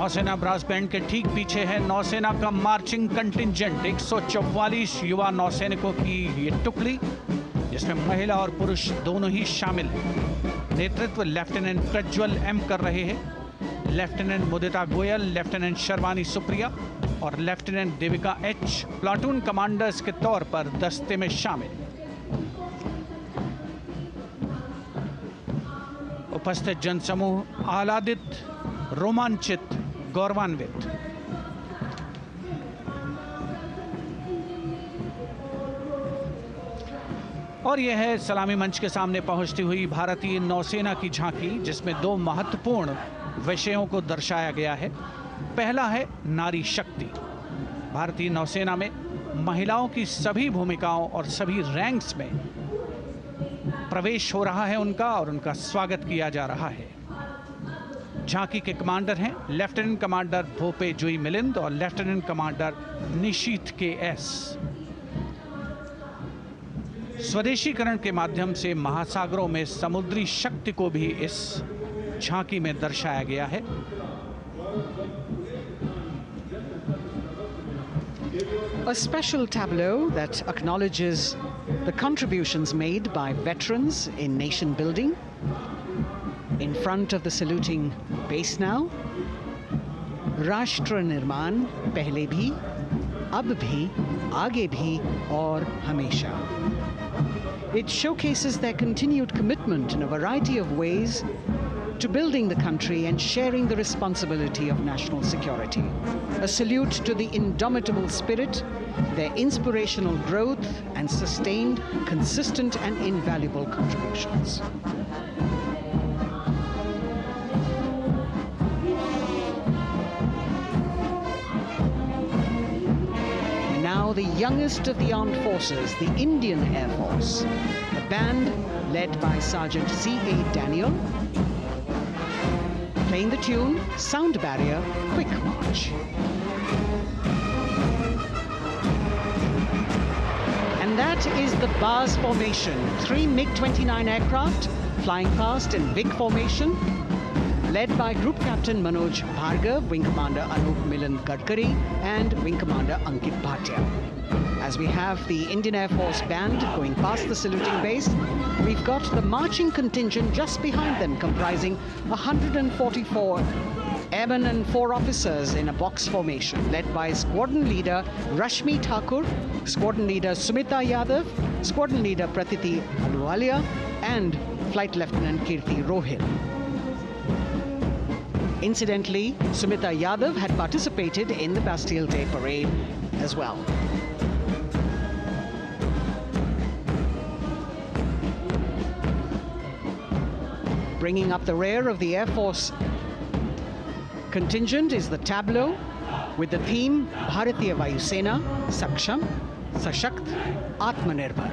नौसेना ब्रास बैंड के ठीक पीछे है नौसेना का मार्चिंग कंटिंजेंट, 144 युवा नौसैनिकों की ये टुकड़ी, जिसमें महिला और पुरुष दोनों ही शामिल हैं। नेतृत्व लेफ्टिनेंट प्रज्वल एम कर रहे हैं। लेफ्टिनेंट मुदिता गोयल, लेफ्टिनेंट शर्वानी सुप्रिया और lieutenant Devika H platoon commanders के तौर पर दस्ते में शामिल। उपस्थित जनसमूह आह्लादित, रोमांचित, गौरवान्वित। और यह है सलामी मंच के सामने पहुंचती हुई भारतीय नौसेना की झांकी, जिसमें दो महत्वपूर्ण विषयों को दर्शाया गया है। पहला है नारी शक्ति। भारतीय नौसेना में महिलाओं की सभी भूमिकाओं और सभी रैंक्स में प्रवेश हो रहा है उनका, और उनका स्वागत किया जा रहा है। झांकी के कमांडर हैं लेफ्टिनेंट कमांडर भोपे जुई मिलिंद और लेफ्टिनेंट कमांडर निशीथ के एस। स्वदेशीकरण के माध्यम से महासागरों में समुद्री शक्ति को भी इस झांकी में दर्शाया गया है। A special tableau that acknowledges the contributions made by veterans in nation building. In front of the saluting base now, राष्ट्र निर्माण पहले भी, अब भी, आगे भी और हमेशा. It showcases their continued commitment in a variety of ways to building the country and sharing the responsibility of national security. A salute to the indomitable spirit, their inspirational growth, and sustained, consistent, and invaluable contributions. Now the youngest of the armed forces, the Indian Air Force, the band led by Sergeant C.A. Daniel, playing the tune Sound Barrier Quick March. And that is the bars formation. 3 MiG-29 aircraft flying past in VIG formation, led by Group Captain Manoj Bhargav, Wing Commander Anup Milan Gadkari, and Wing Commander Ankit Bhatia. As we have the Indian Air Force band going past the saluting base, we've got the marching contingent just behind them, comprising 144 airmen and 4 officers in a box formation, led by Squadron Leader Rashmi Thakur, Squadron Leader Sumita Yadav, Squadron Leader Pratiti Aluwalia, and Flight Lieutenant Kirti Rohil. Incidentally, Sumita Yadav had participated in the Bastille Day parade as well. Bringing up the rear of the Air Force contingent is the tableau with the theme Bharatiya Vayu Sena, Saksham, Sashakt, Atmanirbhar.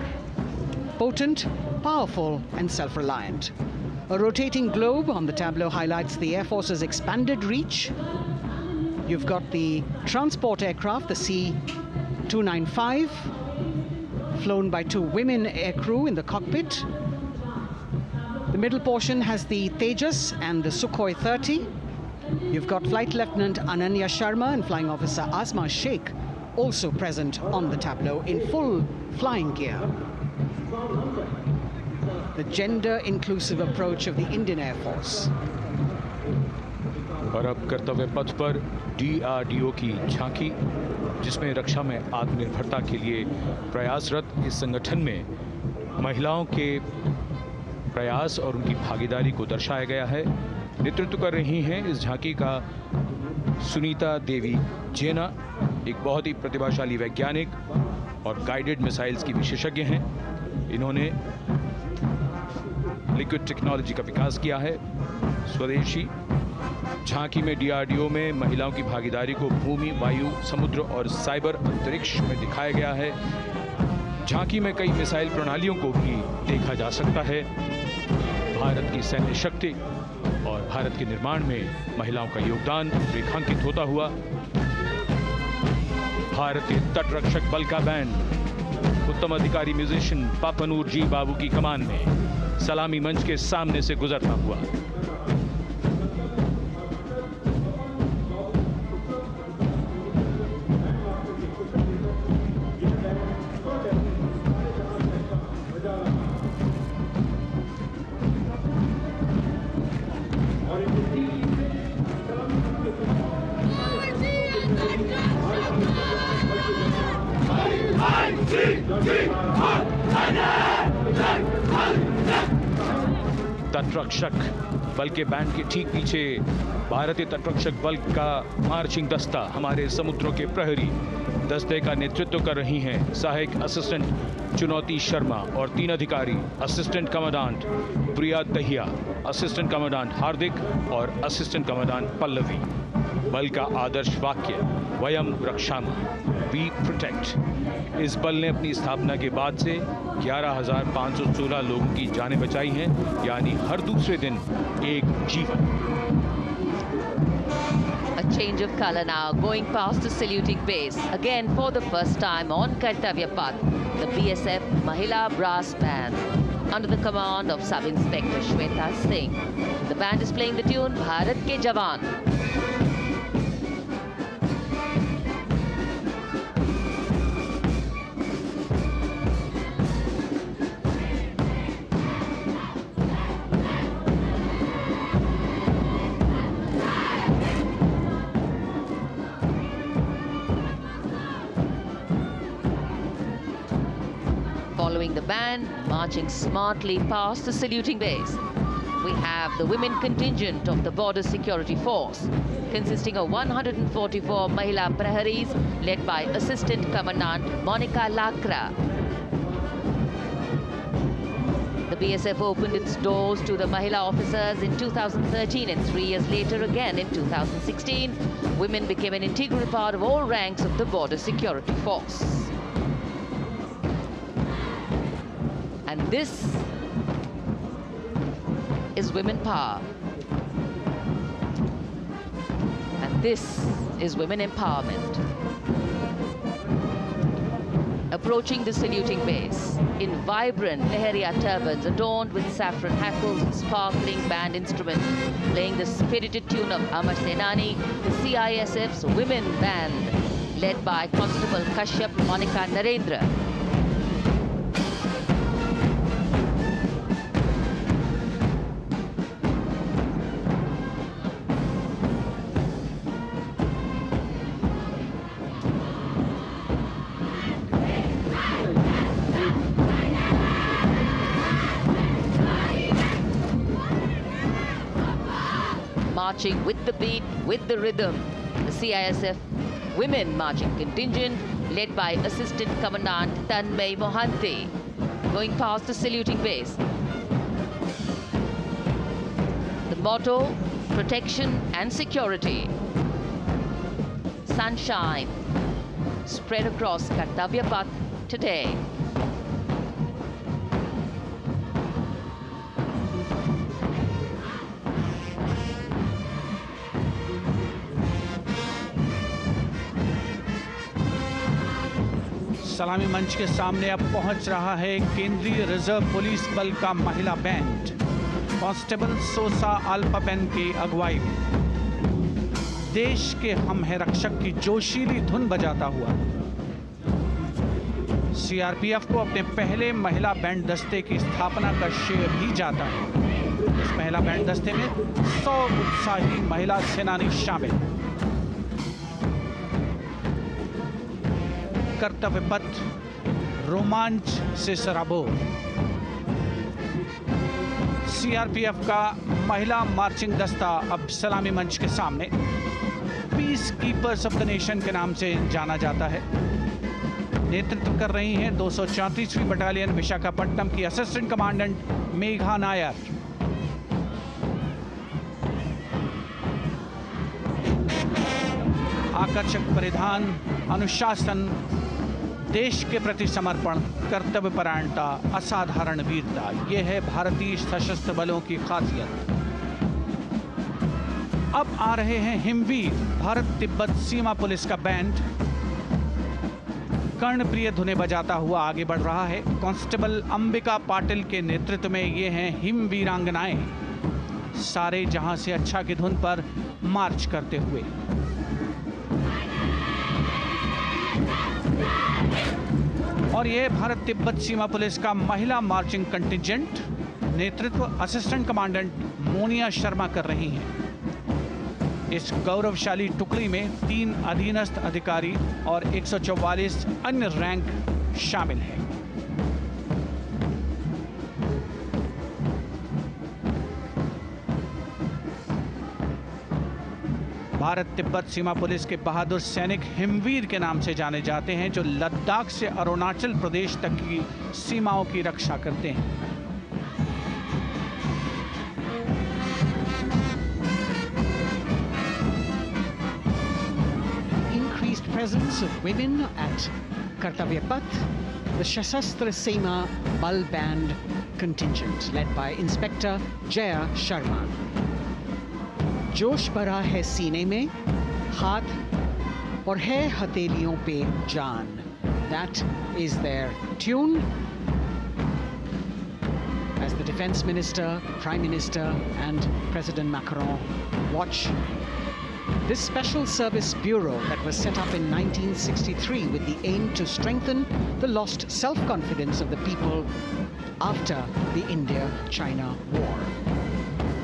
Potent, powerful and self-reliant. A rotating globe on the tableau highlights the Air Force's expanded reach. You've got the transport aircraft, the C-295, flown by 2 women aircrew in the cockpit. The middle portion has the Tejas and the Sukhoi 30. You've got Flight Lieutenant Ananya Sharma and Flying Officer Asma Sheikh also present on the tableau in full flying gear. The gender-inclusive approach of the Indian Air Force. और अब कर्तव्य पथ पर DRDO की झांकी, जिसमें रक्षा में आत्मनिर्भरता के लिए प्रयासरत इस संगठन में महिलाओं के प्रयास और उनकी भागीदारी को दर्शाया गया है। नेतृत्व कर रही हैं इस झांकी का सुनीता देवी जेना, एक बहुत ही प्रतिभाशाली वैज्ञानिक और गाइडेड मिसाइल्स की विशेषज्ञ हैं। इन्होंने लिक्विड टेक्नोलॉजी का विकास किया है, स्वदेशी। झांकी में DRDO में महिलाओं की भागीदारी को भूमि, वायु, समुद्र और साइबर अंतरिक्ष में दिखाया गया है। झांकी में कई मिसाइल प्रणालियों को भी देखा जा सकता है। भारत की सैन्य शक्ति और भारत के निर्माण में महिलाओं का योगदान रेखांकित होता हुआ भारतीय तटरक्षक बल का बैंड उत्तम अधिकारी म्यूजिशियन पापनूर जी बाबू की कमान में सलामी मंच के सामने से गुजरता हुआ। तटरक्षक बल के बैंड के ठीक पीछे भारतीय तटरक्षक बल का मार्चिंग दस्ता, हमारे समुद्रों के प्रहरी दस्ते का नेतृत्व कर रही हैं सहायक असिस्टेंट चुनौती शर्मा और 3 अधिकारी, असिस्टेंट कमांडेंट प्रिया दहिया, असिस्टेंट कमांडेंट हार्दिक और असिस्टेंट कमांडेंट पल्लवी। बल का आदर्श वाक्य वयम रक्षामः, वी प्रोटेक्ट। इस बल ने अपनी स्थापना के बाद से 11,516 लोगों की जानें बचाई हैं, यानी हर दूसरे दिन एक जीवन। A change of color now, going past the saluting base. Again, for the first time on Kartavya Path, the BSF Mahila Brass Band, under the command of Sub-Inspector Shweta Singh. The band is playing the tune Bharat Ke Jawan. Following the band, marching smartly past the saluting base, we have the women contingent of the Border Security Force, consisting of 144 Mahila Praharis, led by Assistant Commandant Monica Lakra. The BSF opened its doors to the Mahila officers in 2013, and 3 years later again in 2016, women became an integral part of all ranks of the Border Security Force. And this is women power. And this is women empowerment. Approaching the saluting base in vibrant Leheria turbans adorned with saffron hackles and sparkling band instruments, playing the spirited tune of Amar Senani, the CISF's women band, led by Constable Kashyap Monica Narendra. marching with the beat, with the rhythm. The CISF Women Marching Contingent, led by Assistant Commandant Tanmay Mohanty, going past the saluting base. The motto, protection and security. Sunshine spread across Kartavya Path today. सलामी मंच के सामने अब पहुंच रहा है केंद्रीय रिजर्व पुलिस बल का महिला बैंड। कांस्टेबल सोसा अल्पापेन की अगुवाई में देश के हम है रक्षक की जोशीली धुन बजाता हुआ सीआरपीएफ को अपने पहले महिला बैंड दस्ते की स्थापना का श्रेय भी जाता है। इस महिला बैंड दस्ते में 100 उत्साही महिला सेनानी शामिल। कर्तव्य पथ रोमांच से सराबोर। सीआरपीएफ का महिला मार्चिंग दस्ता अब सलामी मंच के सामने peace keepers of the nation के नाम से जाना जाता है। नेतृत्व कर रही हैं 234वीं बटालियन विशाखापट्टनम की असिस्टेंट कमांडेंट मेघा नायर। आकर्षक परिधान, अनुशासन, देश के प्रति समर्पण, कर्तव्य परायणता, असाधारण वीरता, यह है भारतीय सशस्त्र बलों की खासियत। अब आ रहे हैं हिमवीर भारत तिब्बत सीमा पुलिस का बैंड। कर्णप्रिय धुनें बजाता हुआ आगे बढ़ रहा है। कांस्टेबल अंबिका पाटिल के नेतृत्व में ये हैं हिमवीरांगनाएं, सारे जहां से अच्छा की धुन पर मार्च करते हुए। और यह भारत तिब्बत सीमा पुलिस का महिला मार्चिंग कंटिजेंट, नेतृत्व असिस्टेंट कमांडेंट मोनिया शर्मा कर रही हैं। इस गौरवशाली टुकड़ी में 3 अधीनस्थ अधिकारी और 144 अन्य रैंक शामिल हैं। भारत तिब्बत सीमा पुलिस के बहादुर सैनिक हिमवीर के नाम से जाने जाते हैं, जो लद्दाख से अरुणाचल प्रदेश तक की सीमाओं की रक्षा करते हैं। Increased presence of women at Kartavya Path, the Shasastra Seema Bal Band contingent led by Inspector Jaya Sharma. जोश भरा है सीने में, हाथ और है हथेलियों पे जान. That is their tune. As the Defense Minister, Prime Minister and President Macron watch this Special Service Bureau that was set up in 1963 with the aim to strengthen the lost self-confidence of the people after the India-China war.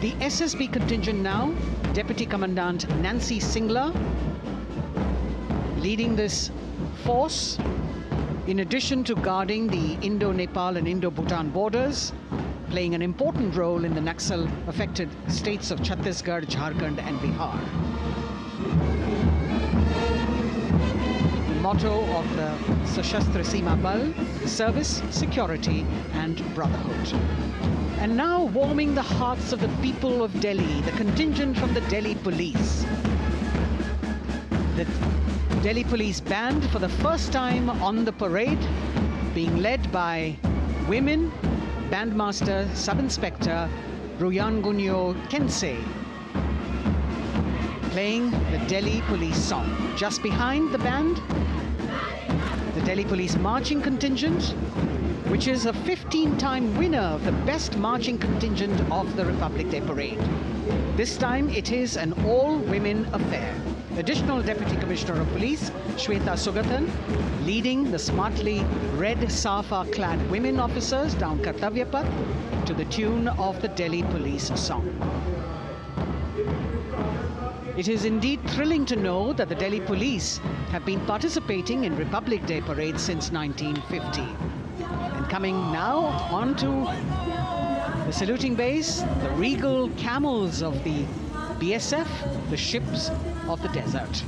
The SSB contingent now, Deputy Commandant Nancy Singla, leading this force, in addition to guarding the Indo-Nepal and Indo-Bhutan borders, playing an important role in the Naxal-affected states of Chhattisgarh, Jharkhand and Bihar. The motto of the Sashastra Seema Bal, service, security and brotherhood. And now warming the hearts of the people of Delhi, the contingent from the Delhi Police. The Delhi Police Band for the first time on the parade, being led by women, Bandmaster Sub-Inspector Ruyangunyo Kensei, playing the Delhi Police song. Just behind the band, the Delhi Police Marching Contingent, which is a 15-time winner of the Best Marching Contingent of the Republic Day Parade. This time it is an all-women affair. Additional Deputy Commissioner of Police, Shweta Sugathan, leading the smartly red safa-clad women officers down Kartavya Path to the tune of the Delhi Police song. It is indeed thrilling to know that the Delhi Police have been participating in Republic Day parades since 1950. And coming now onto the saluting base, the regal camels of the BSF, the ships of the desert.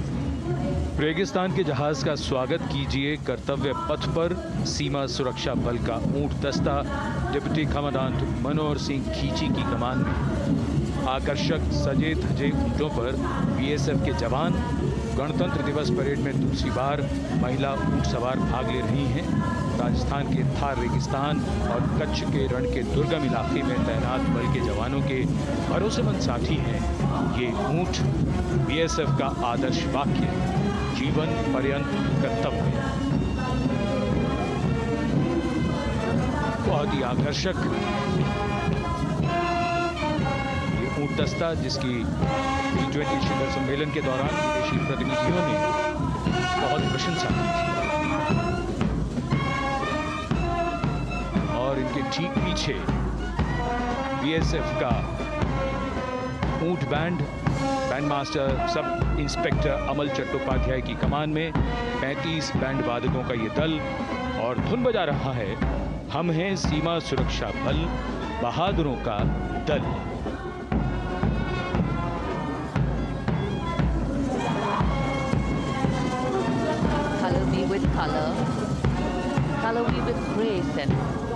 रेगिस्तान के जहाज का स्वागत कीजिए कर्तव्य पथ पर सीमा सुरक्षा बल का ऊंट दस्ता डिप्टी कमांडेंट मनोहर सिंह खींची की कमान में। आकर्षक सजे धजे ऊंटों पर बीएसएफ के जवान। गणतंत्र दिवस परेड में दूसरी बार महिला ऊंट सवार भाग ले रही हैं। राजस्थान के थार रेगिस्तान और कच्छ के रण के दुर्गम इलाके में तैनात बल के जवानों के भरोसेमंद साथी हैं ये ऊंट। बीएसएफ का आदर्श वाक्य, जीवन पर्यंत कर्तव्य। बहुत ही आकर्षक ये ऊंट दस्ता, जिसकी G20 शिखर सम्मेलन के दौरान विदेशी प्रतिनिधियों ने बहुत प्रशंसा की थी। और इनके ठीक पीछे बीएसएफ का ऊंट बैंड मास्टर सब इंस्पेक्टर अमल चट्टोपाध्याय की कमान में 35 बैंड वादकों का ये दल, और धुन बजा रहा है हम हैं सीमा सुरक्षा बल, बहादुरों का दल। Color me with color, color me with grace, and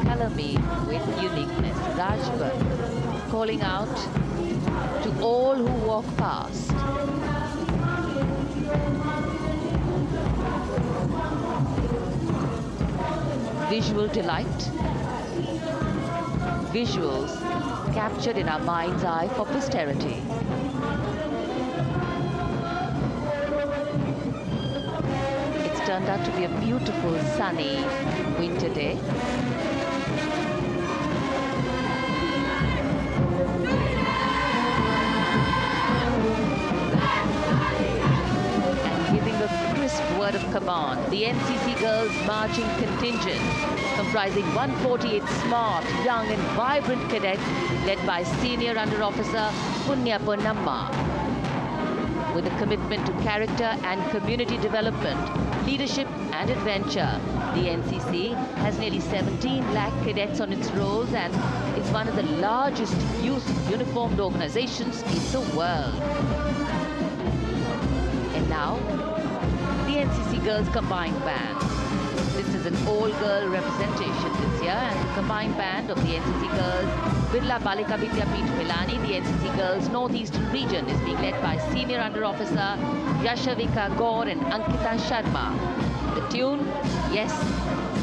color me with uniqueness. Rajput calling out to all who walk past. Visual delight, visuals captured in our mind's eye for posterity. It's turned out to be a beautiful sunny winter day. Word of command, the NCC Girls Marching Contingent, comprising 148 smart, young and vibrant cadets led by Senior Under Officer Punya Ponnamma. With a commitment to character and community development, leadership and adventure, the NCC has nearly 17 lakh cadets on its rolls and is one of the largest youth uniformed organizations in the world. And now, the NCC Girls Combined Band. This is an all-girl representation this year, and the combined band of the NCC Girls Birla Balika Vidyapeeth Milani, the NCC Girls Northeastern region, is being led by Senior Under Officer Yashavika Gaur and Ankita Sharma. The tune, yes,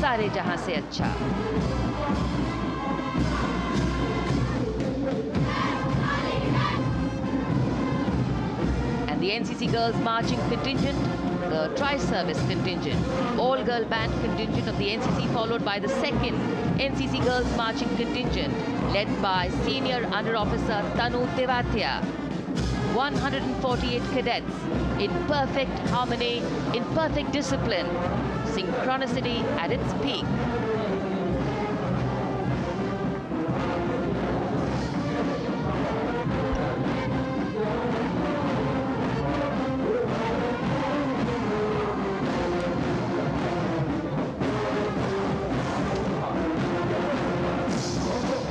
Sare Jahan Se Acha. And the NCC Girls Marching Contingent, the Tri-Service Contingent, all-girl band contingent of the NCC, followed by the second NCC Girls Marching Contingent, led by Senior Under Officer Tanu Tevatia. 148 cadets in perfect harmony, in perfect discipline, synchronicity at its peak.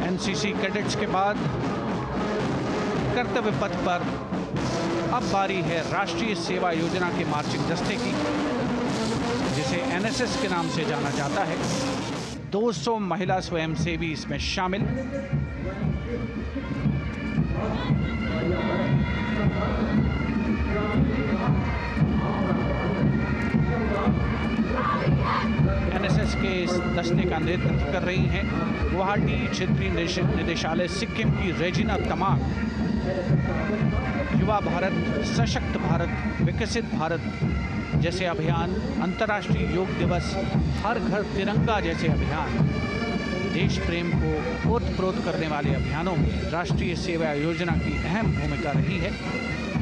NCC cadets के बाद कर्तव्य पथ पर अब बारी है राष्ट्रीय सेवा योजना के मार्चिंग दस्ते की, जिसे एनएसएस के नाम से जाना जाता है। 200 महिला स्वयंसेवी इसमें शामिल। एनएसएस के इस दस्ते का नेतृत्व कर रही हैं गुवाहाटी क्षेत्रीय निदेशालय सिक्किम की रेजिना तमांग। युवा भारत, सशक्त भारत, विकसित भारत जैसे अभियान, अंतर्राष्ट्रीय योग दिवस, हर घर तिरंगा जैसे अभियान, देश प्रेम को ओतप्रोत करने वाले अभियानों में राष्ट्रीय सेवा योजना की अहम भूमिका रही है।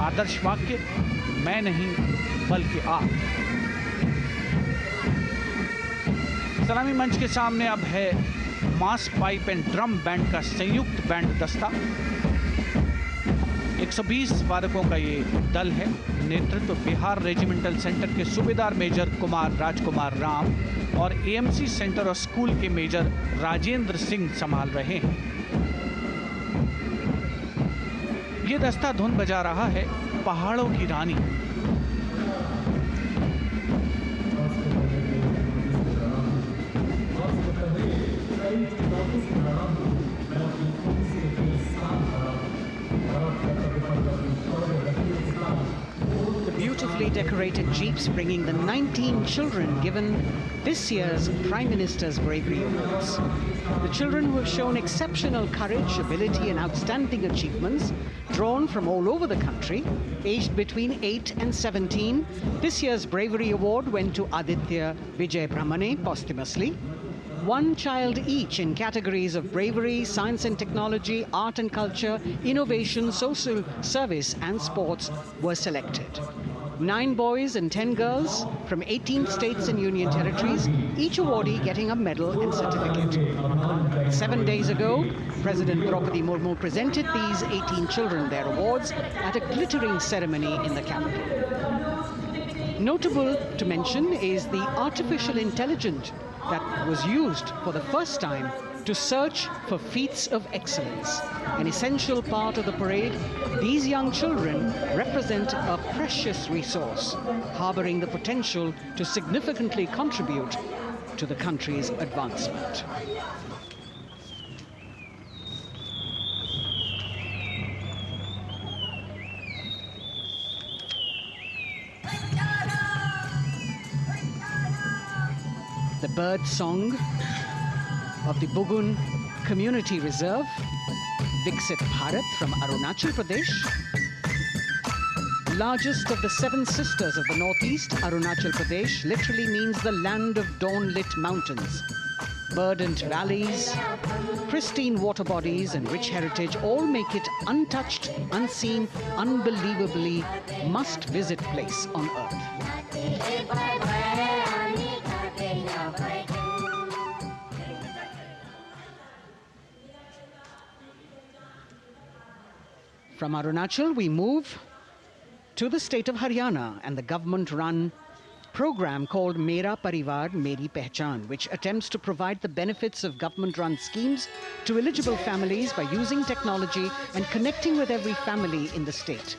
आदर्श वाक्य, मैं नहीं बल्कि आप। सलामी मंच के सामने अब है मास पाइप एंड ड्रम बैंड का संयुक्त बैंड दस्ता। 120 वादकों का ये दल है। नेतृत्व बिहार रेजिमेंटल सेंटर के सूबेदार मेजर कुमार राजकुमार राम और एएमसी सेंटर और स्कूल के मेजर राजेंद्र सिंह संभाल रहे हैं। ये दस्ता धुन बजा रहा है पहाड़ों की रानी। The beautifully decorated jeeps bringing the 19 children given this year's Prime Minister's Bravery Awards. The children who have shown exceptional courage, ability and outstanding achievements, drawn from all over the country, aged between 8 and 17. This year's Bravery Award went to Aditya Vijay Brahmane posthumously. One child each in categories of bravery, science and technology, art and culture, innovation, social service and sports were selected. 9 boys and 10 girls from 18 states and union territories, each awardee getting a medal and certificate. 7 days ago, President Draupadi Murmu presented these 18 children their awards at a glittering ceremony in the capital. Notable to mention is the artificial intelligence that was used for the first time to search for feats of excellence. An essential part of the parade, these young children represent a precious resource, harboring the potential to significantly contribute to the country's advancement. The bird song of the Bugun Community Reserve, Viksit Bharat from Arunachal Pradesh. Largest of the 7 sisters of the Northeast, Arunachal Pradesh literally means the land of dawn-lit mountains. Verdant valleys, pristine water bodies and rich heritage all make it untouched, unseen, unbelievably must-visit place on earth. From Arunachal, we move to the state of Haryana and the government-run program called Mera Parivar Meri Pehchan, which attempts to provide the benefits of government-run schemes to eligible families by using technology and connecting with every family in the state.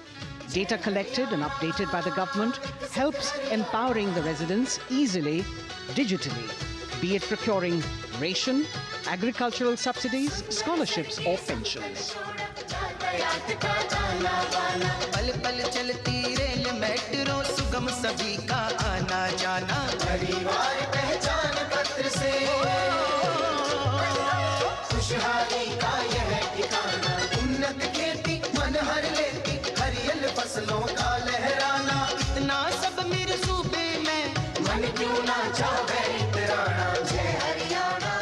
Data collected and updated by the government helps empowering the residents easily, digitally, be it procuring ration, agricultural subsidies, scholarships or pensions. पल पल चलती रेल मेट्रो सुगम सभी का आना जाना परिवार पहचान पत्र से खुशहाली का यह ठिकाना उन्नत खेती मन हर लेती हरियल फसलों का लहराना इतना सब मेरे सूबे में मन क्यों ना चाहे इतराना जय हरियाणा।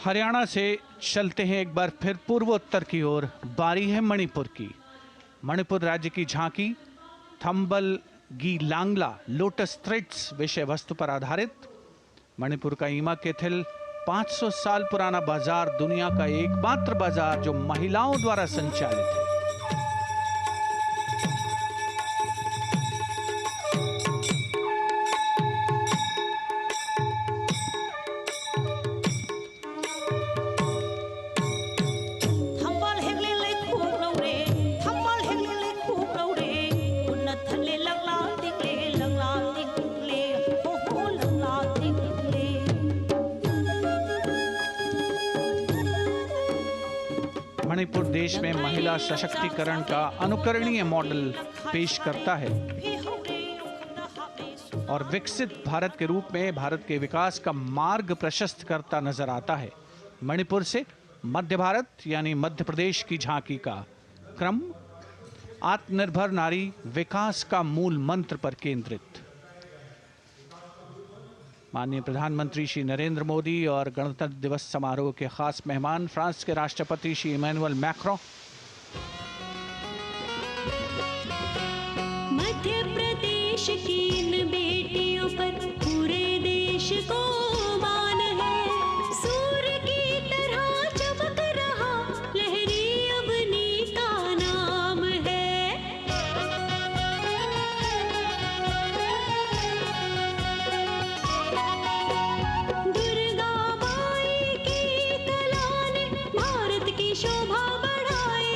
हरियाणा से चलते हैं एक बार फिर पूर्वोत्तर की ओर। बारी है मणिपुर की। मणिपुर राज्य की झांकी थंबल गी लांगला लोटस थ्रेड्स विषय वस्तु पर आधारित। मणिपुर का ईमा केथिल 500 साल पुराना बाजार, दुनिया का एकमात्र बाजार जो महिलाओं द्वारा संचालित है। मणिपुर देश में महिला सशक्तिकरण का अनुकरणीय मॉडल पेश करता है और विकसित भारत के रूप में भारत के विकास का मार्ग प्रशस्त करता नजर आता है। मणिपुर से मध्य भारत यानी मध्य प्रदेश की झांकी का क्रम आत्मनिर्भर नारी विकास का मूल मंत्र पर केंद्रित। माननीय प्रधानमंत्री श्री नरेंद्र मोदी और गणतंत्र दिवस समारोह के खास मेहमान फ्रांस के राष्ट्रपति श्री इमैनुअल मैक्रों। मध्य प्रदेश की इन बेटियों पर पूरे देश को मान है। सूर्य की तरह चमक रहा लहरी अवनी का नाम है। दुर्गा माई की कला ने भारत की शोभा बढ़ाई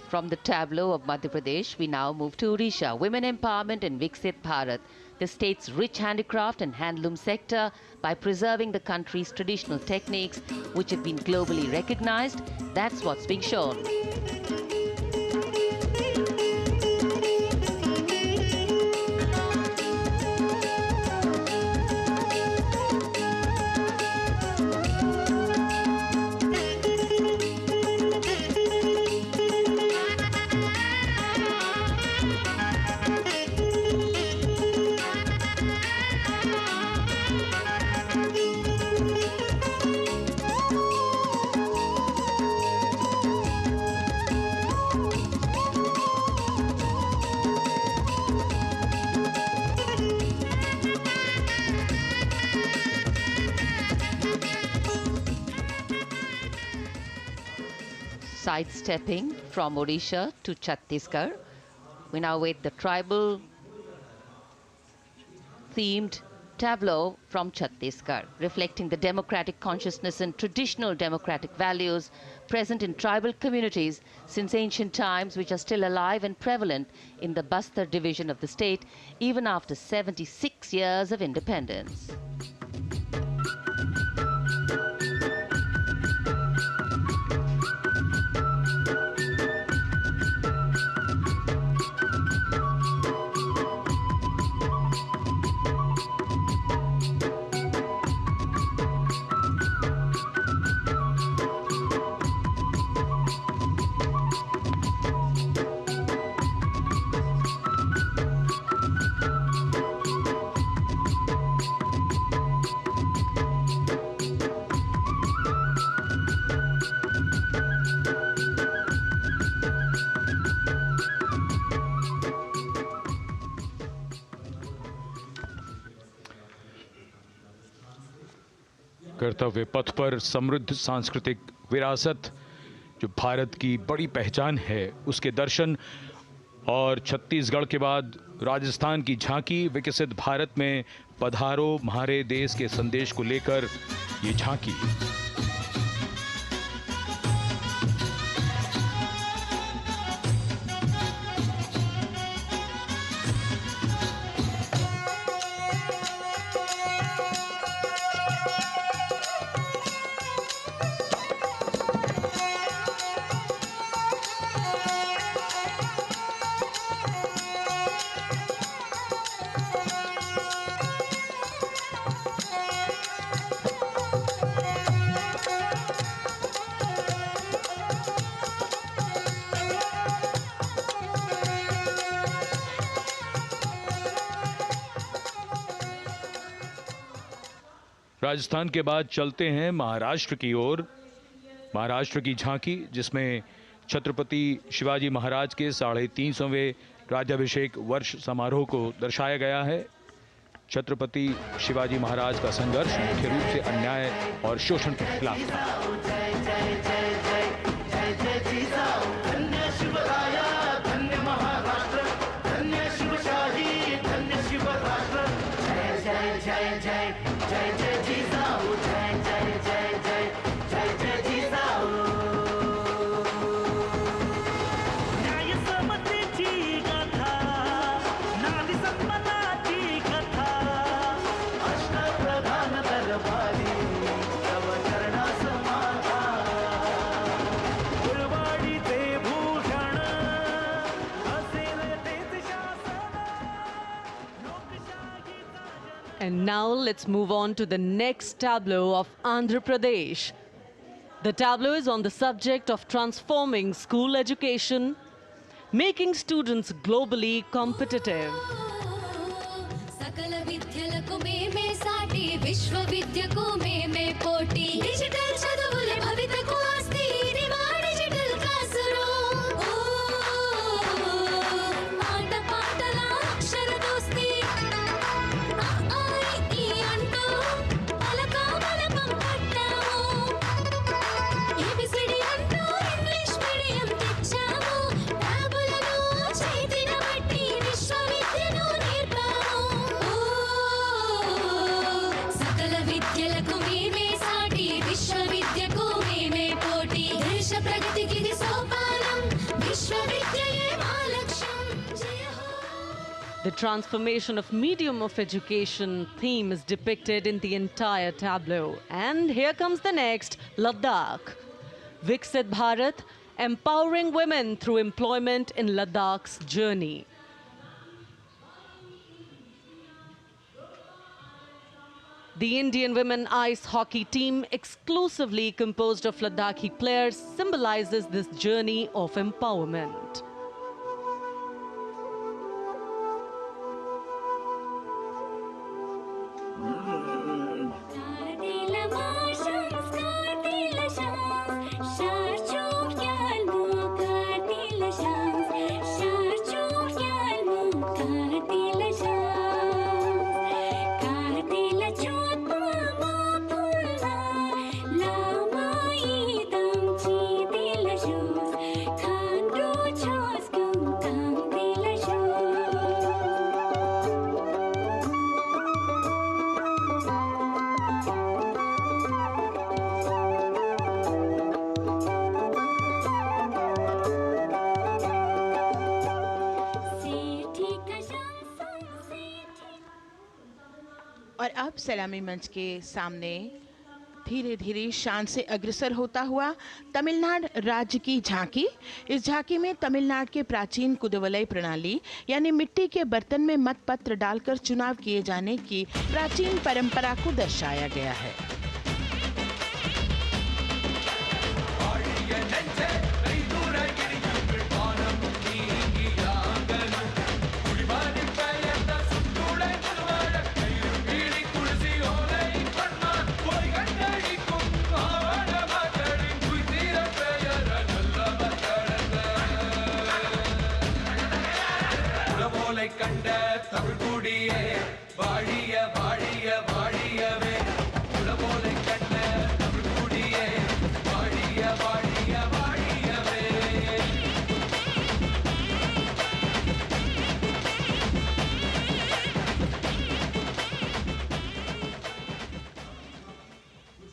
From the tableau of Madhya Pradesh, we now move to Odisha. Women empowerment in Viksit Bharat, the state's rich handicraft and handloom sector, by preserving the country's traditional techniques, which have been globally recognized. That's what's being shown. Sidestepping from Odisha to Chhattisgarh, we now wait the tribal themed tableau from Chhattisgarh, reflecting the democratic consciousness and traditional democratic values present in tribal communities since ancient times, which are still alive and prevalent in the Bastar division of the state, even after 76 years of independence. कर्तव्य पथ पर समृद्ध सांस्कृतिक विरासत जो भारत की बड़ी पहचान है उसके दर्शन, और छत्तीसगढ़ के बाद राजस्थान की झांकी विकसित भारत में पधारो म्हारे देश के संदेश को लेकर ये झांकी। राजस्थान के बाद चलते हैं महाराष्ट्र की ओर। महाराष्ट्र की झांकी जिसमें छत्रपति शिवाजी महाराज के 350वें राज्याभिषेक वर्ष समारोह को दर्शाया गया है। छत्रपति शिवाजी महाराज का संघर्ष मुख्य रूप से अन्याय और शोषण के खिलाफ था। And now let's move on to the next tableau of Andhra Pradesh. The tableau is on the subject of transforming school education, making students globally competitive. విద్యలకు మేమే సాటి విశ్వవిద్య The transformation of medium of education theme is depicted in the entire tableau. And here comes the next, Ladakh. Viksit Bharat, empowering women through employment in Ladakh's journey. The Indian women ice hockey team, exclusively composed of Ladakhi players, symbolizes this journey of empowerment. और अब सलामी मंच के सामने धीरे धीरे शान से अग्रसर होता हुआ तमिलनाडु राज्य की झांकी। इस झांकी में तमिलनाडु के प्राचीन कुदवलय प्रणाली यानी मिट्टी के बर्तन में मतपत्र डालकर चुनाव किए जाने की प्राचीन परंपरा को दर्शाया गया है।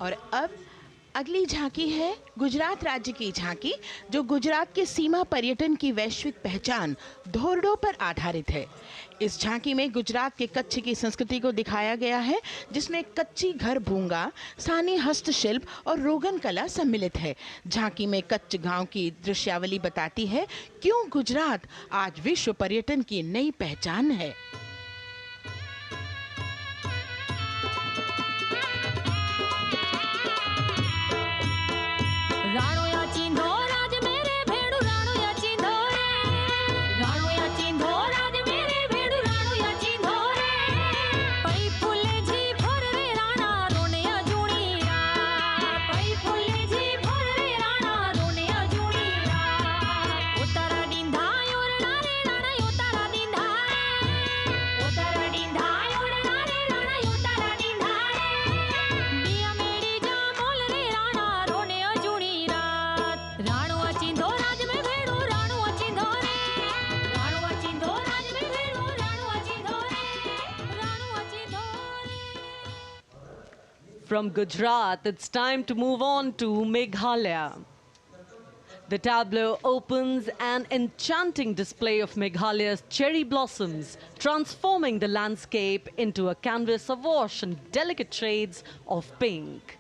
और अब अगली झांकी है गुजरात राज्य की झांकी, जो गुजरात के सीमा पर्यटन की वैश्विक पहचान धोरडो पर आधारित है। इस झांकी में गुजरात के कच्छ की संस्कृति को दिखाया गया है, जिसमें कच्ची घर भूंगा, स्थानीय हस्तशिल्प और रोगन कला सम्मिलित है। झांकी में कच्छ गांव की दृश्यावली बताती है क्यों गुजरात आज विश्व पर्यटन की नई पहचान है। राणो या चिंधो राज मेरे भेड़ू राणो या चिंधो रे राणो या चिंधो राज मेरे भेड़ू राणो या चिंधो रे पई फुले जी भर रे राणा रोने अजूणी पई फुले जी भर रे राणा रोने अजूणी उतारा डिंधा योरना रे राणा उतारा डिंधा उतारा डिंधा योरना रे राणा उतारा डिंधा बिया मेरी जा मोल रे राणा रोने अजूणी राणो अचिंधो राज में भेड़ो राणो अचिंधो रे राणो अचिंधो राज में भेड़ो राणो अचिंधो रे राणो अचिंधो रे। From Gujarat, it's time to move on to Meghalaya. The tableau opens an enchanting display of Meghalaya's cherry blossoms, transforming the landscape into a canvas awash in delicate shades of pink.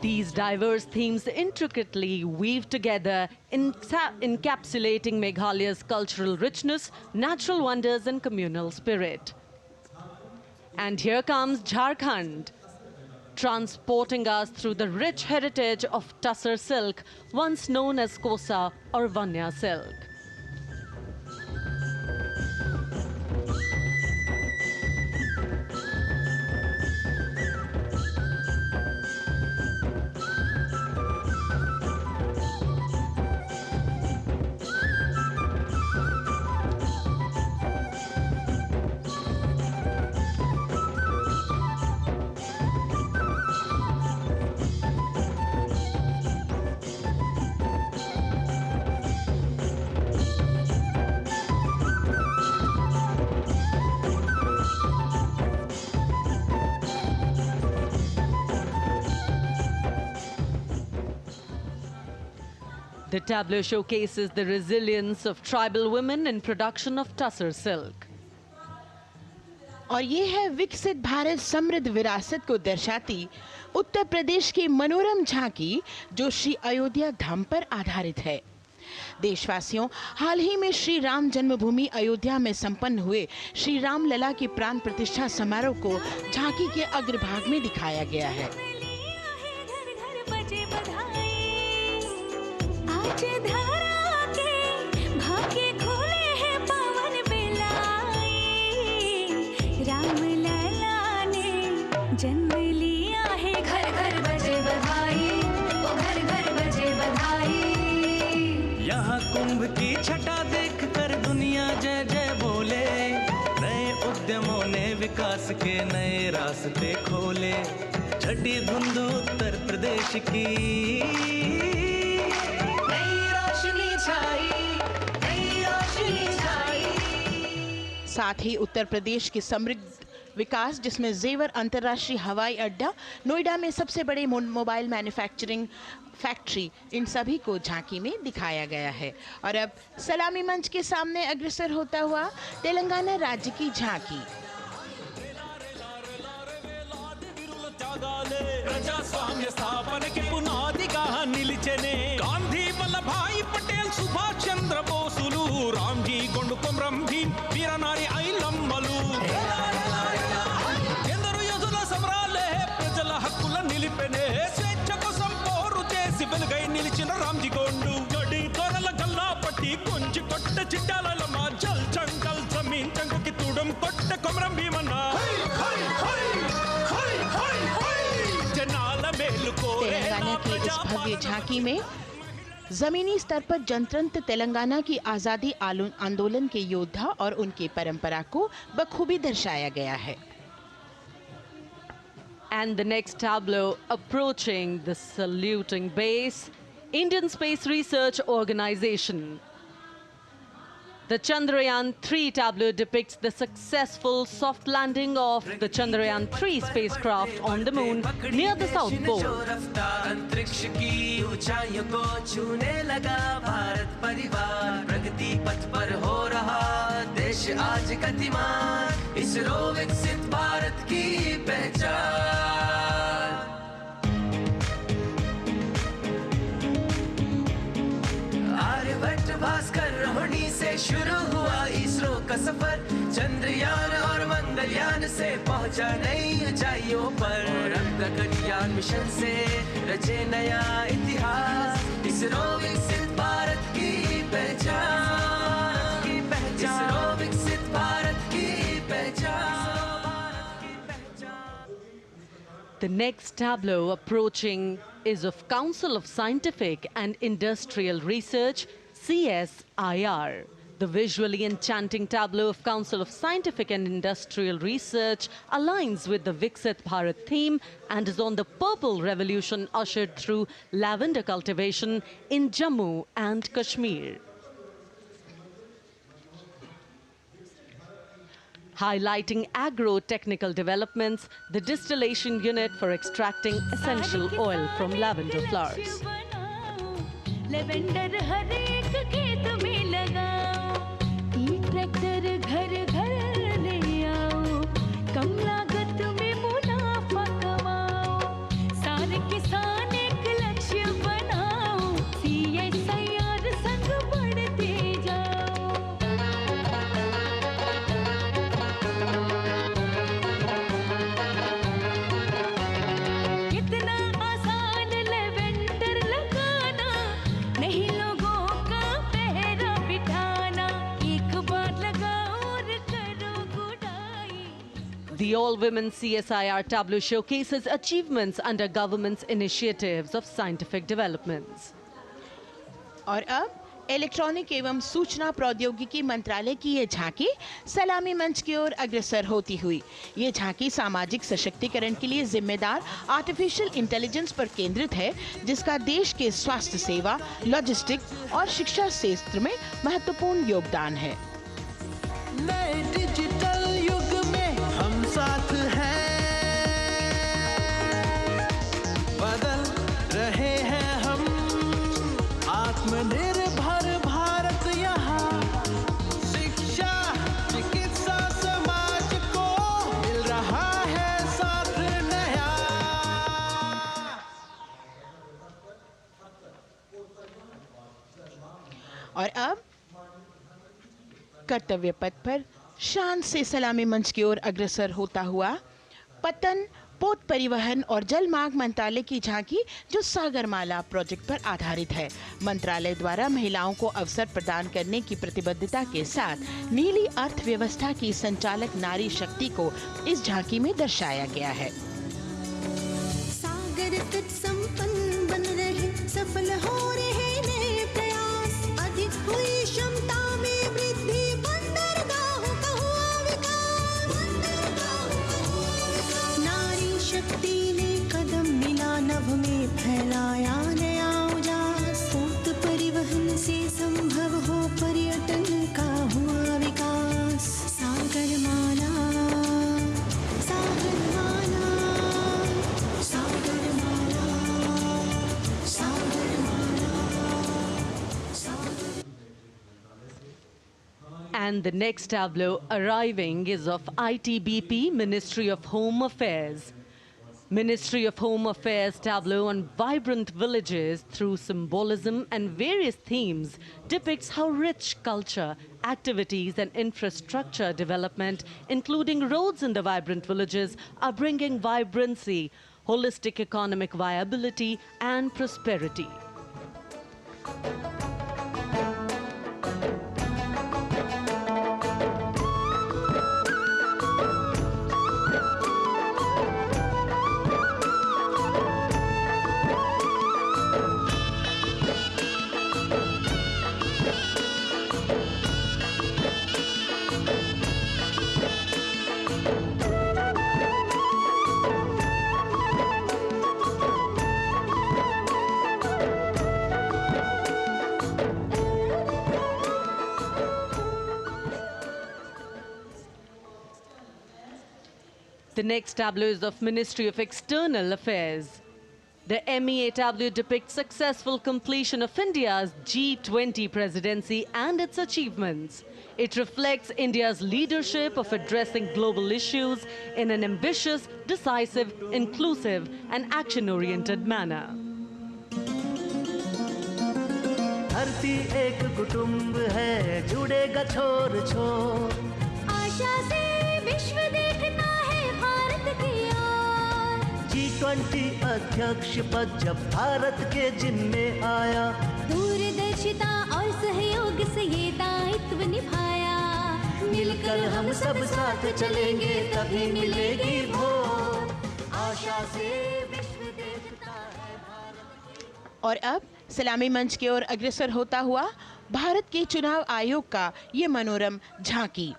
These diverse themes intricately weave together, encapsulating Meghalaya's cultural richness, natural wonders and communal spirit. And here comes Jharkhand. transporting us through the rich heritage of Tussar silk, once known as Kosa or Vanya silk. The tableau showcases the resilience of tribal women in production of Tussar silk. और ये है विकसित भारत समृद्ध विरासत को दर्शाती उत्तर प्रदेश की मनोरम झांकी, जो श्री अयोध्या धाम पर आधारित है। देशवासियों, हाल ही में श्री राम जन्मभूमि अयोध्या में संपन्न हुए श्री राम लला की प्राण प्रतिष्ठा समारोह को झांकी के अग्रभाग में दिखाया गया है। राम लला ने जन्म लिया है, घर घर बजे बधाई, ओ घर घर बजे बधाई। यहाँ कुंभ की छटा देख कर दुनिया जय जय बोले, नए उद्यमों ने विकास के नए रास्ते खोले। छठी धुंध उत्तर प्रदेश की नई रोशनी छाई, नई रोशनी छाई। साथ ही उत्तर प्रदेश की समृद्ध विकास, जिसमें जेवर अंतर्राष्ट्रीय हवाई अड्डा, नोएडा में सबसे बड़े मोबाइल मैन्युफैक्चरिंग फैक्ट्री, इन सभी को झांकी में दिखाया गया है। और अब सलामी मंच के सामने अग्रसर होता हुआ तेलंगाना राज्य की झांकी। ప్రజాస్వామ్య స్థాపనకి పునాదిగా నిలిచెనే గాంధీ వల్లభాయ్ పటేల్, సుభాష్ చంద్ర బోసులు, రామ్జీ గొండు కొమరం భీం, వీరనారి ఐలమ్మలు, ఎందరో యోధుల సమరాలే ప్రజల హక్కుల నిలిపెనే, స్వేచ్ఛ కోసం పోరు చేసి వెలుగై నిలిచిన రామ్జీ గొండు, గడి తొరల గల్లా పట్టి కొంచి కొట్ట చిట్టాలమ్మ, జల్ చంకల్ జమీన్ చంకుకి తుడం కొట్ట కొమరం భీమన్న। तेलंगाना की इस भव्य झांकी में जमीनी स्तर पर जनतंत्र तेलंगाना की आजादी आंदोलन के योद्धा और उनकी परंपरा को बखूबी दर्शाया गया है। And the next tableau approaching the saluting base, Indian Space Research Organization. The Chandrayaan-3 tableau depicts the successful soft landing of the Chandrayaan-3 spacecraft on the moon near the South Pole. अंतरिक्ष की ऊंचाइयों को छूने लगा भारत परिवार, प्रगति पथ पर हो रहा देश आज गतिमान, इसरो विकसित भारत की पहचान। आर्यभट्ट भास्कर रोहिणी से शुरू हुआ इसरो का सफर, चंद्रयान और मंगलयान से पहुंचा नई ऊंचाइयों पर, और अब गगनयान मिशन से रचे नया इतिहास, इसरो विकसित भारत की पहचान, इसरो विकसित भारत की पहचान। The next tableau approaching is of Council of Scientific and Industrial Research, CSIR. The visually enchanting tableau of Council of Scientific and Industrial Research aligns with the Viksit Bharat theme and is on the purple revolution ushered through lavender cultivation in Jammu and Kashmir. Highlighting agro-technical developments, the distillation unit for extracting essential oil from lavender flowers. Lavender हर एक खेत में लगाओ, ई ट्रैक्टर घर घर ले आओ, कम लागत में मुनाफा कमाओ, सारे किसान एक लक्ष्य बनाओ, CSIR संग बढ़ते जाओ। The all-women CSIR tableau showcases achievements under government's initiatives of scientific developments. और अब इलेक्ट्रॉनिक एवं सूचना प्रौद्योगिकी मंत्रालय की ये झांकी सलामी मंच की ओर अग्रसर होती हुई। ये झांकी सामाजिक सशक्तिकरण के लिए जिम्मेदार आर्टिफिशियल इंटेलिजेंस पर केंद्रित है, जिसका देश के स्वास्थ्य सेवा, लॉजिस्टिक और शिक्षा क्षेत्र में महत्वपूर्ण योगदान है। नए डिजिटल युग में हम साथ हैं, बदल रहे हैं हम, आत्मनिर्भर भारत यहाँ, शिक्षा चिकित्सा समाज को मिल रहा है साथ नया। और अब कर्तव्य पथ पर शान से सलामी मंच की ओर अग्रसर होता हुआ पतन, पोत परिवहन और जल मार्ग मंत्रालय की झांकी, जो सागरमाला प्रोजेक्ट पर आधारित है। मंत्रालय द्वारा महिलाओं को अवसर प्रदान करने की प्रतिबद्धता के साथ नीली अर्थव्यवस्था की संचालक नारी शक्ति को इस झांकी में दर्शाया गया है। सागर तट संपन्न बन रहे, सफल हो रहे नए प्रयास, अधिक हुई क्षमता में वृद्धि, बंदरगाहों का हुआ विकास, नारी शक्ति ने कदम मिला नभ में, फैलाया नया उजास, पोत परिवहन से संभव हो पर्यटन का हुआ विकास। सागरमाला, सागरमाला, सागरमाला, सागरमाला, सागर। And the next tableau arriving is of ITBP, Ministry of Home Affairs. Ministry of Home Affairs tableau on vibrant villages through symbolism and various themes depicts how rich culture, activities and infrastructure development, including roads in the vibrant villages, are bringing vibrancy, holistic economic viability and prosperity. The next tableau is of Ministry of External Affairs. The MEA tableau depicts successful completion of India's G20 presidency and its achievements. It reflects India's leadership of addressing global issues in an ambitious, decisive, inclusive and action-oriented manner. धरती एक कुटुंब है, जुड़ेगा छोर छोर, आशा से विश्व देखता है भारत की ओर। G20 अध्यक्ष पद जब भारत के जिम्मे आया, दूरदर्शिता और सहयोग से ये दायित्व निभाया, मिलकर हम सब साथ चलेंगे तभी मिलेगी भोर, आशा से विश्व देखता है भारत। और अब सलामी मंच की ओर अग्रसर होता हुआ भारत के चुनाव आयोग का ये मनोरम झांकी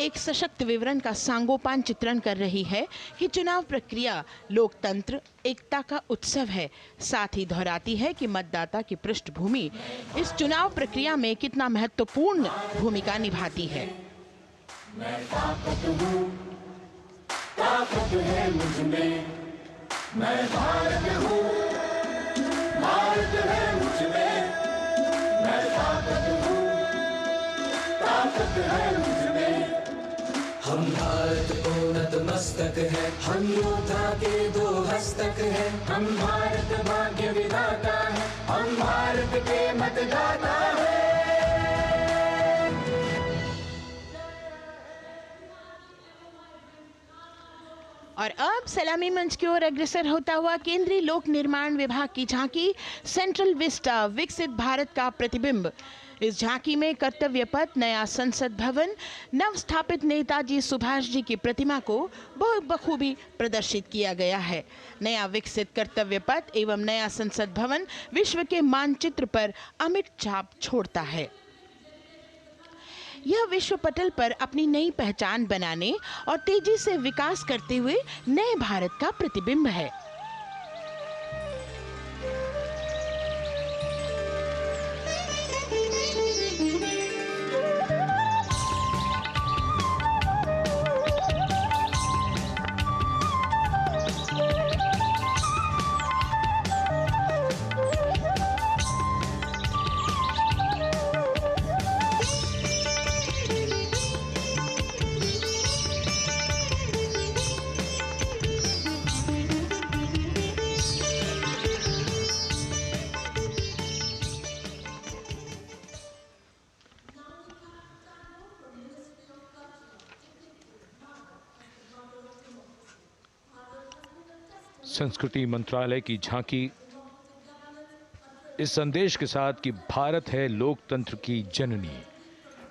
एक सशक्त विवरण का सांगोपान चित्रण कर रही है कि चुनाव प्रक्रिया लोकतंत्र, एकता का उत्सव है। साथ ही दोहराती है कि मतदाता की पृष्ठभूमि इस चुनाव प्रक्रिया में कितना महत्वपूर्ण भूमिका निभाती है। मैं ताकत है मुझ में, मैं भारत हूँ, भारत है मुझ में, मैं ताकत हूँ, ताकत है मुझ में। हम भारत को नतमस्तक है, हम योद्धा के दो हस्तक है, हम भारत भाग्य विधाता है, हम भारत के मतदाता है। और अब सलामी मंच की ओर अग्रसर होता हुआ केंद्रीय लोक निर्माण विभाग की झांकी सेंट्रल विस्टा विकसित भारत का प्रतिबिंब। इस झांकी में कर्तव्य पथ, नया संसद भवन, नव स्थापित नेताजी सुभाष जी की प्रतिमा को बहुत बखूबी प्रदर्शित किया गया है। नया विकसित कर्तव्य पथ एवं नया संसद भवन विश्व के मानचित्र पर अमिट छाप छोड़ता है। यह विश्व पटल पर अपनी नई पहचान बनाने और तेजी से विकास करते हुए नए भारत का प्रतिबिंब है। संस्कृति मंत्रालय की झांकी इस संदेश के साथ कि भारत है लोकतंत्र की जननी।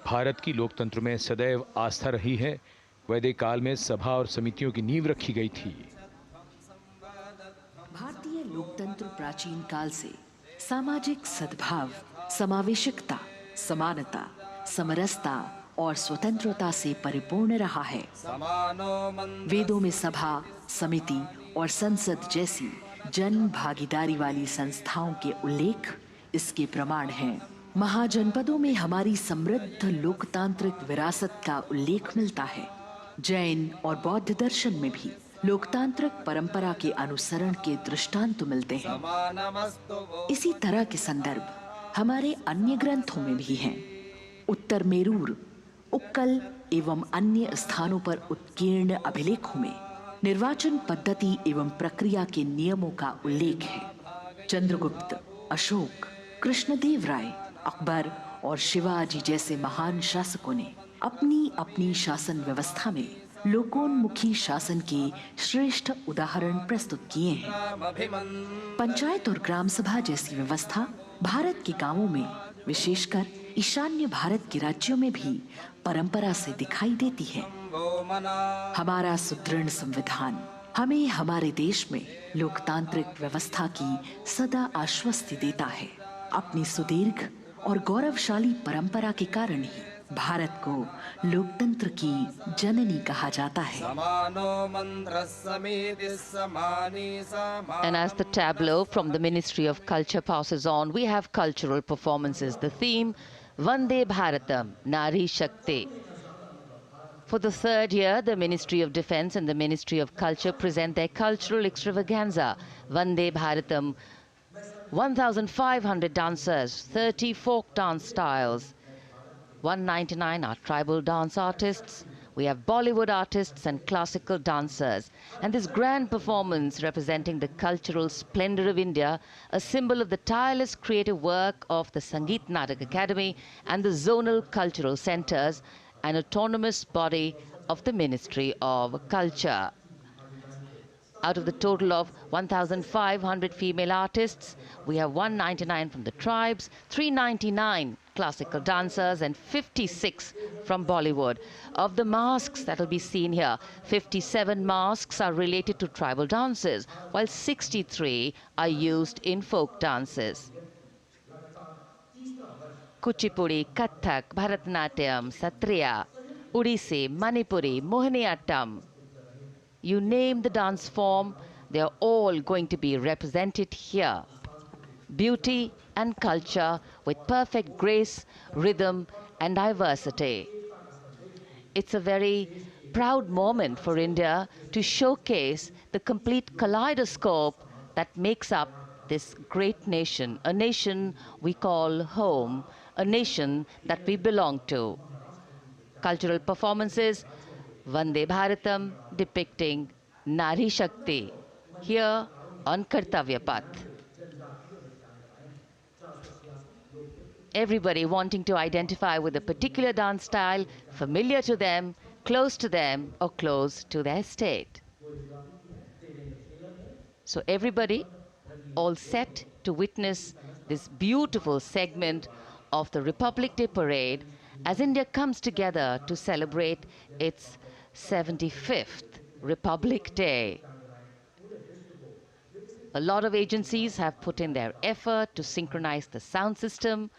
भारत की लोकतंत्र में सदैव आस्था रही है। वैदिक काल में सभा और समितियों की नींव रखी गई थी। भारतीय लोकतंत्र प्राचीन काल से सामाजिक सद्भाव, समावेशकता, समानता, समरसता और स्वतंत्रता से परिपूर्ण रहा है। वेदों में सभा, समिति और संसद जैसी जन भागीदारी वाली संस्थाओं के उल्लेख इसके प्रमाण हैं। महाजनपदों में हमारी समृद्ध लोकतांत्रिक विरासत का उल्लेख मिलता है। जैन और बौद्ध दर्शन में भी लोकतांत्रिक परंपरा के अनुसरण के दृष्टांत मिलते हैं। इसी तरह के संदर्भ हमारे अन्य ग्रंथों में भी हैं। उत्तर मेरूर, उक्कल एवं अन्य स्थानों पर उत्कीर्ण अभिलेखों में निर्वाचन पद्धति एवं प्रक्रिया के नियमों का उल्लेख है। चंद्रगुप्त, अशोक, कृष्णदेव राय, अकबर और शिवाजी जैसे महान शासकों ने अपनी अपनी शासन व्यवस्था में लोकोन्मुखी शासन के श्रेष्ठ उदाहरण प्रस्तुत किए हैं। पंचायत और ग्राम सभा जैसी व्यवस्था भारत के गांवों में, विशेषकर ईशान्य भारत के राज्यों में भी परंपरा से दिखाई देती है। हमारा सुदृढ़ संविधान हमें हमारे देश में लोकतांत्रिक व्यवस्था की सदा आश्वस्ति देता है। अपनी सुदीर्घ और गौरवशाली परंपरा के कारण ही भारत को लोकतंत्र की जननी कहा जाता है। And as the tableau from the Ministry of Culture passes on, we have cultural performances. The theme, Vande Bharatam, Nari Shakti. For the third year, the Ministry of Defence and the Ministry of Culture present their cultural extravaganza, Vande Bharatam. 1,500 dancers, 30 folk dance styles. 199 are tribal dance artists. We have Bollywood artists and classical dancers. And this grand performance representing the cultural splendor of India, a symbol of the tireless creative work of the Sangeet Natak Academy and the zonal cultural centers, an autonomous body of the Ministry of Culture. Out of the total of 1,500 female artists, we have 199 from the tribes, 399 classical dancers and 56 from Bollywood. Of the masks that will be seen here, 57 masks are related to tribal dances, while 63 are used in folk dances. Kuchipudi, Kathak, Bharatanatyam, Satriya, Odissi, Manipuri, Mohiniyattam. You name the dance form, they are all going to be represented here. Beauty and culture with perfect grace, rhythm and diversity. It's a very proud moment for India to showcase the complete kaleidoscope that makes up this great nation, a nation we call home, a nation that we belong to. Cultural performances, Vande Bharatam depicting Nari Shakti here on Kartavya Path. Everybody wanting to identify with a particular dance style, familiar to them, close to them, or close to their state. So everybody all set to witness this beautiful segment of the Republic Day Parade as India comes together to celebrate its 75th Republic Day. A lot of agencies have put in their effort to synchronize the sound system.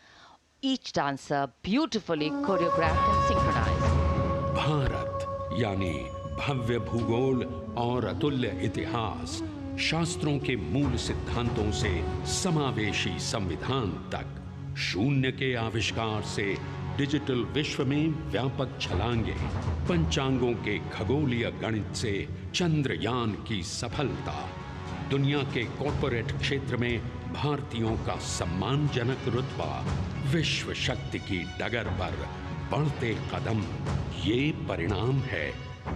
Each dancer beautifully choreographed and synchronized. Bharat यानी भव्य भूगोल और अतुल्य इतिहास, शास्त्रों के मूल सिद्धांतों से समावेशी संविधान तक, शून्य के आविष्कार से डिजिटल विश्व में व्यापक छलांगे, पंचांगों के खगोलीय गणित से चंद्रयान की सफलता, दुनिया के कॉर्पोरेट क्षेत्र में भारतीयों का सम्मानजनक रुतबा, विश्व शक्ति की डगर पर बढ़ते कदम, ये परिणाम है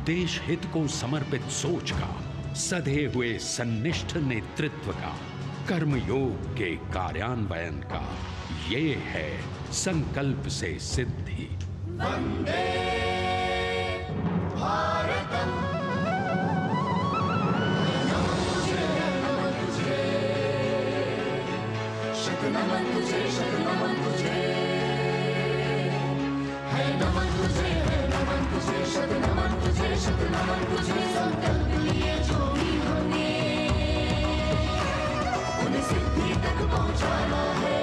देश हित को समर्पित सोच का, सधे हुए सन्निष्ठ नेतृत्व का, कर्मयोग के कार्यान्वयन का। ये है संकल्प से सिद्धि। वंदे भारतम। नमन तुझे, नमन तुझे, है नमन तुझे, है नमन तुझे, शत नमन तुझे, शत नमन तुझे। संकल्प लिए जो भी हमने उन्हें सिद्धि तक पहुंचाना है।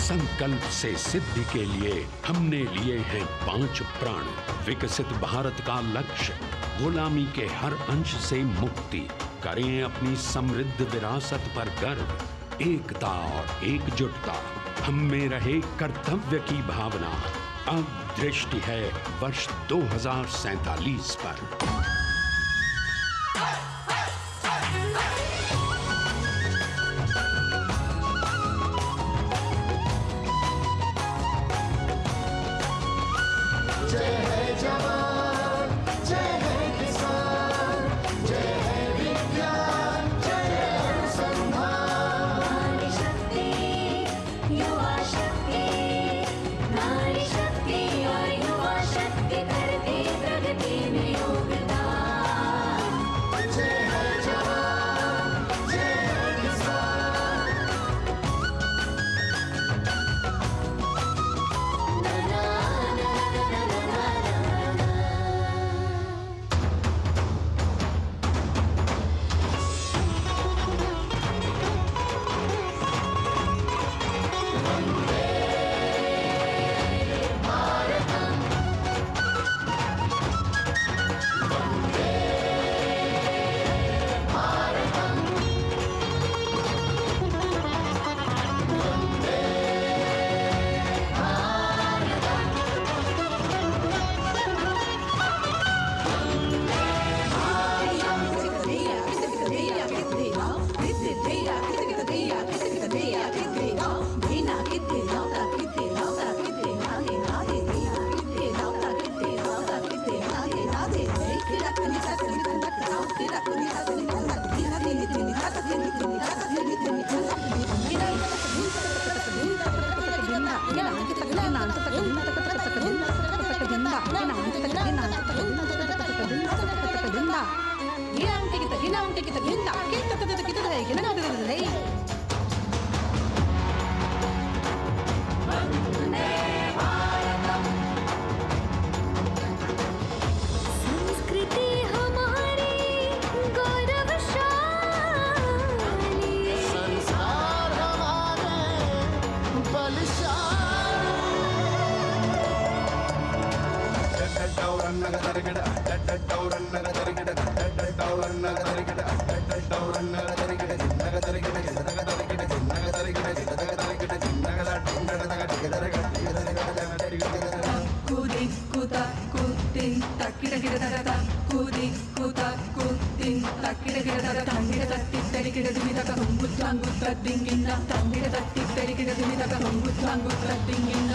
संकल्प से सिद्धि के लिए हमने लिए हैं 5 प्राण। विकसित भारत का लक्ष्य, गुलामी के हर अंश से मुक्ति। करें अपनी समृद्ध विरासत पर गर्व। एकता और एकजुटता, हम में रहे कर्तव्य की भावना। अब दृष्टि है वर्ष 2047 पर।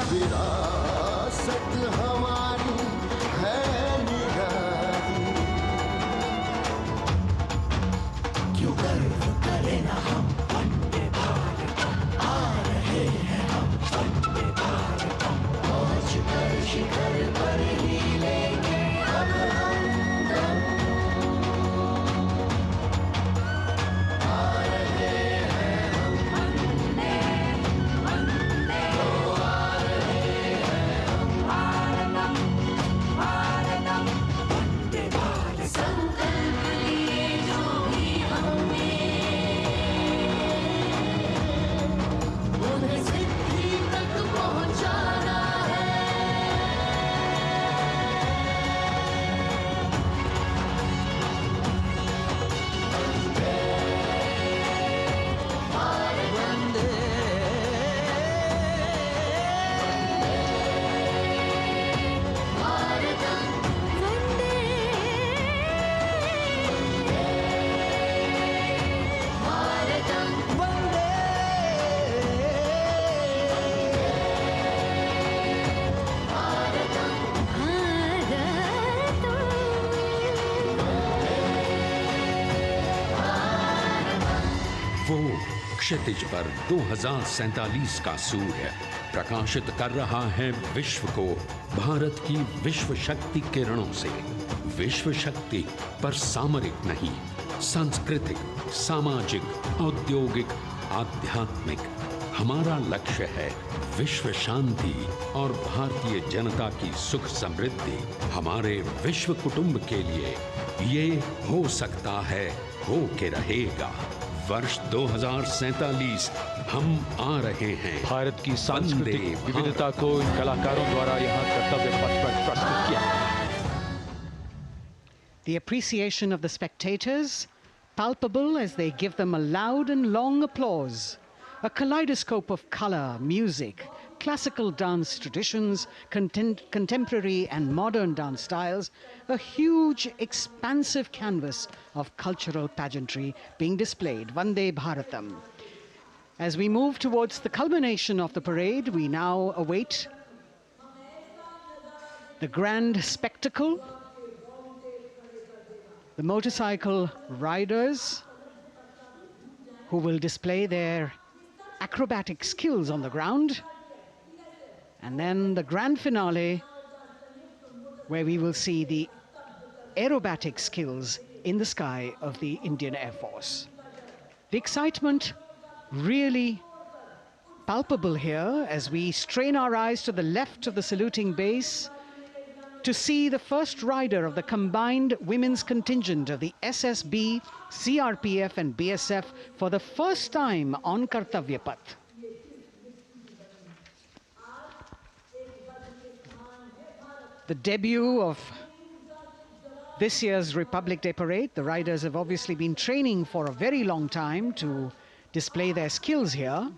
विरासत हमारी है निराली, क्यों गर्व करें ना हम वंदे भारतम, आ रहे हैं हम वंदे भारतम, पहुंच कर शिखर पर ही लेंगे अब हम दम, आ रहे हैं हम वंदे वंदे, आ रहे हैं हम भारतम भारतम वंदे भारत। संकल्प लिए जो भी हमने उन्हें सिद्धि तक पहुंचाना है। वंदे भारतम वंदे भारतम वंदे भारतम वो क्षितिज पर 2047 का सूर्य प्रकाशित कर रहा है विश्व को भारत की विश्व शक्ति किरणों से। विश्व शक्ति पर सामरिक नहीं, सांस्कृतिक, सामाजिक, औद्योगिक, आध्यात्मिक। हमारा लक्ष्य है विश्व शांति और भारतीय जनता की सुख समृद्धि। हमारे विश्व कुटुंब के लिए ये हो सकता है, हो के रहेगा। वर्ष 2047 हम आ रहे हैं। भारत की सांस्कृतिक विविधता को इन कलाकारों द्वारा यहाँ कर्तव्य पथ पर प्रस्तुत किया। The appreciation of the spectators palpable as they give them a loud and long applause. A kaleidoscope of color, music, classical dance traditions, contemporary and modern dance styles, a huge, expansive canvas of cultural pageantry being displayed, Vande Bharatam. As we move towards the culmination of the parade, we now await the grand spectacle. The motorcycle riders who will display their acrobatic skills on the ground, and then the grand finale where we will see the aerobatic skills in the sky of the Indian Air Force. The excitement really palpable here as we strain our eyes to the left of the saluting base to see the first rider of the combined women's contingent of the SSB, CRPF and BSF for the first time on Kartavya Path. The debut of this year's Republic Day Parade. The riders have obviously been training for a very long time to display their skills here.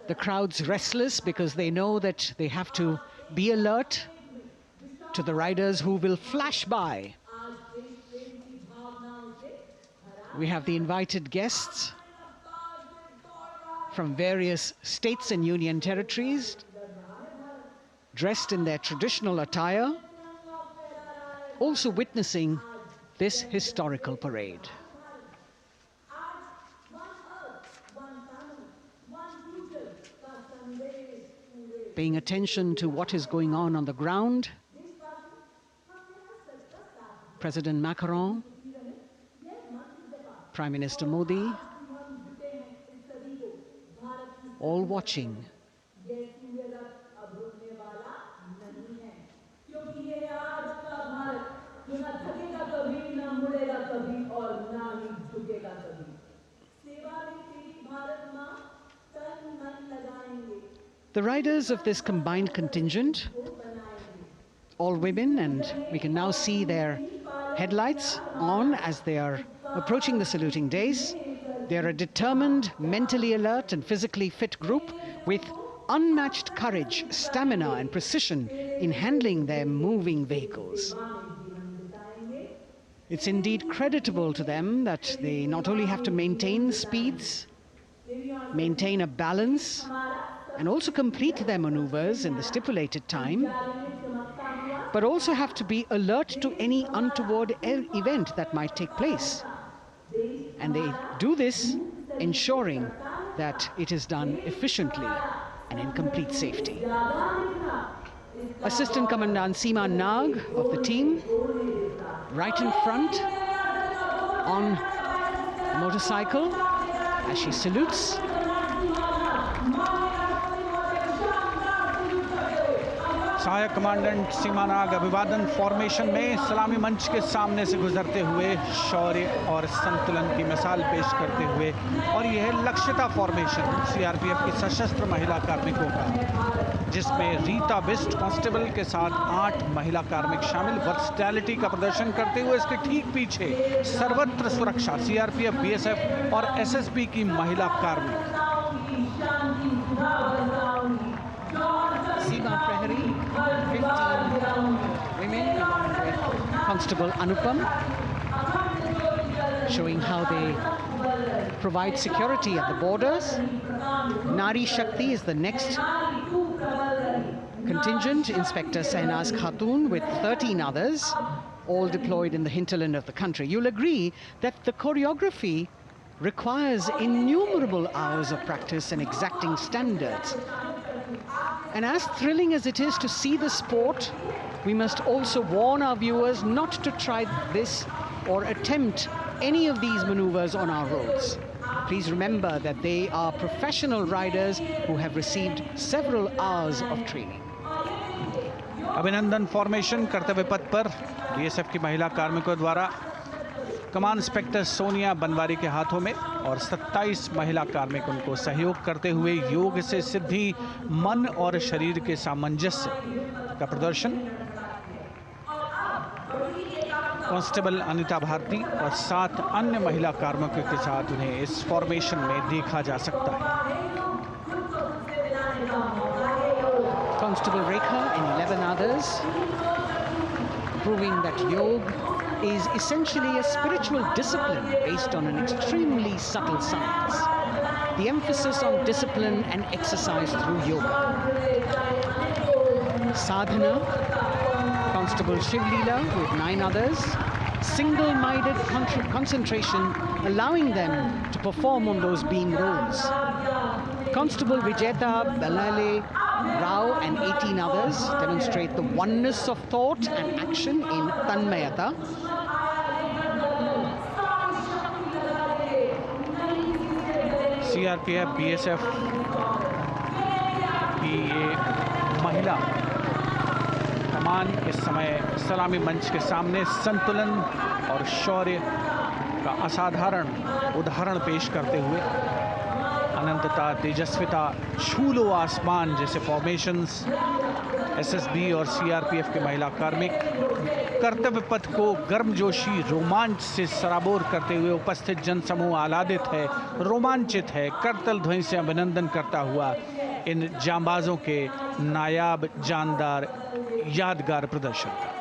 The crowd's restless because they know that they have to be alert to the riders who will flash by. We have the invited guests from various states and union territories, dressed in their traditional attire, also witnessing this historical parade. Paying attention to what is going on the ground, President Macron, Prime Minister Modi, all watching. The riders of this combined contingent, all women, and we can now see their headlights on as they are approaching the saluting days. They are a determined, mentally alert and physically fit group with unmatched courage, stamina and precision in handling their moving vehicles. It's indeed creditable to them that they not only have to maintain speeds, maintain a balance, and also complete their maneuvers in the stipulated time, but also have to be alert to any untoward event that might take place. And they do this ensuring that it is done efficiently and in complete safety. Assistant Commandant Seema Nag of the team, right in front on a motorcycle as she salutes. सहायक कमांडेंट सीमा नाग अभिवादन फॉर्मेशन में सलामी मंच के सामने से गुजरते हुए शौर्य और संतुलन की मिसाल पेश करते हुए, और यह लक्ष्यता फॉर्मेशन सीआरपीएफ की सशस्त्र महिला कार्मिकों का, जिसमें रीता बिस्ट कांस्टेबल के साथ 8 महिला कार्मिक शामिल, वर्सटैलिटी का प्रदर्शन करते हुए इसके ठीक पीछे सर्वत्र सुरक्षा सीआरपीएफ, बीएसएफ और एसएसबी की महिला कार्मिक। Seema Prahari, 15 women along with Constable Anupam, showing how they provide security at the borders. Nari Shakti is the next contingent, Inspector Sahnaz Khatun with 13 others, all deployed in the hinterland of the country. You'll agree that the choreography requires innumerable hours of practice and exacting standards. And as thrilling as it is to see the sport, we must also warn our viewers not to try this or attempt any of these maneuvers on our roads. Please remember that they are professional riders who have received several hours of training. अभिनंदन फॉर्मेशन कर्तव्य पथ पर बीएसएफ की महिला कार्मिकों द्वारा कमान इंस्पेक्टर सोनिया बनवारी के हाथों में और 27 महिला कार्मिक उनको सहयोग करते हुए योग से सिद्धि, मन और शरीर के सामंजस्य का प्रदर्शन। कांस्टेबल अनिता भारती और 7 अन्य महिला कार्मिकों के साथ उन्हें इस फॉर्मेशन में देखा जा सकता है। Constable Rekha and 11 others, proving that yoga is essentially a spiritual discipline based on an extremely subtle science. The emphasis on discipline and exercise through yoga. Sadhana, Constable Shivleela with 9 others, single-minded concentration, allowing them to perform on those beam roles. Constable Vijeta Balale Rao and 18 others demonstrate the oneness of thought and action in Tanmayata. CRPF, BSF की ये महिला कमान इस समय सलामी मंच के सामने संतुलन और शौर्य का असाधारण उदाहरण पेश करते हुए अनंतता, तेजस्विता, छू लो आसमान जैसे फॉर्मेशंस एसएसबी और सीआरपीएफ के महिला कार्मिक कर्तव्य पथ को गर्मजोशी रोमांच से सराबोर करते हुए उपस्थित जनसमूह आह्लादित है, रोमांचित है, करतल ध्वनि से अभिनंदन करता हुआ इन जांबाजों के नायाब, जानदार, यादगार प्रदर्शन का।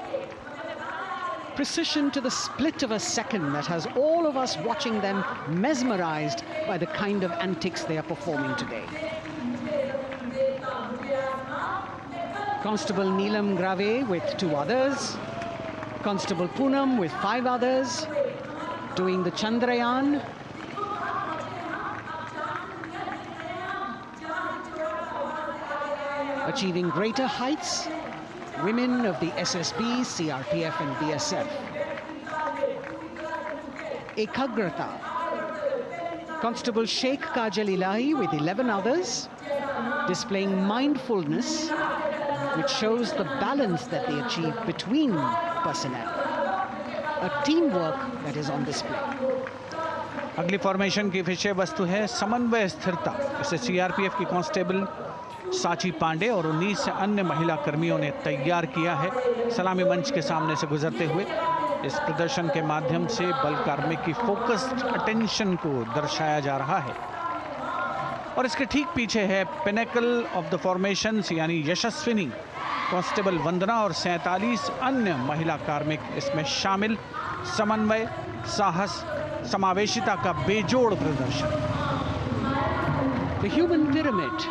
Precision to the split of a second that has all of us watching them mesmerized by the kind of antics they are performing today. Constable Neelam Grave with 2 others, Constable Poonam with 5 others, doing the Chandrayaan. Achieving greater heights, women of the SSB, CRPF and BSF. Ekagrata. Constable Sheikh Kajal Ilahi with 11 others, displaying mindfulness, which shows the balance that they achieve between personnel. A teamwork that is on display. अगली फॉर्मेशन की विषय वस्तु है समन्वय स्थिरता। इसे सीआरपीएफ की कांस्टेबल साची पांडे और 19 अन्य महिला कर्मियों ने तैयार किया है। सलामी मंच के सामने से गुजरते हुए इस प्रदर्शन के माध्यम से बल कार्मिक की फोकस्ड अटेंशन को दर्शाया जा रहा है और इसके ठीक पीछे है पिनेकल ऑफ द फॉर्मेशंस यानी यशस्विनी कांस्टेबल वंदना और 47 अन्य महिला कार्मिक इसमें शामिल। समन्वय, साहस, समावेशिता का बेजोड़ प्रदर्शन। The human pyramid,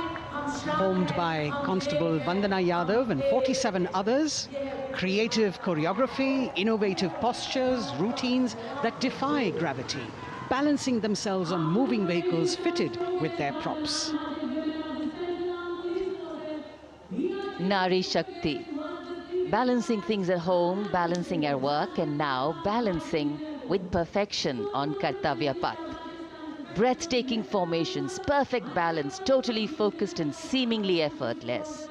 formed by Constable Vandana Yadav and 47 others, creative choreography, innovative postures, routines that defy gravity, balancing themselves on moving vehicles fitted with their props. Nari Shakti, balancing things at home, balancing at work, and now balancing with perfection on Kartavya Path. Breathtaking formations, perfect balance, totally focused and seemingly effortless.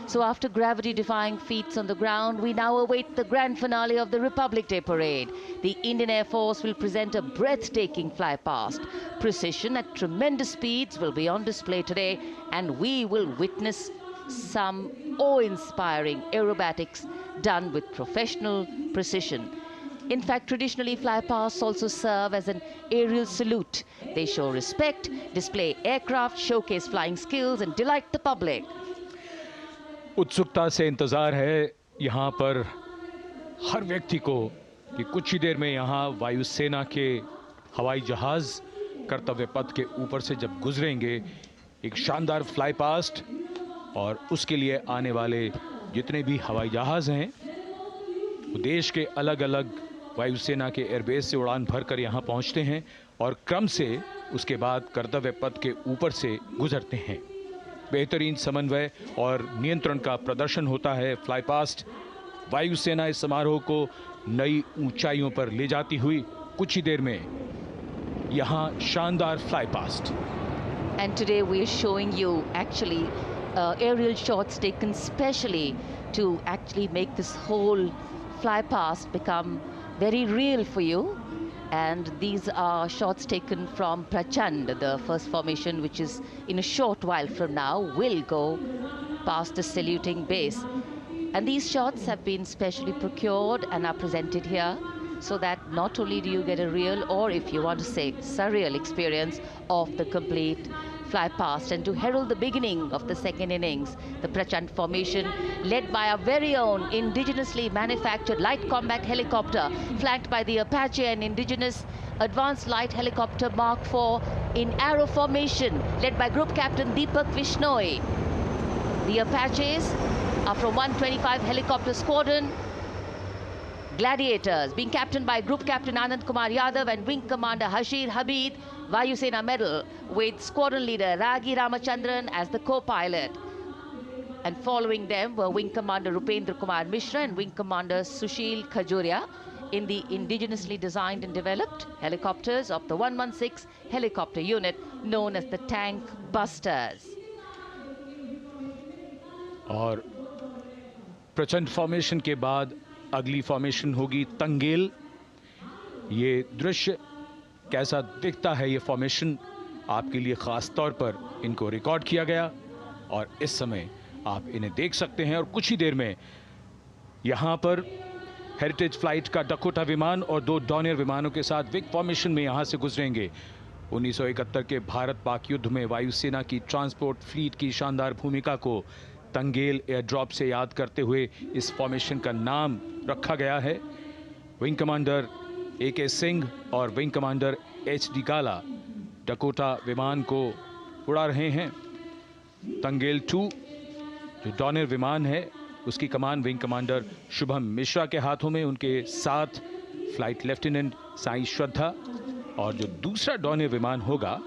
So after gravity-defying feats on the ground, we now await the grand finale of the Republic Day Parade. The Indian Air Force will present a breathtaking fly-past. Precision at tremendous speeds will be on display today, and we will witness some awe-inspiring aerobatics done with professional precision. In fact, traditionally, flypasts also serve as an aerial salute. They show respect, display aircraft, showcase flying skills, and delight the public. उत्सुकता से इंतजार है यहाँ पर हर व्यक्ति को कि कुछ ही देर में यहाँ वायुसेना के हवाई जहाज कर्तव्य पथ के ऊपर से जब गुजरेंगे, एक शानदार फ्लाई पास्ट, और उसके लिए आने वाले जितने भी हवाई जहाज हैं वो देश के अलग अलग वायुसेना के एयरबेस से उड़ान भरकर यहाँ पहुँचते हैं और क्रम से उसके बाद कर्तव्य पथ के ऊपर से गुजरते हैं। बेहतरीन समन्वय और नियंत्रण का प्रदर्शन होता है। फ्लाई पास्ट वायुसेना इस समारोह को नई ऊंचाइयों पर ले जाती हुई कुछ ही देर में यहाँ शानदार fly past. And today we are showing you actually aerial shots taken specially to actually make this whole fly past become very real for you. And these are shots taken from Prachand, the first formation, which is in a short while from now will go past the saluting base. And these shots have been specially procured and are presented here so that not only do you get a real, or if you want to say surreal, experience of the complete fly past, and to herald the beginning of the second innings, the Prachand formation led by our very own indigenously manufactured light combat helicopter, flanked by the Apache and indigenous advanced light helicopter Mark IV in arrow formation, led by Group Captain Deepak Vishnoi. The Apaches are from 125 Helicopter Squadron. Gladiators, being captained by Group Captain Anand Kumar Yadav and Wing Commander Hashir Habib, Vayu Sena Medal, with Squadron Leader Ragi Ramachandran as the co-pilot. And following them were Wing Commander Rupendra Kumar Mishra and Wing Commander Sushil Khajuria in the indigenously designed and developed helicopters of the 116 helicopter unit known as the Tank Busters. और प्रचंड फॉर्मेशन के बाद अगली फॉर्मेशन होगी तंगेल। ये दृश्य कैसा दिखता है, ये फॉर्मेशन आपके लिए खास तौर पर इनको रिकॉर्ड किया गया और इस समय आप इन्हें देख सकते हैं। और कुछ ही देर में यहां पर हेरिटेज फ्लाइट का डकोटा विमान और 2 डॉनियर विमानों के साथ विग फॉर्मेशन में यहां से गुजरेंगे। 1971 के भारत पाक युद्ध में वायुसेना की ट्रांसपोर्ट फ्लीट की शानदार भूमिका को तंगेल एयर ड्रॉप से याद करते हुए इस फॉर्मेशन का नाम रखा गया है। विंग कमांडर AK सिंह और विंग कमांडर HD काला डकोटा विमान को उड़ा रहे हैं। तंगेल 2 जो डॉनियर विमान है उसकी कमान विंग कमांडर शुभम मिश्रा के हाथों में, उनके साथ फ्लाइट लेफ्टिनेंट साई श्रद्धा, और जो दूसरा डॉनियर विमान होगा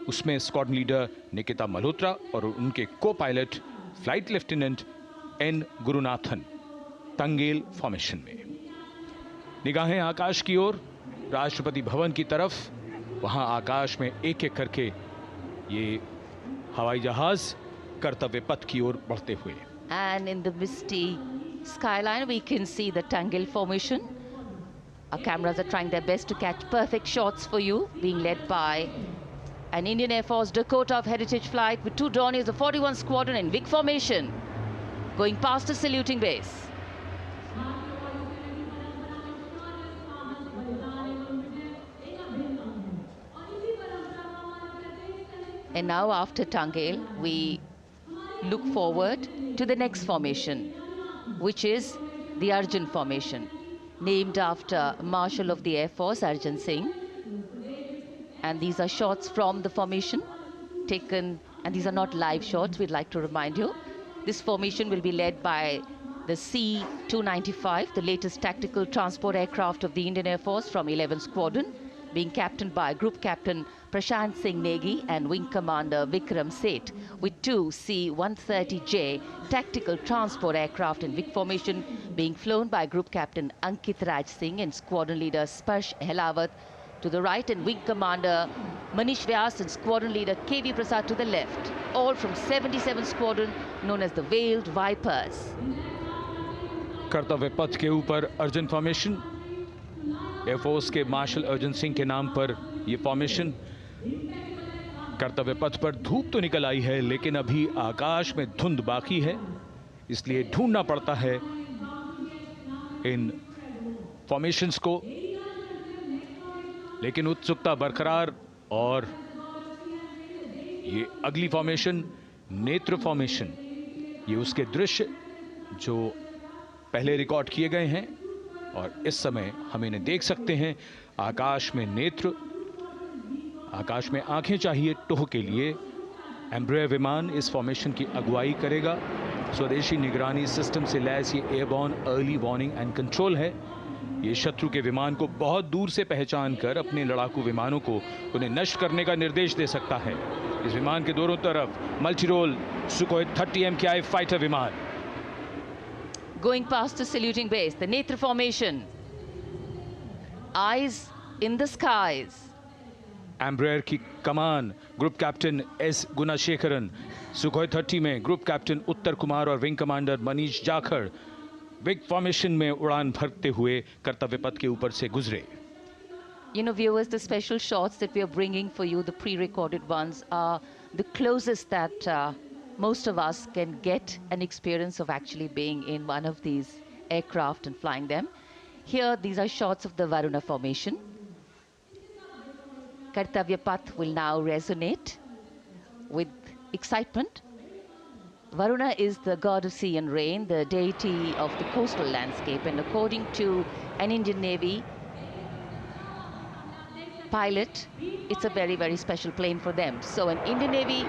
उसमें स्क्वाड्रन लीडर निकिता मल्होत्रा और उनके copilot flight lieutenant N Gurunathan. Tangail formation में निगाहें आकाश की ओर, राष्ट्रपति भवन की तरफ। वहां आकाश में एक एक करके ये हवाई जहाज कर्तव्य पथ की ओर बढ़ते हुए। And in the misty skyline we can see the Tangel formation. Our cameras are trying their best to catch perfect shots for you, being led by an Indian Air Force Dakota of Heritage Flight with 2 Dorniers of 41 Squadron in big formation, going past a saluting base. And now after Tangel, we look forward to the next formation, which is the Arjun formation, named after Marshal of the Air Force Arjun Singh. And these are shots from the formation taken, and these are not live shots, we'd like to remind you. This formation will be led by the C-295, the latest tactical transport aircraft of the Indian Air Force from 11 Squadron, being captained by Group Captain Prashant Singh Negi and Wing Commander Vikram Seth, with 2 C-130J tactical transport aircraft in big formation being flown by Group Captain Ankit Raj Singh and Squadron Leader Sparsh Helawat to the right, and Wing Commander Manish Vyas and Squadron Leader KV Prasad to the left, all from 77 Squadron known as the Veiled Vipers. कर्तव्य पथ के ऊपर अर्जुन फॉर्मेशन, एयरफोर्स के मार्शल अर्जुन सिंह के नाम पर यह फॉर्मेशन। कर्तव्य पथ पर धूप तो निकल आई है, लेकिन अभी आकाश में धुंध बाकी है, इसलिए ढूंढना पड़ता है इन फॉर्मेशंस को। लेकिन उत्सुकता बरकरार, और ये अगली फॉर्मेशन नेत्र फॉर्मेशन, ये उसके दृश्य जो पहले रिकॉर्ड किए गए हैं और इस समय हम इन्हें देख सकते हैं। आकाश में नेत्र, आकाश में आंखें चाहिए टोह के लिए। एम्ब्रेयर विमान इस फॉर्मेशन की अगुवाई करेगा। स्वदेशी निगरानी सिस्टम से लैस ये airborne early warning and control है। ये शत्रु के विमान को बहुत दूर से पहचान कर अपने लड़ाकू विमानों को उन्हें नष्ट करने का निर्देश दे सकता है। इस विमान के दोनों तरफ multi role Sukhoi 30 MKI fighter विमान। Going past the saluting base, the Netra formation, eyes in the skies. Embraer की कमान ग्रुप कैप्टन S गुणाशेखरन, सुखोई 30 में ग्रुप कैप्टन उत्तर कुमार और wing commander Manish Jakhar big formation में उड़ान भरते हुए कर्तव्य पथ के ऊपर से गुजरे। You know, viewers, the special shots that we are bringing for you, the pre-recorded ones, are the closest that most of us can get an experience of actually being in one of these aircraft and flying them. Here, these are shots of the Varuna formation. Kartavya Path will now resonate with excitement. Varuna is the god of sea and rain, the deity of the coastal landscape, and according to an Indian Navy pilot, it's a very, very special plane for them. So an Indian Navy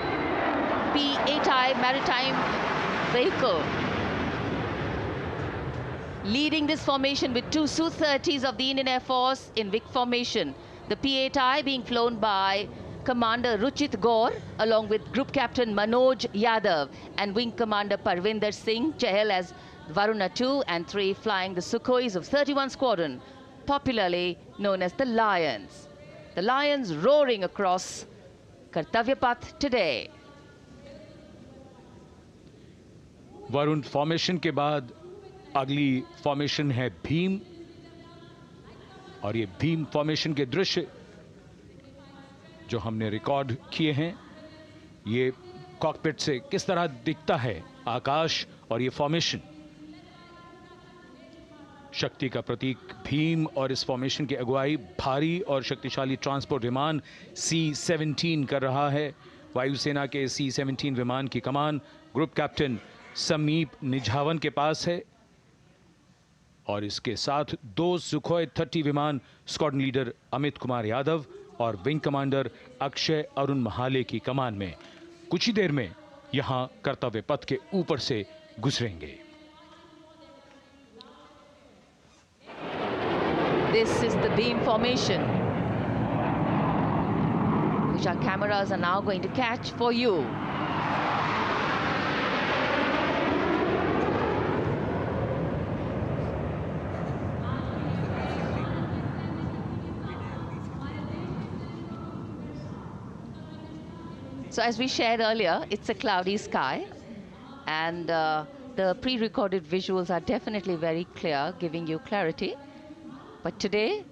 P-8I maritime vehicle leading this formation with two Su-30s of the Indian Air Force in Vic formation. The P-8I being flown by Commander Ruchit Gaur along with Group Captain Manoj Yadav and Wing Commander Parvinder Singh Chahal as Varuna 2 and 3 flying the Sukhois of 31 Squadron, popularly known as the Lions. The Lions roaring across Kartavya Path today. Varun formation के बाद अगली फॉर्मेशन है भीम, और ये भीम फॉर्मेशन के दृश्य जो हमने रिकॉर्ड किए हैं, ये कॉकपिट से किस तरह दिखता है आकाश और ये फॉर्मेशन, शक्ति का प्रतीक भीम, और इस फॉर्मेशन की अगुवाई भारी और शक्तिशाली ट्रांसपोर्ट विमान C-17 कर रहा है। वायुसेना के C-17 विमान की कमान ग्रुप कैप्टन समीप निझावन के पास है, और इसके साथ दो सुखोई 30 विमान स्क्वाड्रन लीडर अमित कुमार यादव और विंग कमांडर अक्षय अरुण महाले की कमान में कुछ ही देर में यहां कर्तव्य पथ के ऊपर से गुजरेंगे। This is the beam formation, which our cameras are now going to catch for you. So as we shared earlier, it's a cloudy sky, and the pre-recorded visuals are definitely very clear, giving you clarity. But today,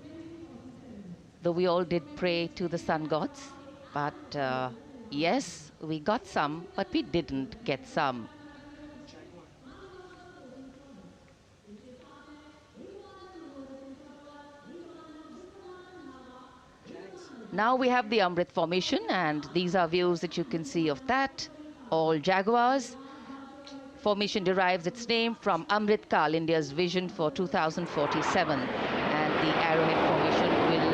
though we all did pray to the sun gods, but yes, we got some, but we didn't get some. Now we have the Amrit formation, and these are views that you can see of that. All Jaguars. Formation derives its name from Amrit Kal, India's vision for 2047. And the Arrowhead formation will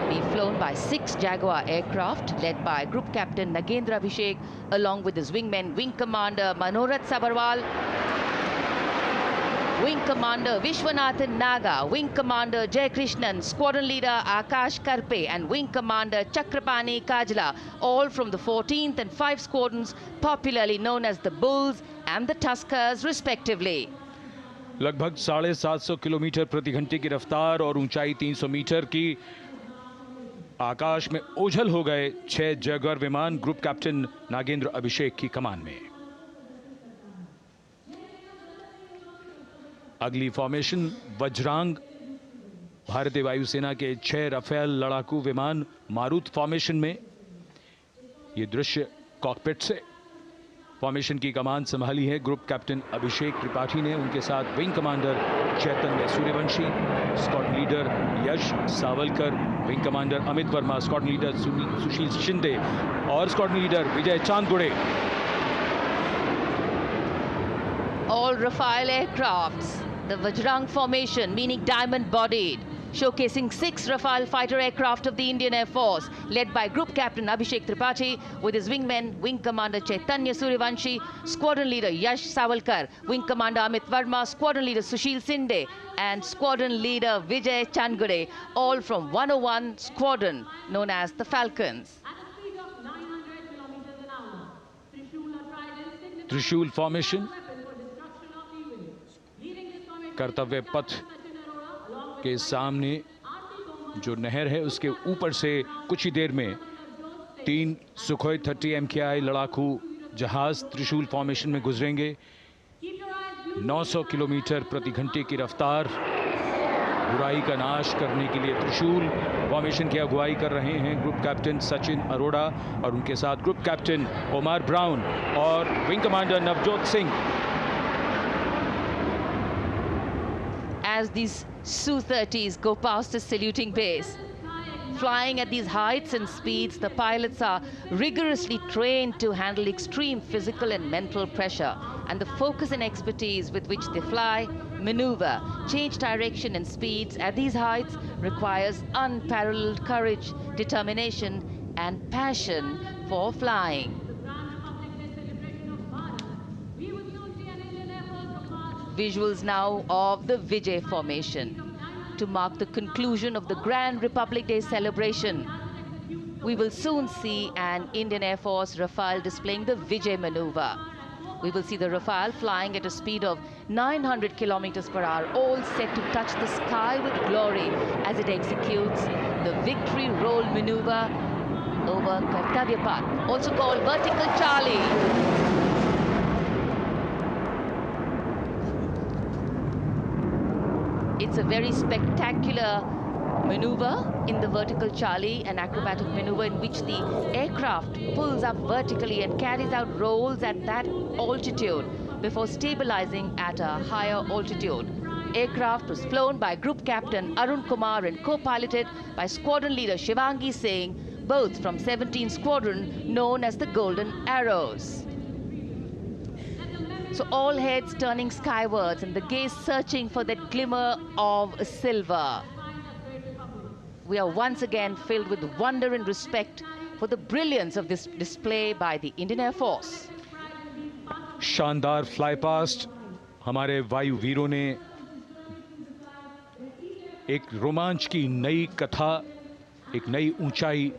be flown by 6 Jaguar aircraft, led by Group Captain Nagendra Abhishek, along with his wingmen, Wing Commander Manorat Sabarwal, Wing Commander Vishwanathan Naga, Wing Commander Jay Krishnan, Squadron Leader Akash Karpe, and Wing Commander Chakrapani Kajla, all from the 14th and 5 squadrons, popularly known as the Bulls and the Tuskers, respectively. लगभग 750 किलोमीटर प्रति घंटे की रफ्तार और ऊंचाई 300 मीटर की आकाश में ओझल हो गए 6 जैगुआर विमान ग्रुप कैप्टन नागेंद्र अभिषेक की कमान में। अगली फॉर्मेशन वज्रांग, भारतीय वायुसेना के 6 राफेल लड़ाकू विमान मारुत फॉर्मेशन में। ये दृश्य कॉकपिट से। फॉर्मेशन की कमान संभाली है ग्रुप कैप्टन अभिषेक त्रिपाठी ने, उनके साथ wing commander Chaitanya Suryavanshi, squadron leader Yash Savalkar, wing commander Amit Verma, squadron leader Sushil Shinde और squadron leader Vijay Chandgude. All Rafale aircrafts, the Vajrang formation, meaning diamond-bodied, showcasing 6 Rafale fighter aircraft of the Indian Air Force, led by Group Captain Abhishek Tripathi, with his wingmen, Wing Commander Chaitanya Suryavanshi, Squadron Leader Yash Savalkar, Wing Commander Amit Verma, Squadron Leader Sushil Sinde, and Squadron Leader Vijay Chandgade, all from 101 Squadron, known as the Falcons. त्रिशूल फॉर्मेशन, कर्तव्य पथ के सामने जो नहर है उसके ऊपर से कुछ ही देर में 3 सुखोई 30 MKI लड़ाकू जहाज त्रिशूल फॉर्मेशन में गुजरेंगे। 900 किलोमीटर प्रति घंटे की रफ्तार बुराई का नाश करने के लिए त्रिशूल फॉर्मेशन की अगुवाई कर रहे हैं ग्रुप कैप्टन सचिन अरोड़ा और उनके साथ ग्रुप कैप्टन ओमार ब्राउन और wing commander Navjot Singh. As these Su-30s go past the saluting base, flying at these heights and speeds, the pilots are rigorously trained to handle extreme physical and mental pressure. And the focus and expertise with which they fly, maneuver, change direction and speeds at these heights requires unparalleled courage, determination, and passion for flying. Visuals now of the Vijay formation to mark the conclusion of the Grand Republic Day celebration. We will soon see an Indian Air Force Rafale displaying the Vijay maneuver. We will see the Rafale flying at a speed of 900 kilometers per hour, all set to touch the sky with glory as it executes the victory roll maneuver over Kartavya Path, also called Vertical Charlie. It's a very spectacular maneuver in the Vertical Charlie, an acrobatic maneuver in which the aircraft pulls up vertically and carries out rolls at that altitude before stabilizing at a higher altitude. Aircraft was flown by Group Captain Arun Kumar and co-piloted by Squadron Leader Shivangi Singh, both from 17th Squadron known as the Golden Arrows. So all heads turning skywards and the gaze searching for that glimmer of silver. We are once again filled with wonder and respect for the brilliance of this display by the Indian Air Force. शानदार फ्लाई पास्ट हमारे वायु वीरों ने एक रोमांच की नई कथा, एक नई ऊंचाई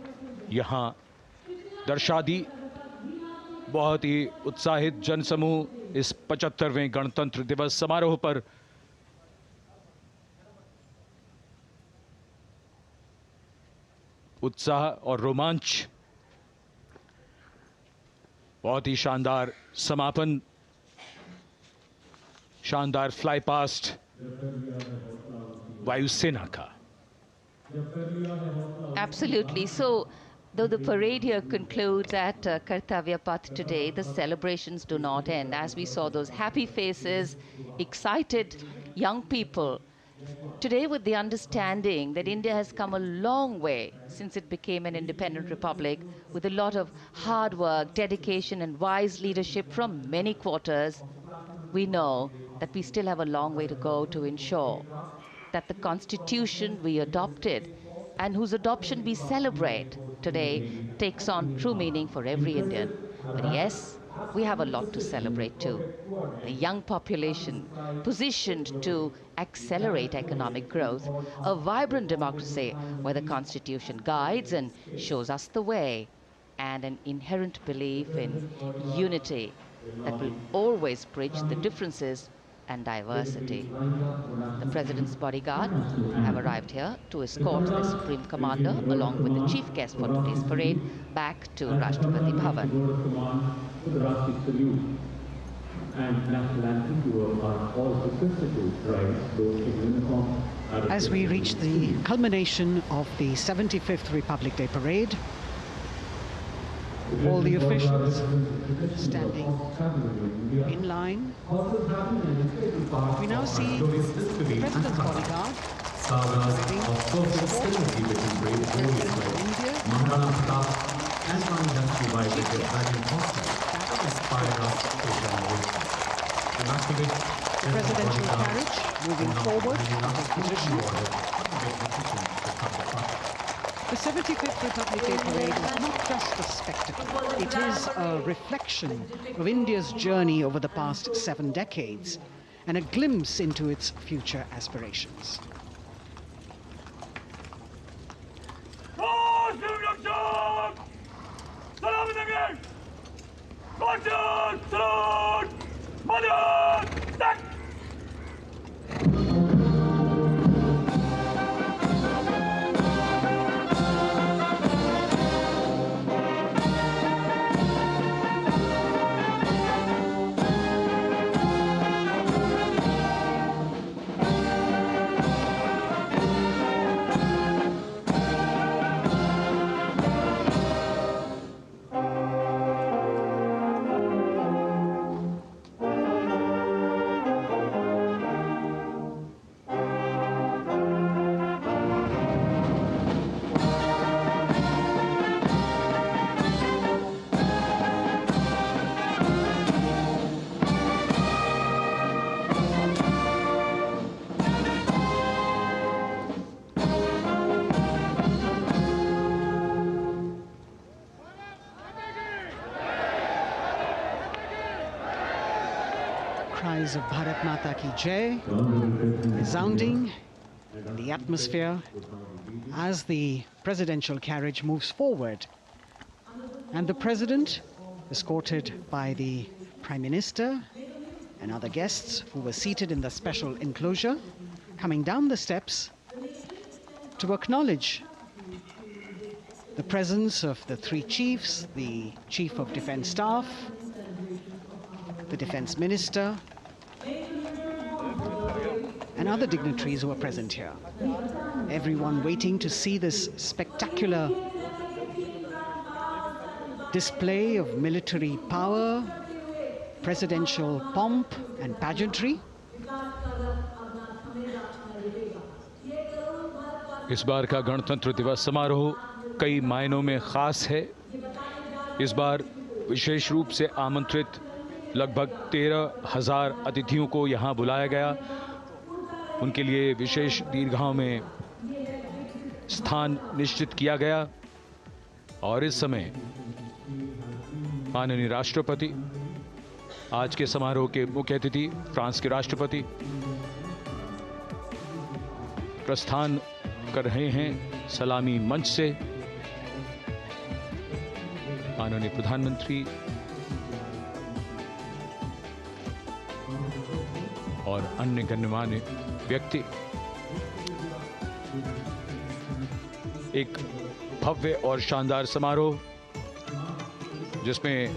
यहां दर्शा दी। बहुत ही उत्साहित जनसमूह इस 75वें गणतंत्र दिवस समारोह पर उत्साह और रोमांच, बहुत ही शानदार समापन, शानदार फ्लाई पास्ट वायुसेना का। Absolutely. So, though the parade here concludes at Kartavya Path today, the celebrations do not end. As we saw those happy faces, excited young people, today with the understanding that India has come a long way since it became an independent republic, with a lot of hard work, dedication and wise leadership from many quarters, we know that we still have a long way to go to ensure that the constitution we adopted and whose adoption we celebrate today takes on true meaning for every Indian. But yes, we have a lot to celebrate too. A young population positioned to accelerate economic growth, a vibrant democracy where the constitution guides and shows us the way, and an inherent belief in unity that will always bridge the differences and diversity. The President's bodyguard have arrived here to escort the Supreme Commander along with the chief guest for today's parade back to Rashtrapati Bhavan. As we reach the culmination of the 75th Republic Day Parade, all the officials standing in line. We now see the President's bodyguard arriving to escort the President of India. The presidential carriage moving forward to position. The 75th Republic Day Parade is not just a spectacle. It is a reflection of India's journey over the past 7 decades and a glimpse into its future aspirations. cries of Bharat Mata Ki Jai resounding in the atmosphere as the presidential carriage moves forward. And the president, escorted by the Prime Minister and other guests who were seated in the special enclosure, coming down the steps to acknowledge the presence of the three chiefs, the Chief of Defence Staff, the Defence Minister, and other dignitaries who are present here. Everyone waiting to see this spectacular display of military power, presidential pomp and pageantry. इस बार का गणतंत्र दिवस समारोह कई मायनों में खास है। इस बार विशेष रूप से आमंत्रित लगभग 13,000 अतिथियों को यहां बुलाया गया। उनके लिए विशेष दीर्घाओं में स्थान निश्चित किया गया और इस समय माननीय राष्ट्रपति, आज के समारोह के मुख्य अतिथि फ्रांस के राष्ट्रपति प्रस्थान कर रहे हैं सलामी मंच से। माननीय प्रधानमंत्री और अन्य गण्यमान्य व्यक्ति एक भव्य और शानदार समारोह जिसमें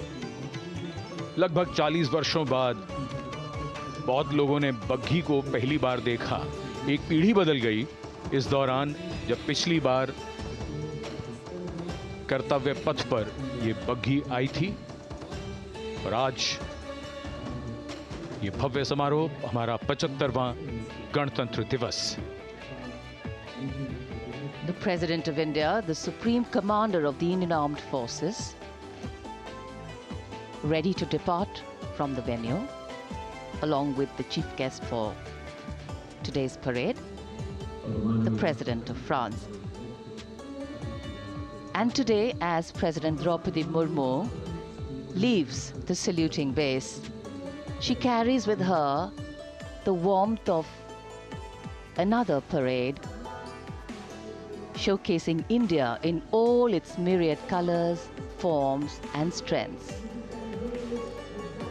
लगभग 40 वर्षों बाद बहुत लोगों ने बग्घी को पहली बार देखा। एक पीढ़ी बदल गई इस दौरान, जब पिछली बार कर्तव्य पथ पर ये बग्घी आई थी और आज ये भव्य समारोह हमारा 75वां गणतंत्र दिवस। The President of India, the Supreme Commander of the Indian Armed Forces, ready to depart from the venue, along with the chief guest for today's parade, the President of France. And today, as President Draupadi Murmu leaves the saluting base, she carries with her the warmth of another parade, showcasing India in all its myriad colors, forms, and strengths.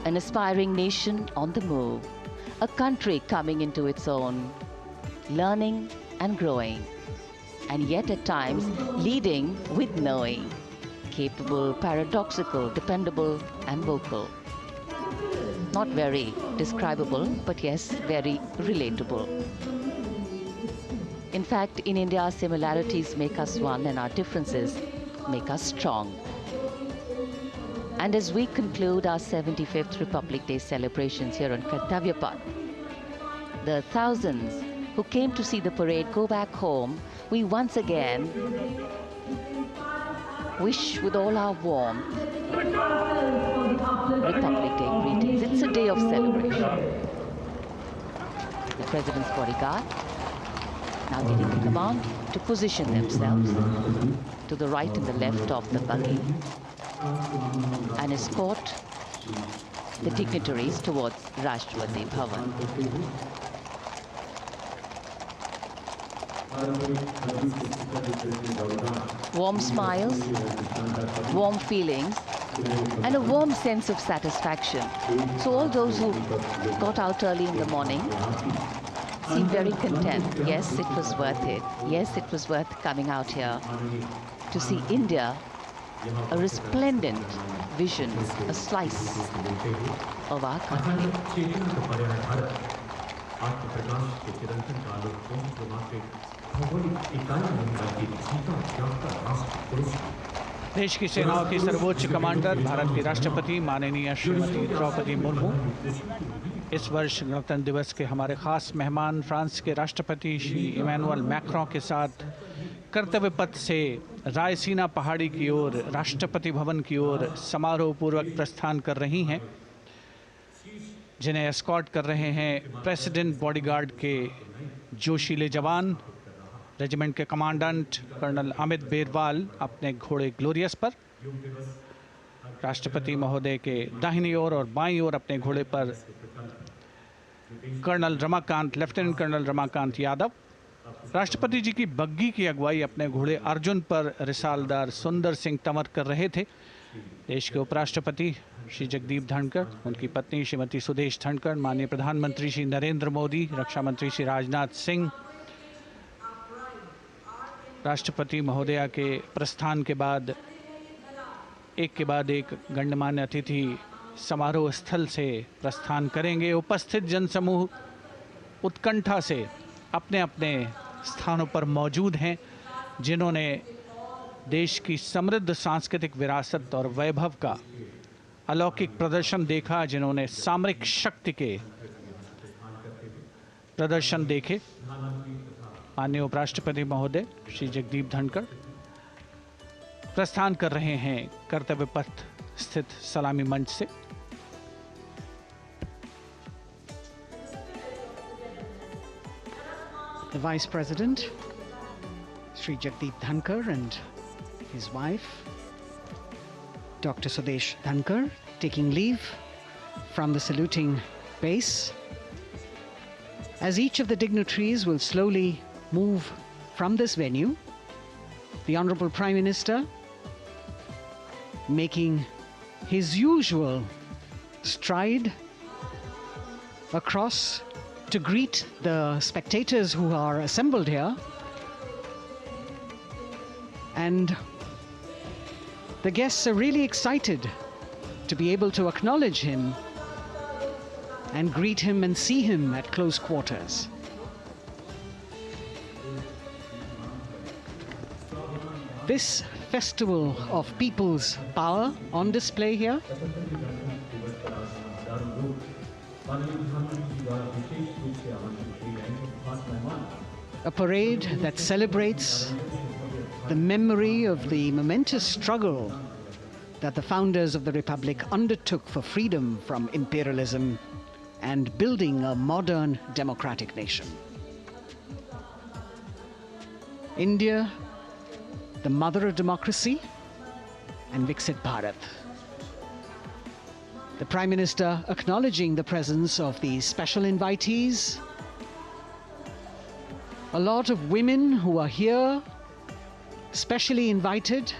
An aspiring nation on the move, a country coming into its own, learning and growing, and yet at times leading with knowing, capable, paradoxical, dependable, and vocal. Not very describable, but yes, very relatable. In fact, in India, similarities make us one and our differences make us strong. And as we conclude our 75th Republic Day celebrations here on Kartavya Path, the thousands who came to see the parade go back home, we once again wish with all our warmth Republic Day greetings. It's a day of celebration. The President's bodyguard now getting the command to position themselves to the right and the left of the buggy and escort the dignitaries towards Rashtrapati Bhavan. Warm smiles, warm feelings, and a warm sense of satisfaction. So all those who got out early in the morning seem very content. Yes, it was worth it. Yes, it was worth coming out here to see India, a resplendent vision, a slice of our country. देश की सेनाओं की सर्वोच्च कमांडर भारत की राष्ट्रपति माननीय श्रीमती द्रौपदी मुर्मू इस वर्ष गणतंत्र दिवस के हमारे खास मेहमान फ्रांस के राष्ट्रपति श्री इमैनुअल मैक्रों के साथ कर्तव्य पथ से रायसीना पहाड़ी की ओर राष्ट्रपति भवन की ओर समारोह पूर्वक प्रस्थान कर रही हैं, जिन्हें एस्कॉर्ट कर रहे हैं प्रेसिडेंट बॉडीगार्ड के जोशीले जवान, रेजिमेंट के कमांडेंट कर्नल अमित बेरवाल अपने घोड़े ग्लोरियस पर। राष्ट्रपति महोदय के दाहिनी ओर और बाईं ओर अपने घोड़े पर colonel Ramakant, lieutenant colonel Ramakant Yadav. राष्ट्रपति जी की बग्गी की अगुवाई अपने घोड़े अर्जुन पर रिसालदार सुंदर सिंह तंवर कर रहे थे। देश के उपराष्ट्रपति श्री जगदीप धनखड़, उनकी पत्नी श्रीमती सुदेश धनखड़, माननीय प्रधानमंत्री श्री नरेंद्र मोदी, रक्षा मंत्री श्री राजनाथ सिंह, राष्ट्रपति महोदया के प्रस्थान के बाद एक गण्यमान्य अतिथि समारोह स्थल से प्रस्थान करेंगे। उपस्थित जनसमूह उत्कंठा से अपने अपने स्थानों पर मौजूद हैं, जिन्होंने देश की समृद्ध सांस्कृतिक विरासत और वैभव का अलौकिक प्रदर्शन देखा, जिन्होंने सामरिक शक्ति के प्रदर्शन देखे। माननीय उपराष्ट्रपति महोदय श्री जगदीप धनखड़ प्रस्थान कर रहे हैं कर्तव्य पथ स्थित सलामी मंच से। The Vice President, Sri Jagdeep Dhankar, and his wife, Dr. Sudesh Dhankar, taking leave from the saluting base. As each of the dignitaries will slowly move from this venue, the Honorable Prime Minister making his usual stride across to greet the spectators who are assembled here. And the guests are really excited to be able to acknowledge him and greet him and see him at close quarters. This festival of people's power on display here a parade that celebrates the memory of the momentous struggle that the founders of the Republic undertook for freedom from imperialism and building a modern democratic nation. India, the mother of democracy, and Viksit Bharat. The Prime Minister acknowledging the presence of these special invitees, a lot of women who are here, specially invited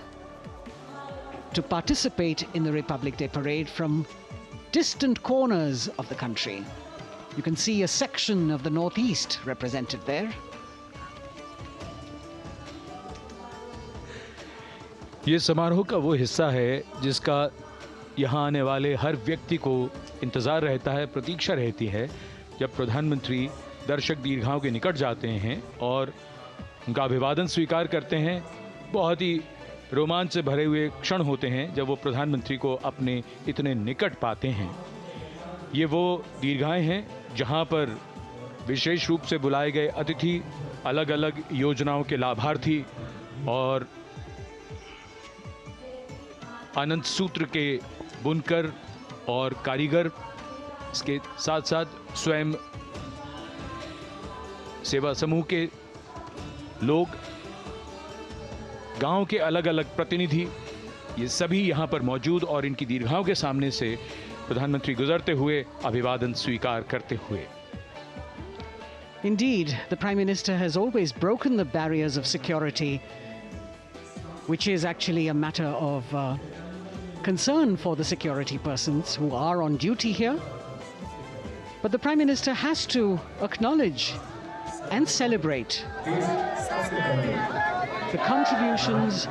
to participate in the Republic Day Parade from distant corners of the country. You can see a section of the Northeast represented there. ये समारोह का वो हिस्सा है जिसका यहाँ आने वाले हर व्यक्ति को इंतज़ार रहता है, प्रतीक्षा रहती है जब प्रधानमंत्री दर्शक दीर्घाओं के निकट जाते हैं और उनका अभिवादन स्वीकार करते हैं। बहुत ही रोमांच से भरे हुए क्षण होते हैं जब वो प्रधानमंत्री को अपने इतने निकट पाते हैं। ये वो दीर्घाएं हैं जहाँ पर विशेष रूप से बुलाए गए अतिथि, अलग अलग योजनाओं के लाभार्थी और अनंत सूत्र के बुनकर और कारीगर, इसके साथ साथ स्वयं सेवा समूह के लोग, गांव के अलग अलग प्रतिनिधि, ये सभी यहाँ पर मौजूद और इनकी दीर्घाओं के सामने से प्रधानमंत्री गुजरते हुए अभिवादन स्वीकार करते हुए। Indeed, the Prime Minister has always broken the barriers of security, which is actually a matter of concern for the security persons who are on duty here. But the Prime Minister has to acknowledge and celebrate the contributions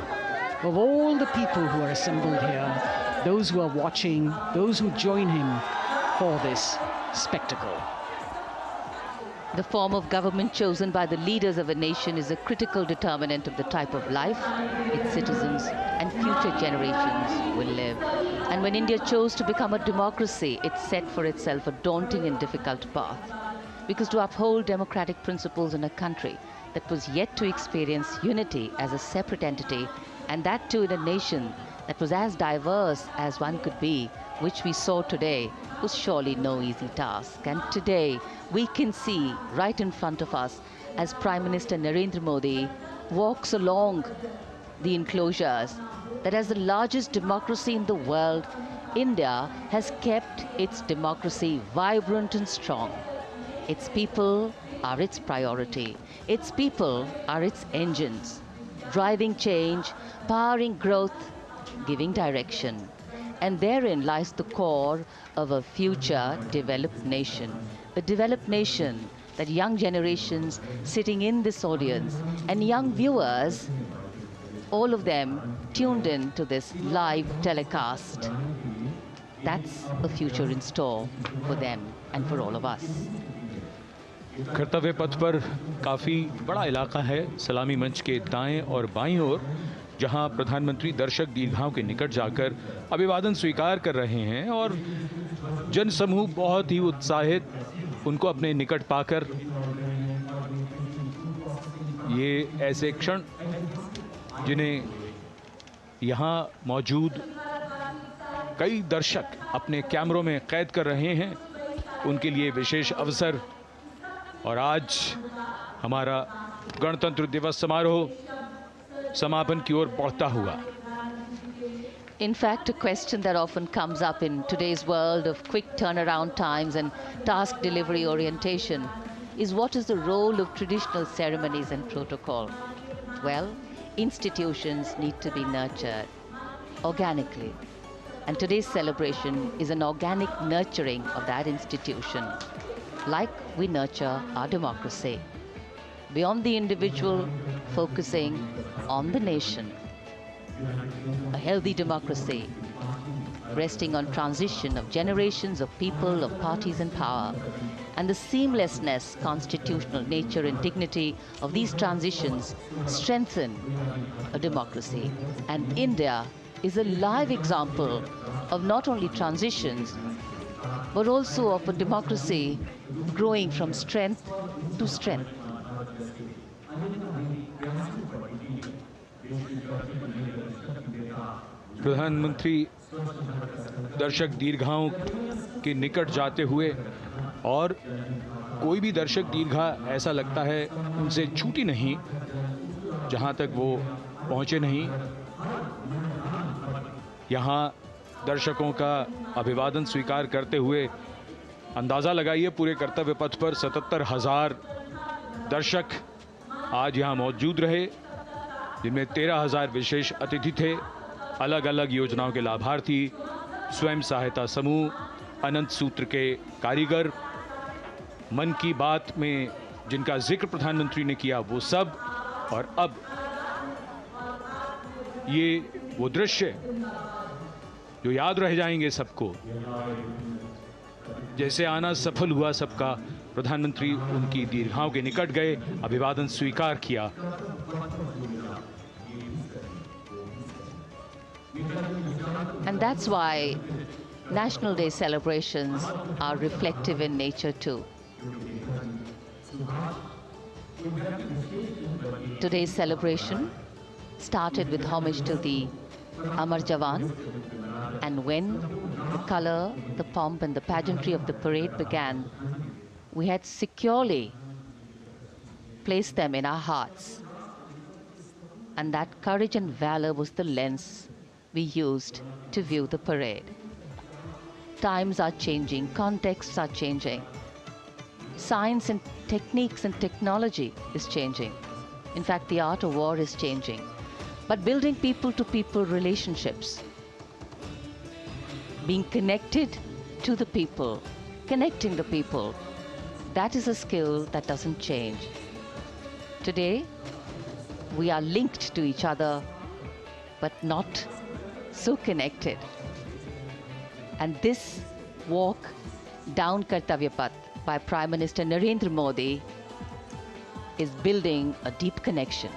of all the people who are assembled here, those who are watching, those who join him for this spectacle. The form of government chosen by the leaders of a nation is a critical determinant of the type of life its citizens and future generations will live. And when India chose to become a democracy, it set for itself a daunting and difficult path. Because to uphold democratic principles in a country that was yet to experience unity as a separate entity, and that too in a nation that was as diverse as one could be, which we saw today, was surely no easy task. And today, we can see right in front of us as Prime Minister Narendra Modi walks along the enclosures that as the largest democracy in the world, India has kept its democracy vibrant and strong. Its people are its priority. Its people are its engines, driving change, powering growth, giving direction. And therein lies the core of a future developed nation. A developed nation that young generations sitting in this audience and young viewers, all of them tuned in to this live telecast. That's a future in store for them and for all of us. कर्तव्य पथ पर काफी बड़ा इलाका है, सलामी मंच के दाएं और बाईं ओर, जहां प्रधानमंत्री दर्शक दीर्घाओं के निकट जाकर अभिवादन स्वीकार कर रहे हैं और जनसमूह बहुत ही उत्साहित उनको अपने निकट पाकर। ये ऐसे क्षण जिन्हें यहां मौजूद कई दर्शक अपने कैमरों में कैद कर रहे हैं, उनके लिए विशेष अवसर। और आज हमारा गणतंत्र दिवस समारोह समापन की ओर बढ़ता हुआ। In fact, a question that often comes up in today's world of quick turnaround times and task delivery orientation is, what is the role of traditional ceremonies and protocol? Well, institutions need to be nurtured organically. And today's celebration is an organic nurturing of that institution, like we nurture our democracy. Beyond the individual, focusing on the nation. A healthy democracy, resting on transition of generations of people, of parties in power, and the seamlessness, constitutional nature and dignity of these transitions strengthen a democracy. And India is a live example of not only transitions, but also of a democracy growing from strength to strength. प्रधानमंत्री दर्शक दीर्घाओं के निकट जाते हुए, और कोई भी दर्शक दीर्घा ऐसा लगता है उनसे छूटी नहीं जहां तक वो पहुंचे नहीं। यहां दर्शकों का अभिवादन स्वीकार करते हुए अंदाजा लगाइए, पूरे कर्तव्य पथ पर 77,000 दर्शक आज यहां मौजूद रहे, जिनमें 13,000 विशेष अतिथि थे, अलग अलग योजनाओं के लाभार्थी, स्वयं सहायता समूह, अनंत सूत्र के कारीगर, मन की बात में जिनका जिक्र प्रधानमंत्री ने किया वो सब। और अब ये वो दृश्य जो याद रह जाएंगे सबको, जैसे आना सफल हुआ सबका, प्रधानमंत्री उनकी दीर्घाओं के निकट गए, अभिवादन स्वीकार किया। And that's why National Day celebrations are reflective in nature too. Today's celebration started with homage to the Amar Jawan, and when the color, the pomp and the pageantry of the parade began, we had securely placed them in our hearts. And that courage and valor was the lens we used to view the parade. Times are changing, contexts are changing. Science and techniques and technology is changing. In fact, the art of war is changing. But building people-to-people relationships, being connected to the people, connecting the people, that is a skill that doesn't change. Today, we are linked to each other, but not so connected. And this walk down Kartavya Path by Prime Minister Narendra Modi is building a deep connection.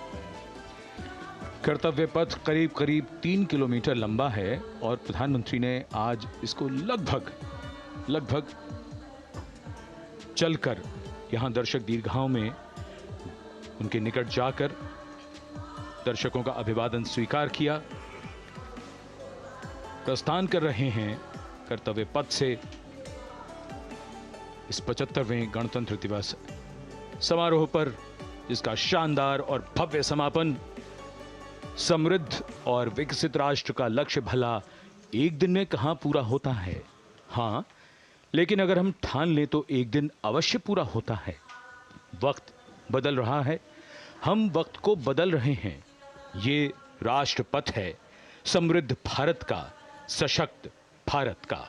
कर्तव्य पथ करीब करीब 3 किलोमीटर लंबा है और प्रधानमंत्री ने आज इसको लगभग चलकर यहां दर्शक दीर्घाओं में उनके निकट जाकर दर्शकों का अभिवादन स्वीकार किया। प्रस्थान कर रहे हैं कर्तव्य पथ से इस 75वें गणतंत्र दिवस समारोह पर, जिसका शानदार और भव्य समापन समृद्ध और विकसित राष्ट्र का लक्ष्य भला एक दिन में कहां पूरा होता है। हां, लेकिन अगर हम ठान लें तो एक दिन अवश्य पूरा होता है। वक्त बदल रहा है, हम वक्त को बदल रहे हैं। ये राष्ट्रपथ है समृद्ध भारत का, सशक्त भारत का।